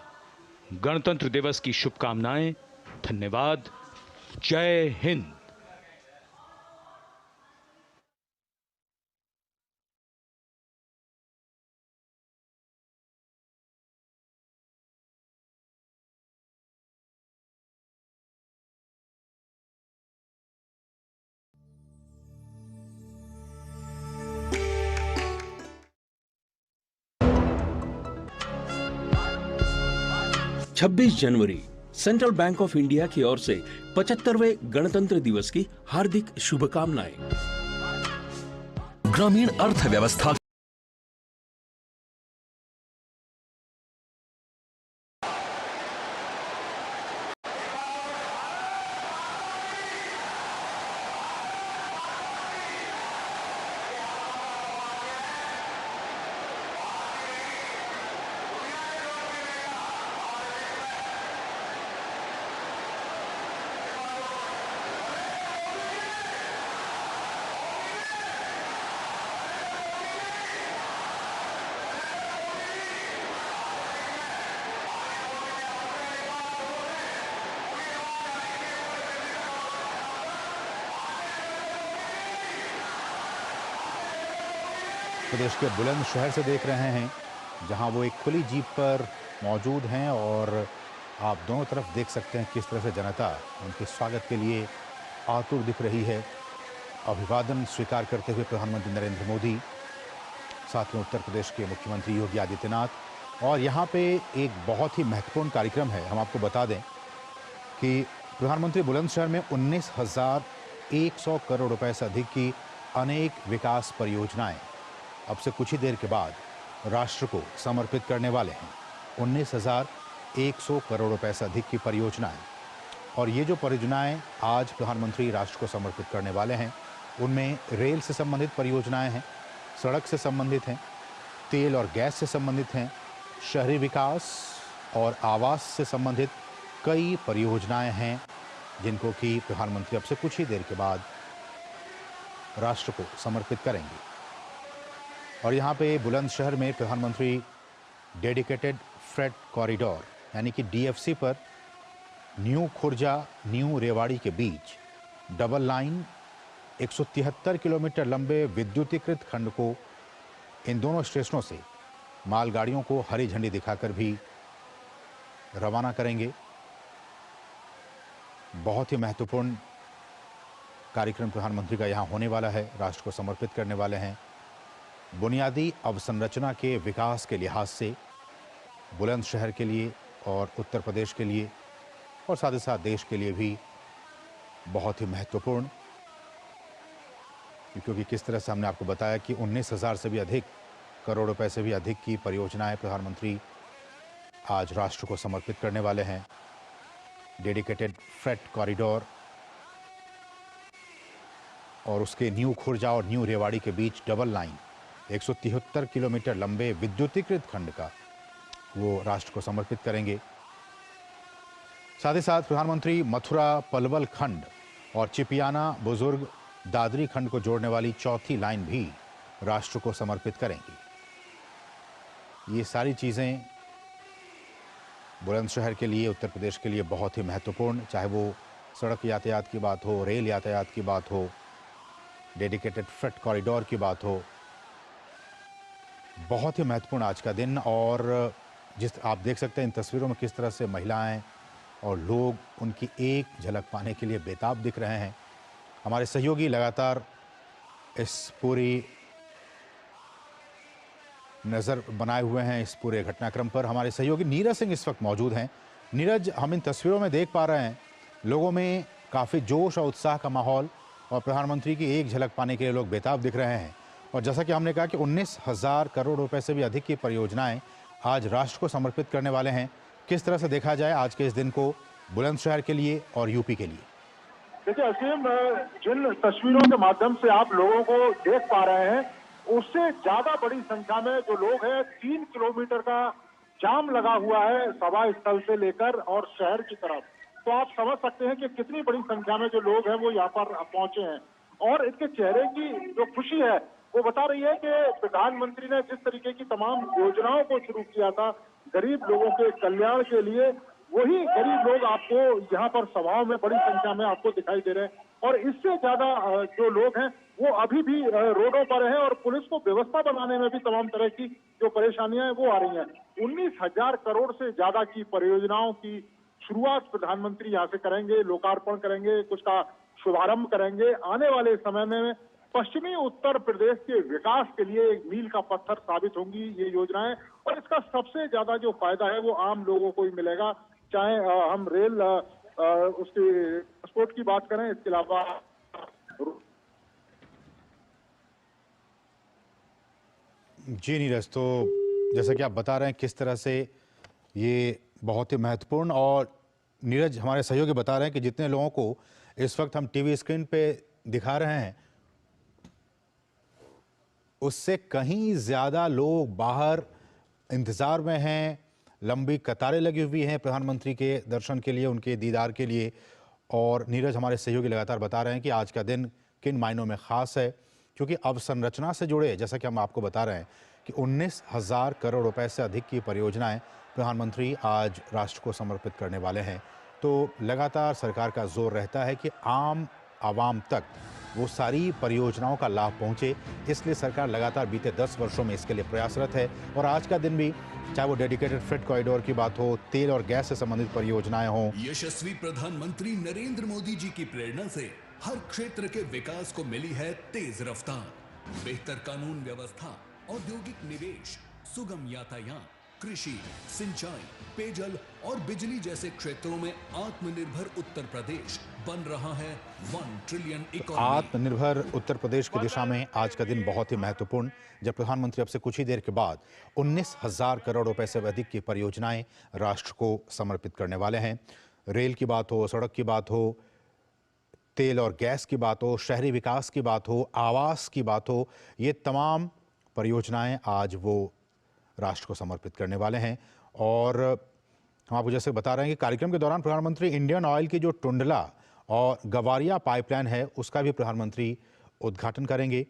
गणतंत्र दिवस की शुभकामनाएं। धन्यवाद। जय हिंद। छब्बीस जनवरी सेंट्रल बैंक ऑफ इंडिया की ओर से 75वें गणतंत्र दिवस की हार्दिक शुभकामनाएं। ग्रामीण अर्थव्यवस्था प्रदेश के बुलंदशहर से देख रहे हैं, जहां वो एक खुली जीप पर मौजूद हैं और आप दोनों तरफ देख सकते हैं किस तरह से जनता उनके स्वागत के लिए आतुर दिख रही है। अभिवादन स्वीकार करते हुए प्रधानमंत्री नरेंद्र मोदी, साथ में उत्तर प्रदेश के मुख्यमंत्री योगी आदित्यनाथ। और यहाँ पे एक बहुत ही महत्वपूर्ण कार्यक्रम है। हम आपको बता दें कि प्रधानमंत्री बुलंदशहर में 19,100 करोड़ रुपए से अधिक की अनेक विकास परियोजनाएं अब से कुछ ही देर के बाद राष्ट्र को समर्पित करने वाले हैं। 19,100 करोड़ रुपए से अधिक की परियोजनाएं। और ये जो परियोजनाएं आज प्रधानमंत्री राष्ट्र को समर्पित करने वाले हैं, उनमें रेल से संबंधित परियोजनाएं हैं, सड़क से संबंधित हैं, तेल और गैस से संबंधित हैं, शहरी विकास और आवास से संबंधित कई परियोजनाएं हैं, जिनको कि प्रधानमंत्री अब से कुछ ही देर के बाद राष्ट्र को समर्पित करेंगे। और यहाँ पे बुलंदशहर में प्रधानमंत्री डेडिकेटेड फ्रेट कॉरिडोर यानी कि डीएफसी पर न्यू खुर्जा न्यू रेवाड़ी के बीच डबल लाइन 173 किलोमीटर लंबे विद्युतीकृत खंड को इन दोनों स्टेशनों से मालगाड़ियों को हरी झंडी दिखाकर भी रवाना करेंगे। बहुत ही महत्वपूर्ण कार्यक्रम प्रधानमंत्री का यहाँ होने वाला है, राष्ट्र को समर्पित करने वाले हैं। बुनियादी अवसंरचना के विकास के लिहाज से बुलंदशहर के लिए और उत्तर प्रदेश के लिए और साथ ही साथ देश के लिए भी बहुत ही महत्वपूर्ण, क्योंकि किस तरह से हमने आपको बताया कि 19,000 से भी अधिक करोड़ रुपए से भी अधिक की परियोजनाएं प्रधानमंत्री आज राष्ट्र को समर्पित करने वाले हैं। डेडिकेटेड फ्रेट कॉरिडोर और उसके न्यू खुर्जा और न्यू रेवाड़ी के बीच डबल लाइन 173 किलोमीटर लंबे विद्युतीकृत खंड का वो राष्ट्र को समर्पित करेंगे। साथ ही साथ प्रधानमंत्री मथुरा पलवल खंड और चिपियाना बुजुर्ग दादरी खंड को जोड़ने वाली चौथी लाइन भी राष्ट्र को समर्पित करेंगी। ये सारी चीज़ें बुलंदशहर के लिए, उत्तर प्रदेश के लिए बहुत ही महत्वपूर्ण, चाहे वो सड़क यातायात की बात हो, रेल यातायात की बात हो, डेडिकेटेड फ्रेट कॉरिडोर की बात हो, बहुत ही महत्वपूर्ण आज का दिन। और जिस आप देख सकते हैं इन तस्वीरों में किस तरह से महिलाएं और लोग उनकी एक झलक पाने के लिए बेताब दिख रहे हैं। हमारे सहयोगी लगातार इस पूरी नज़र बनाए हुए हैं इस पूरे घटनाक्रम पर। हमारे सहयोगी नीरज सिंह इस वक्त मौजूद हैं। नीरज, हम इन तस्वीरों में देख पा रहे हैं लोगों में काफ़ी जोश और उत्साह का माहौल और प्रधानमंत्री की एक झलक पाने के लिए लोग बेताब दिख रहे हैं। और जैसा कि हमने कहा कि 19,000 करोड़ रुपए से भी अधिक की परियोजनाएं आज राष्ट्र को समर्पित करने वाले हैं। किस तरह से देखा जाए आज के इस दिन को बुलंदशहर के लिए और यूपी के लिए? देखिए असीम, जिन तस्वीरों के माध्यम से आप लोगों को देख पा रहे हैं, उससे ज्यादा बड़ी संख्या में जो लोग हैं 3 किलोमीटर का जाम लगा हुआ है सभा स्थल से लेकर और शहर की तरफ। तो आप समझ सकते हैं कि कितनी बड़ी संख्या में जो लोग हैं वो यहाँ पर पहुंचे हैं और इनके चेहरे की जो खुशी है वो बता रही है कि प्रधानमंत्री ने जिस तरीके की तमाम योजनाओं को शुरू किया था गरीब लोगों के कल्याण के लिए, वही गरीब लोग आपको यहाँ पर सभाओं में बड़ी संख्या में आपको दिखाई दे रहे हैं। और इससे ज्यादा जो लोग हैं वो अभी भी रोडों पर हैं और पुलिस को व्यवस्था बनाने में भी तमाम तरह की जो परेशानियां हैं वो आ रही हैं। 19,000 करोड़ से ज्यादा की परियोजनाओं की शुरुआत प्रधानमंत्री यहाँ से करेंगे, लोकार्पण करेंगे, कुछ का शुभारंभ करेंगे। आने वाले समय में पश्चिमी उत्तर प्रदेश के विकास के लिए एक मील का पत्थर साबित होंगी ये योजनाएं और इसका सबसे ज्यादा जो फायदा है वो आम लोगों को ही मिलेगा। चाहे हम रेल उसकी ट्रांसपोर्ट की बात करें, इसके अलावा जी नीरज, तो जैसा कि आप बता रहे हैं किस तरह से ये बहुत ही महत्वपूर्ण, और नीरज हमारे सहयोगी बता रहे हैं कि जितने लोगों को इस वक्त हम टीवी स्क्रीन पे दिखा रहे हैं उससे कहीं ज़्यादा लोग बाहर इंतज़ार में हैं, लंबी कतारें लगी हुई हैं प्रधानमंत्री के दर्शन के लिए, उनके दीदार के लिए। और नीरज हमारे सहयोगी लगातार बता रहे हैं कि आज का दिन किन मायनों में ख़ास है, क्योंकि अवसंरचना से जुड़े, जैसा कि हम आपको बता रहे हैं कि 19,000 करोड़ रुपए से अधिक की परियोजनाएं प्रधानमंत्री आज राष्ट्र को समर्पित करने वाले हैं। तो लगातार सरकार का जोर रहता है कि आम आवाम तक वो सारी परियोजनाओं का लाभ पहुंचे, इसलिए सरकार लगातार बीते 10 वर्षों में इसके लिए प्रयासरत है। और आज का दिन भी, चाहे वो डेडिकेटेड फ्रेट कॉरिडोर की बात हो, तेल और गैस से संबंधित परियोजनाएं हों, यशस्वी प्रधानमंत्री नरेंद्र मोदी जी की प्रेरणा से हर क्षेत्र के विकास को मिली है तेज रफ्तार। बेहतर कानून व्यवस्था, औद्योगिक निवेश, सुगम यातायात, कृषि, सिंचाई, पेयजल और बिजली जैसे क्षेत्रों में आत्मनिर्भर उत्तर प्रदेश बन रहा है 1 ट्रिलियन इकोनॉमी। आत्मनिर्भर उत्तर प्रदेश की दिशा में आज का दिन बहुत ही महत्वपूर्ण, जब प्रधानमंत्री अब से कुछ ही देर के बाद 19,000 करोड़ रुपए से अधिक की परियोजनाएं राष्ट्र को समर्पित करने वाले हैं। रेल की बात हो, सड़क की बात हो, तेल और गैस की बात हो, शहरी विकास की बात हो, आवास की बात हो, ये तमाम परियोजनाएं आज वो राष्ट्र को समर्पित करने वाले हैं। और हम आपको जैसे बता रहे हैं कि कार्यक्रम के दौरान प्रधानमंत्री इंडियन ऑयल की जो टुंडला और गवारिया पाइपलाइन है उसका भी प्रधानमंत्री उद्घाटन करेंगे।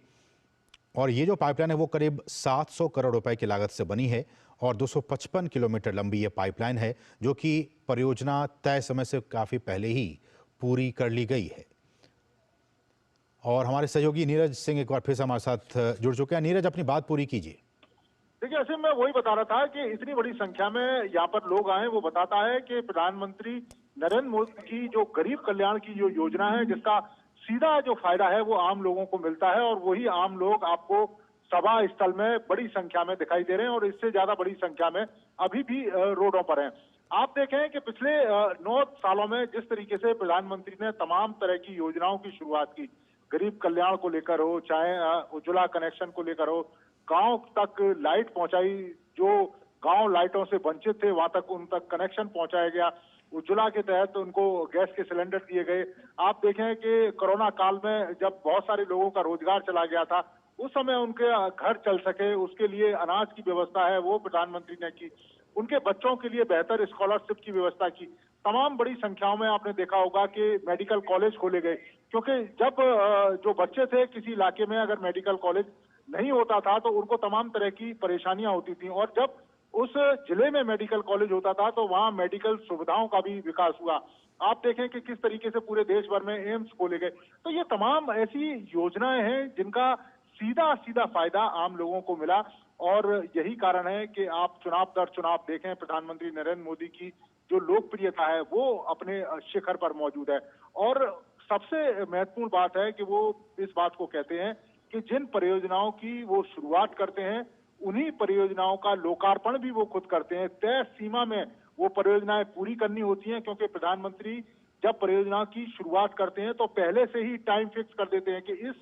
और ये जो पाइपलाइन है वो करीब 700 करोड़ रुपए की लागत से बनी है और 255 किलोमीटर लंबी ये पाइपलाइन है, जो कि परियोजना तय समय से काफ़ी पहले ही पूरी कर ली गई है। और हमारे सहयोगी नीरज सिंह एक बार फिर से हमारे साथ जुड़ चुके हैं। नीरज, अपनी बात पूरी कीजिए। देखिए, ऐसे मैं वही बता रहा था कि इतनी बड़ी संख्या में यहाँ पर लोग आए, वो बताता है कि प्रधानमंत्री नरेंद्र मोदी की जो गरीब कल्याण की जो योजना है, जिसका सीधा जो फायदा है वो आम लोगों को मिलता है और वही आम लोग आपको सभा स्थल में बड़ी संख्या में दिखाई दे रहे हैं और इससे ज्यादा बड़ी संख्या में अभी भी रोडों पर हैं। आप देखें कि पिछले 9 सालों में जिस तरीके से प्रधानमंत्री ने तमाम तरह की योजनाओं की शुरुआत की, गरीब कल्याण को लेकर हो, चाहे उज्ज्वला कनेक्शन को लेकर हो, गांव तक लाइट पहुंचाई, जो गांव लाइटों से वंचित थे वहां तक उन तक कनेक्शन पहुंचाया गया, उज्ज्वला के तहत उनको गैस के सिलेंडर दिए गए। आप देखें कि कोरोना काल में जब बहुत सारे लोगों का रोजगार चला गया था, उस समय उनके घर चल सके उसके लिए अनाज की व्यवस्था है वो प्रधानमंत्री ने की। उनके बच्चों के लिए बेहतर स्कॉलरशिप की व्यवस्था की। तमाम बड़ी संख्याओं में आपने देखा होगा कि मेडिकल कॉलेज खोले गए, क्योंकि जब जो बच्चे थे किसी इलाके में अगर मेडिकल कॉलेज नहीं होता था तो उनको तमाम तरह की परेशानियां होती थी, और जब उस जिले में मेडिकल कॉलेज होता था तो वहां मेडिकल सुविधाओं का भी विकास हुआ। आप देखें कि किस तरीके से पूरे देश भर में एम्स खोले गए। तो ये तमाम ऐसी योजनाएं हैं जिनका सीधा सीधा फायदा आम लोगों को मिला, और यही कारण है कि आप चुनाव दर चुनाव देखें, प्रधानमंत्री नरेंद्र मोदी की जो लोकप्रियता है वो अपने शिखर पर मौजूद है। और सबसे महत्वपूर्ण बात है कि वो इस बात को कहते हैं कि जिन परियोजनाओं की वो शुरुआत करते हैं उन्हीं परियोजनाओं का लोकार्पण भी वो खुद करते हैं। तय सीमा में वो परियोजनाएं पूरी करनी होती हैं, क्योंकि प्रधानमंत्री जब परियोजना की शुरुआत करते हैं तो पहले से ही टाइम फिक्स कर देते हैं कि इस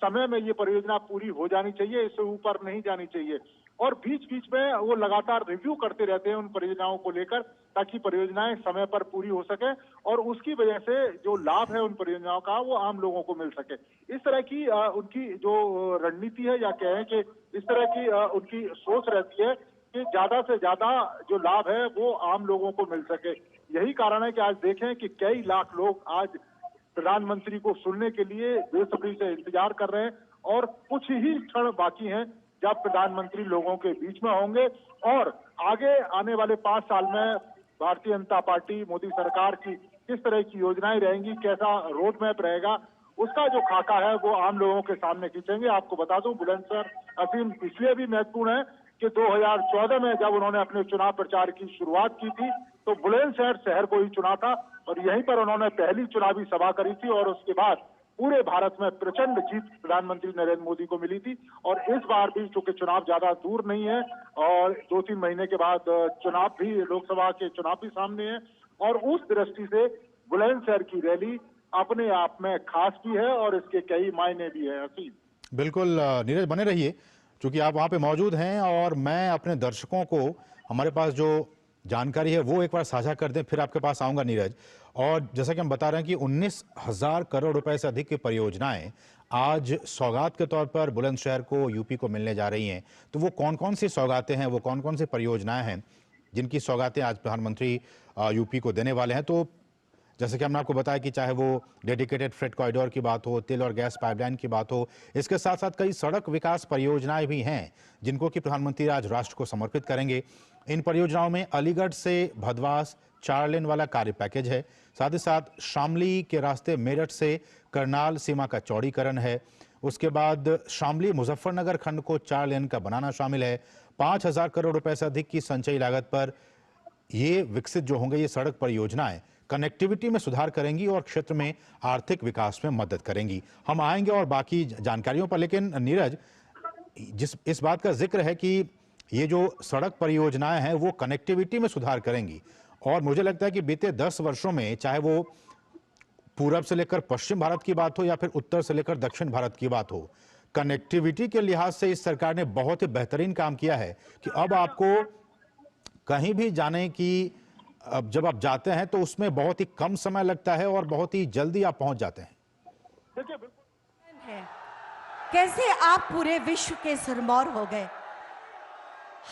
समय में ये परियोजना पूरी हो जानी चाहिए, इससे ऊपर नहीं जानी चाहिए। और बीच बीच में वो लगातार रिव्यू करते रहते हैं उन परियोजनाओं को लेकर, ताकि परियोजनाएं समय पर पूरी हो सके और उसकी वजह से जो लाभ है उन परियोजनाओं का वो आम लोगों को मिल सके। इस तरह की उनकी जो रणनीति है, या कहें कि इस तरह की उनकी सोच रहती है कि ज्यादा से ज्यादा जो लाभ है वो आम लोगों को मिल सके। यही कारण है कि आज देखें कि कई लाख लोग आज प्रधानमंत्री को सुनने के लिए बेसब्री से इंतजार कर रहे हैं और कुछ ही क्षण बाकी हैं जब प्रधानमंत्री लोगों के बीच में होंगे और आगे आने वाले 5 साल में भारतीय जनता पार्टी मोदी सरकार की किस तरह की योजनाएं रहेंगी, कैसा रोड मैप रहेगा, उसका जो खाका है वो आम लोगों के सामने खींचेंगे। आपको बता दूं बुलंदशहर असीम इसलिए भी महत्वपूर्ण है कि 2014 में जब उन्होंने अपने चुनाव प्रचार की शुरुआत की थी तो बुलंदशहर शहर को ही चुना था और यहीं पर उन्होंने पहली चुनावी सभा करी थी और उसके बाद पूरे भारत में प्रचंड जीत प्रधानमंत्री नरेंद्र मोदी को मिली थी। और इस बार भी चूंकि चुनाव ज्यादा दूर नहीं है और 2-3 महीने के बाद चुनाव भी, लोकसभा के चुनाव भी सामने है और उस दृष्टि से बुलंदशहर की रैली अपने आप में खास भी है और इसके कई मायने भी है। असीम बिल्कुल नीरज, बने रहिए क्योंकि आप वहाँ पे मौजूद हैं और मैं अपने दर्शकों को हमारे पास जो जानकारी है वो एक बार साझा कर दें, फिर आपके पास आऊँगा नीरज। और जैसा कि हम बता रहे हैं कि 19,000 करोड़ रुपए से अधिक की परियोजनाएं आज सौगात के तौर पर बुलंदशहर को, यूपी को मिलने जा रही हैं। तो वो कौन कौन सी सौगातें हैं, वो कौन कौन सी परियोजनाएं हैं जिनकी सौगातें आज प्रधानमंत्री यूपी को देने वाले हैं? तो जैसे कि हमने आपको बताया कि चाहे वो डेडिकेटेड फ्रेट कॉरिडोर की बात हो, तेल और गैस पाइपलाइन की बात हो, इसके साथ साथ कई सड़क विकास परियोजनाएं भी हैं जिनको कि प्रधानमंत्री आज राष्ट्र को समर्पित करेंगे। इन परियोजनाओं में अलीगढ़ से भदवास 4 लेन वाला कार्य पैकेज है, साथ ही साथ शामली के रास्ते मेरठ से करनाल सीमा का चौड़ीकरण है, उसके बाद शामली मुजफ्फरनगर खंड को 4 लेन का बनाना शामिल है। 5,000 करोड़ रुपए से अधिक की संचयी लागत पर ये विकसित जो होंगे ये सड़क परियोजनाएं कनेक्टिविटी में सुधार करेंगी और क्षेत्र में आर्थिक विकास में मदद करेंगी। हम आएंगे और बाकी जानकारियों पर, लेकिन नीरज, इस बात का जिक्र है कि ये जो सड़क परियोजनाएं हैं वो कनेक्टिविटी में सुधार करेंगी और मुझे लगता है कि बीते 10 वर्षों में चाहे वो पूरब से लेकर पश्चिम भारत की बात हो या फिर उत्तर से लेकर दक्षिण भारत की बात हो, कनेक्टिविटी के लिहाज से इस सरकार ने बहुत ही बेहतरीन काम किया है कि अब आपको कहीं भी जाने की, अब जब आप जाते हैं तो उसमें बहुत ही कम समय लगता है और बहुत ही जल्दी आप पहुंच जाते हैं। कैसे आप पूरे विश्व के सिरमौर हो गए।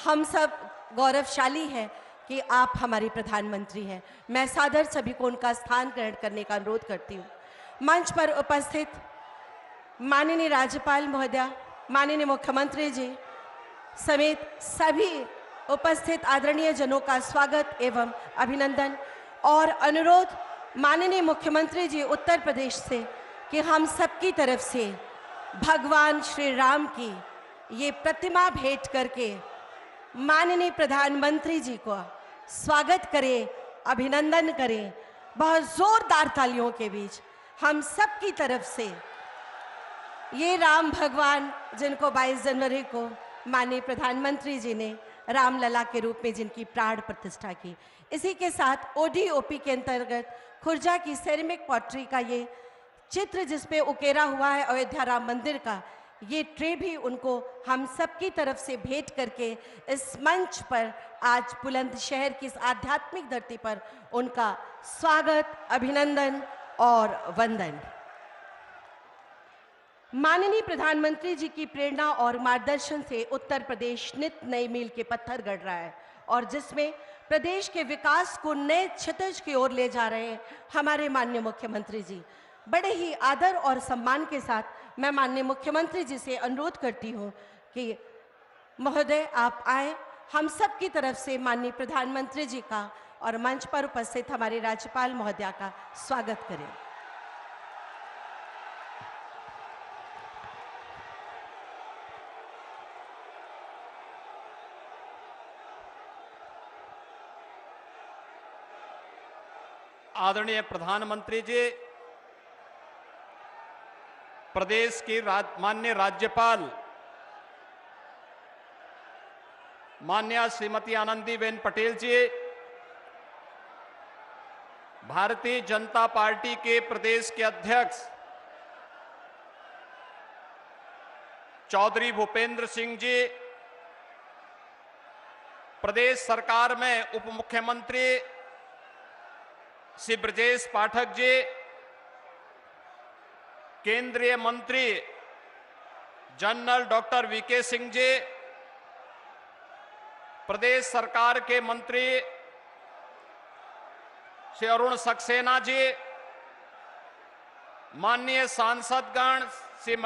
हम सब गौरवशाली हैं कि आप हमारे प्रधानमंत्री हैं। मैं सादर सभी को उनका स्थान ग्रहण करने का अनुरोध करती हूँ। मंच पर उपस्थित माननीय राज्यपाल महोदया, माननीय मुख्यमंत्री जी समेत सभी उपस्थित आदरणीय जनों का स्वागत एवं अभिनंदन और अनुरोध माननीय मुख्यमंत्री जी उत्तर प्रदेश से कि हम सबकी तरफ से भगवान श्री राम की ये प्रतिमा भेंट करके माननीय प्रधानमंत्री जी को स्वागत करें, अभिनंदन करें। बहुत जोरदार तालियों के बीच हम सबकी तरफ से ये राम भगवान जिनको 22 जनवरी को माननीय प्रधानमंत्री जी ने रामलला के रूप में जिनकी प्राण प्रतिष्ठा की, इसी के साथ ओडीओपी के अंतर्गत खुर्जा की सेरेमिक पॉटरी का ये चित्र जिसपे उकेरा हुआ है अयोध्या राम मंदिर का, ये ट्रे भी उनको हम सबकी तरफ से भेंट करके इस मंच पर आज बुलंदशहर की इस आध्यात्मिक धरती पर उनका स्वागत, अभिनंदन और वंदन। माननीय प्रधानमंत्री जी की प्रेरणा और मार्गदर्शन से उत्तर प्रदेश नित नए मील के पत्थर गढ़ रहा है और जिसमें प्रदेश के विकास को नए क्षितिज की ओर ले जा रहे हैं हमारे माननीय मुख्यमंत्री जी। बड़े ही आदर और सम्मान के साथ मैं माननीय मुख्यमंत्री जी से अनुरोध करती हूँ कि महोदय आप आए, हम सब की तरफ से माननीय प्रधानमंत्री जी का और मंच पर उपस्थित हमारे राज्यपाल महोदया का स्वागत करें। आदरणीय प्रधानमंत्री जी, प्रदेश की माननीय राज्यपाल माननीय श्रीमती आनंदीबेन पटेल जी, भारतीय जनता पार्टी के प्रदेश के अध्यक्ष चौधरी भूपेंद्र सिंह जी, प्रदेश सरकार में उप मुख्यमंत्री श्री ब्रजेश पाठक जी, केंद्रीय मंत्री general doctor VK Singh ji, प्रदेश सरकार के मंत्री श्री अरुण सक्सेना जी, माननीय सांसदगण, श्री